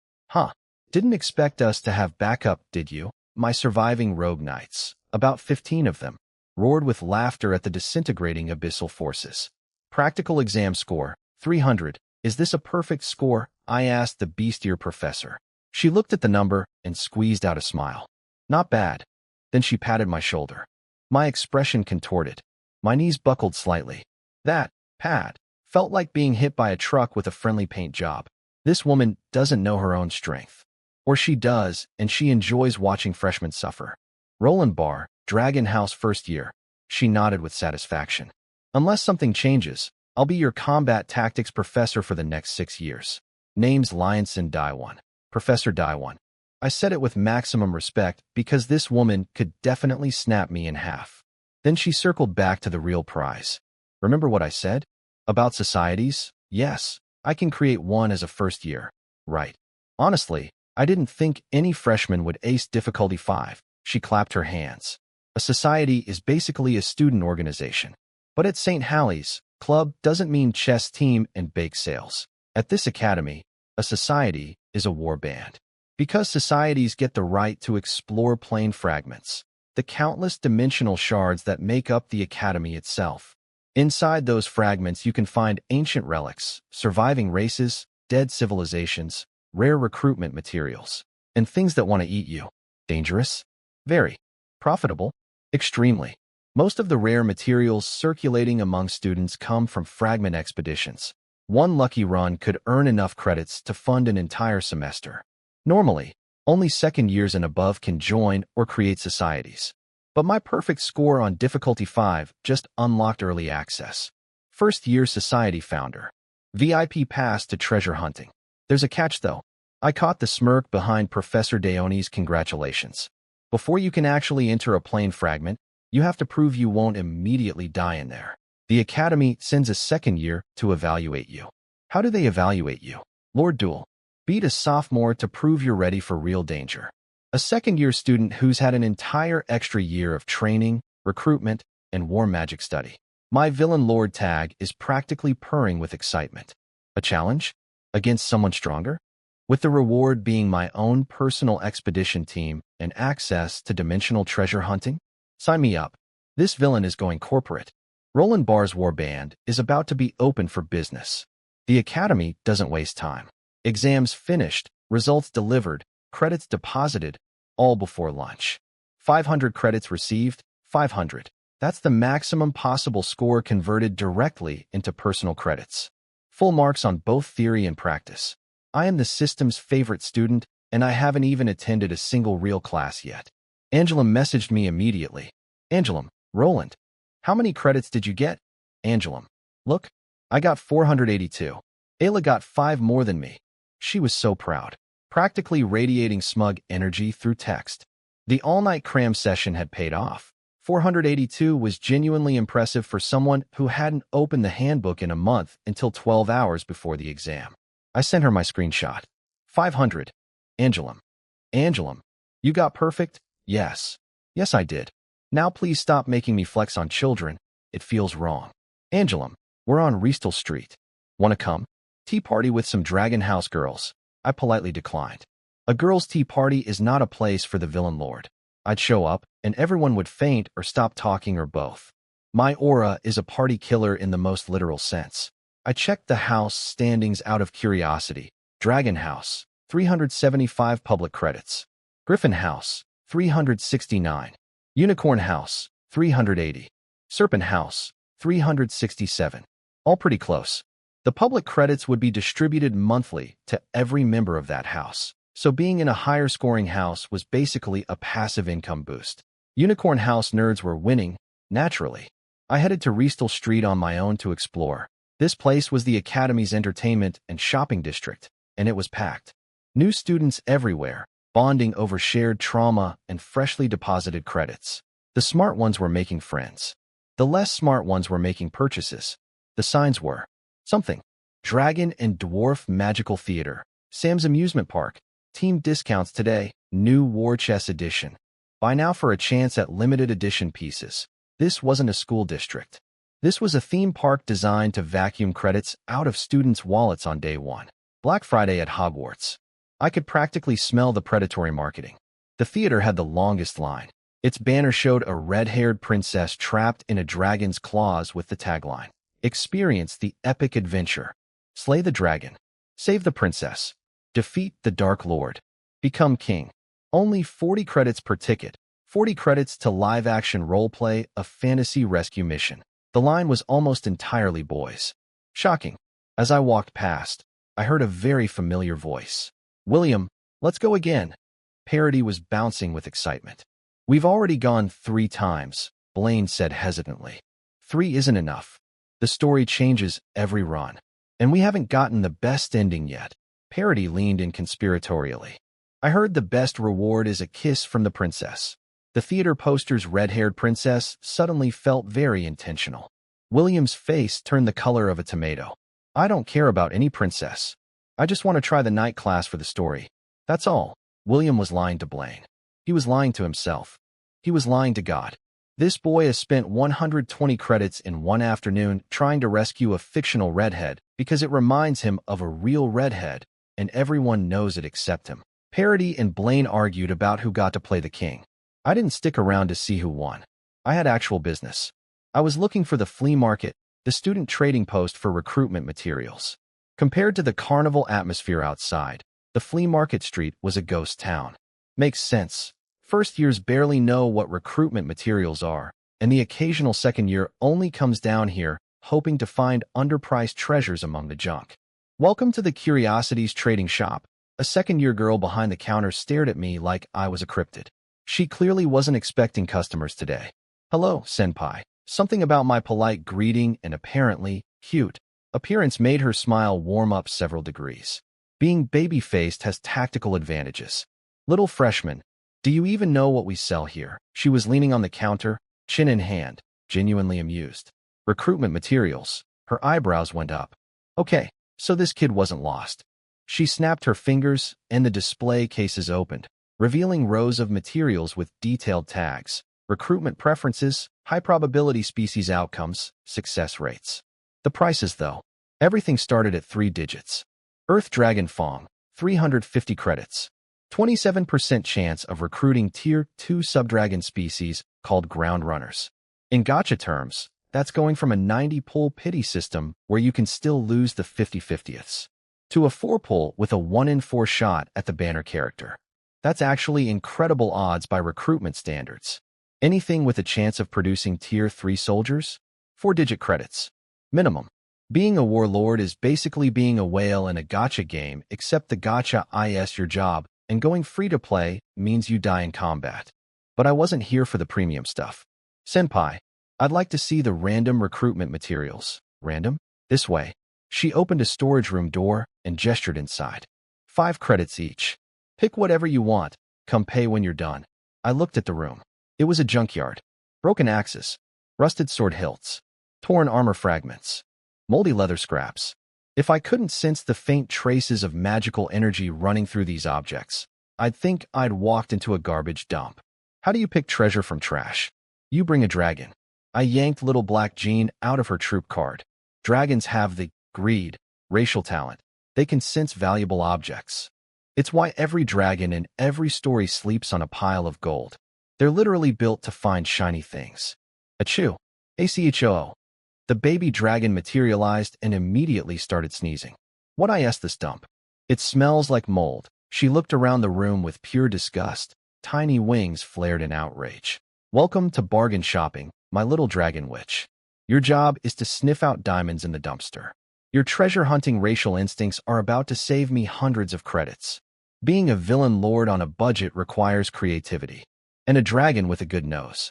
Didn't expect us to have backup, did you? My surviving rogue knights, about 15 of them, roared with laughter at the disintegrating abyssal forces. Practical exam score, 300. Is this a perfect score? I asked the beastier professor. She looked at the number and squeezed out a smile. Not bad. Then she patted my shoulder. My expression contorted. My knees buckled slightly. That pat felt like being hit by a truck with a friendly paint job. This woman doesn't know her own strength. Or she does, and she enjoys watching freshmen suffer. Roland Bar, Dragon House first year. She nodded with satisfaction. Unless something changes, I'll be your combat tactics professor for the next 6 years. Name's Lionson Daiwan. Professor Daiwan. I said it with maximum respect because this woman could definitely snap me in half. Then she circled back to the real prize. Remember what I said? About societies? Yes, I can create one as a first year. Right. Honestly, I didn't think any freshman would ace difficulty 5. She clapped her hands. A society is basically a student organization. But at St. Halley's, club doesn't mean chess team and bake sales. At this academy, a society is a war band. Because societies get the right to explore plane fragments, the countless dimensional shards that make up the academy itself. Inside those fragments you can find ancient relics, surviving races, dead civilizations, rare recruitment materials, and things that want to eat you. Dangerous? Very. Profitable? Extremely. Most of the rare materials circulating among students come from fragment expeditions. One lucky run could earn enough credits to fund an entire semester. Normally, only second years and above can join or create societies. But my perfect score on difficulty 5 just unlocked early access. First year society founder. VIP pass to treasure hunting. There's a catch though. I caught the smirk behind Professor Deoni's congratulations. Before you can actually enter a plane fragment, you have to prove you won't immediately die in there. The academy sends a second year to evaluate you. How do they evaluate you? Lord Duel. Beat a sophomore to prove you're ready for real danger. A second-year student who's had an entire extra year of training, recruitment, and war magic study. My villain Lord tag is practically purring with excitement. A challenge? Against someone stronger? With the reward being my own personal expedition team and access to dimensional treasure hunting? Sign me up. This villain is going corporate. Roland Bar's warband is about to be open for business. The academy doesn't waste time. Exams finished, results delivered, credits deposited, all before lunch. 500 credits received, 500. That's the maximum possible score converted directly into personal credits. Full marks on both theory and practice. I am the system's favorite student, and I haven't even attended a single real class yet. Angela messaged me immediately. Angela, Roland, how many credits did you get? Angela, look, I got 482. Ayla got 5 more than me. She was so proud, practically radiating smug energy through text. The all-night cram session had paid off. 482 was genuinely impressive for someone who hadn't opened the handbook in a month until 12 hours before the exam. I sent her my screenshot. 500. Angela, you got perfect? Yes. Yes, I did. Now please stop making me flex on children. It feels wrong. Angela, we're on Restal Street. Wanna come? Tea party with some Dragon House girls. I politely declined. A girls' tea party is not a place for the villain lord. I'd show up, and everyone would faint or stop talking or both. My aura is a party killer in the most literal sense. I checked the house standings out of curiosity. Dragon House, 375 public credits. Griffin House, 369. Unicorn House, 380. Serpent House, 367. All pretty close. The public credits would be distributed monthly to every member of that house, so being in a higher-scoring house was basically a passive income boost. Unicorn House nerds were winning, naturally. I headed to Restal Street on my own to explore, This place was the Academy's entertainment and shopping district, and it was packed. New students everywhere, bonding over shared trauma and freshly deposited credits. The smart ones were making friends. The less smart ones were making purchases. The signs were something. Dragon and Dwarf Magical Theater, Sam's Amusement Park, team discounts today, new War Chess Edition. Buy now for a chance at limited edition pieces. This wasn't a school district. This was a theme park designed to vacuum credits out of students' wallets on day one. Black Friday at Hogwarts. I could practically smell the predatory marketing. The theater had the longest line. Its banner showed a red-haired princess trapped in a dragon's claws with the tagline, "Experience the epic adventure. Slay the dragon. Save the princess. Defeat the Dark Lord. Become king." Only 40 credits per ticket. 40 credits to live-action roleplay a fantasy rescue mission. The line was almost entirely boys. Shocking. As I walked past, I heard a very familiar voice. "William, let's go again." Parody was bouncing with excitement. "We've already gone 3 times, Blaine said hesitantly. 3 isn't enough. The story changes every run. And we haven't gotten the best ending yet." Parody leaned in conspiratorially. "I heard the best reward is a kiss from the princess." The theater poster's red-haired princess suddenly felt very intentional. William's face turned the color of a tomato. "I don't care about any princess. I just want to try the night class for the story. That's all." William was lying to Blaine. He was lying to himself. He was lying to God. This boy has spent 120 credits in one afternoon trying to rescue a fictional redhead because it reminds him of a real redhead, and everyone knows it except him. Parody and Blaine argued about who got to play the king. I didn't stick around to see who won. I had actual business. I was looking for the flea market, the student trading post for recruitment materials. Compared to the carnival atmosphere outside, the flea market street was a ghost town. Makes sense. First years barely know what recruitment materials are, and the occasional second year only comes down here hoping to find underpriced treasures among the junk. "Welcome to the Curiosities Trading Shop." A second-year girl behind the counter stared at me like I was a cryptid. She clearly wasn't expecting customers today. "Hello, senpai." Something about my polite greeting and apparently cute appearance made her smile warm up several degrees. Being baby-faced has tactical advantages. "Little freshman, do you even know what we sell here?" She was leaning on the counter, chin in hand, genuinely amused. "Recruitment materials." Her eyebrows went up. Okay, so this kid wasn't lost. She snapped her fingers, and the display cases opened, revealing rows of materials with detailed tags. Recruitment preferences, high probability species outcomes, success rates. The prices, though. Everything started at 3 digits. Earth Dragon Fong, 350 credits. 27% chance of recruiting Tier 2 subdragon species called ground runners. In gacha terms, that's going from a 90-pull pity system where you can still lose the 50/50ths to a 4-pull with a 1 in 4 shot at the banner character. That's actually incredible odds by recruitment standards. Anything with a chance of producing Tier 3 soldiers? 4-digit credits. Minimum. Being a warlord is basically being a whale in a gacha game, except the gacha is your job, and going free-to-play means you die in combat. But I wasn't here for the premium stuff. "Senpai, I'd like to see the random recruitment materials." "Random?" "This way." She opened a storage room door and gestured inside. 5 credits each. "Pick whatever you want. Come pay when you're done." I looked at the room. It was a junkyard. Broken axes, rusted sword hilts, torn armor fragments, moldy leather scraps. If I couldn't sense the faint traces of magical energy running through these objects, I'd think I'd walked into a garbage dump. "How do you pick treasure from trash?" "You bring a dragon." I yanked little black Jean out of her troop card. Dragons have the greed, racial talent. They can sense valuable objects. It's why every dragon in every story sleeps on a pile of gold. They're literally built to find shiny things. Achoo. ACHO. The baby dragon materialized and immediately started sneezing. "What is this dump?" "It smells like mold." She looked around the room with pure disgust. Tiny wings flared in outrage. "Welcome to bargain shopping, my little dragon witch. Your job is to sniff out diamonds in the dumpster. Your treasure-hunting racial instincts are about to save me hundreds of credits. Being a villain lord on a budget requires creativity. And a dragon with a good nose.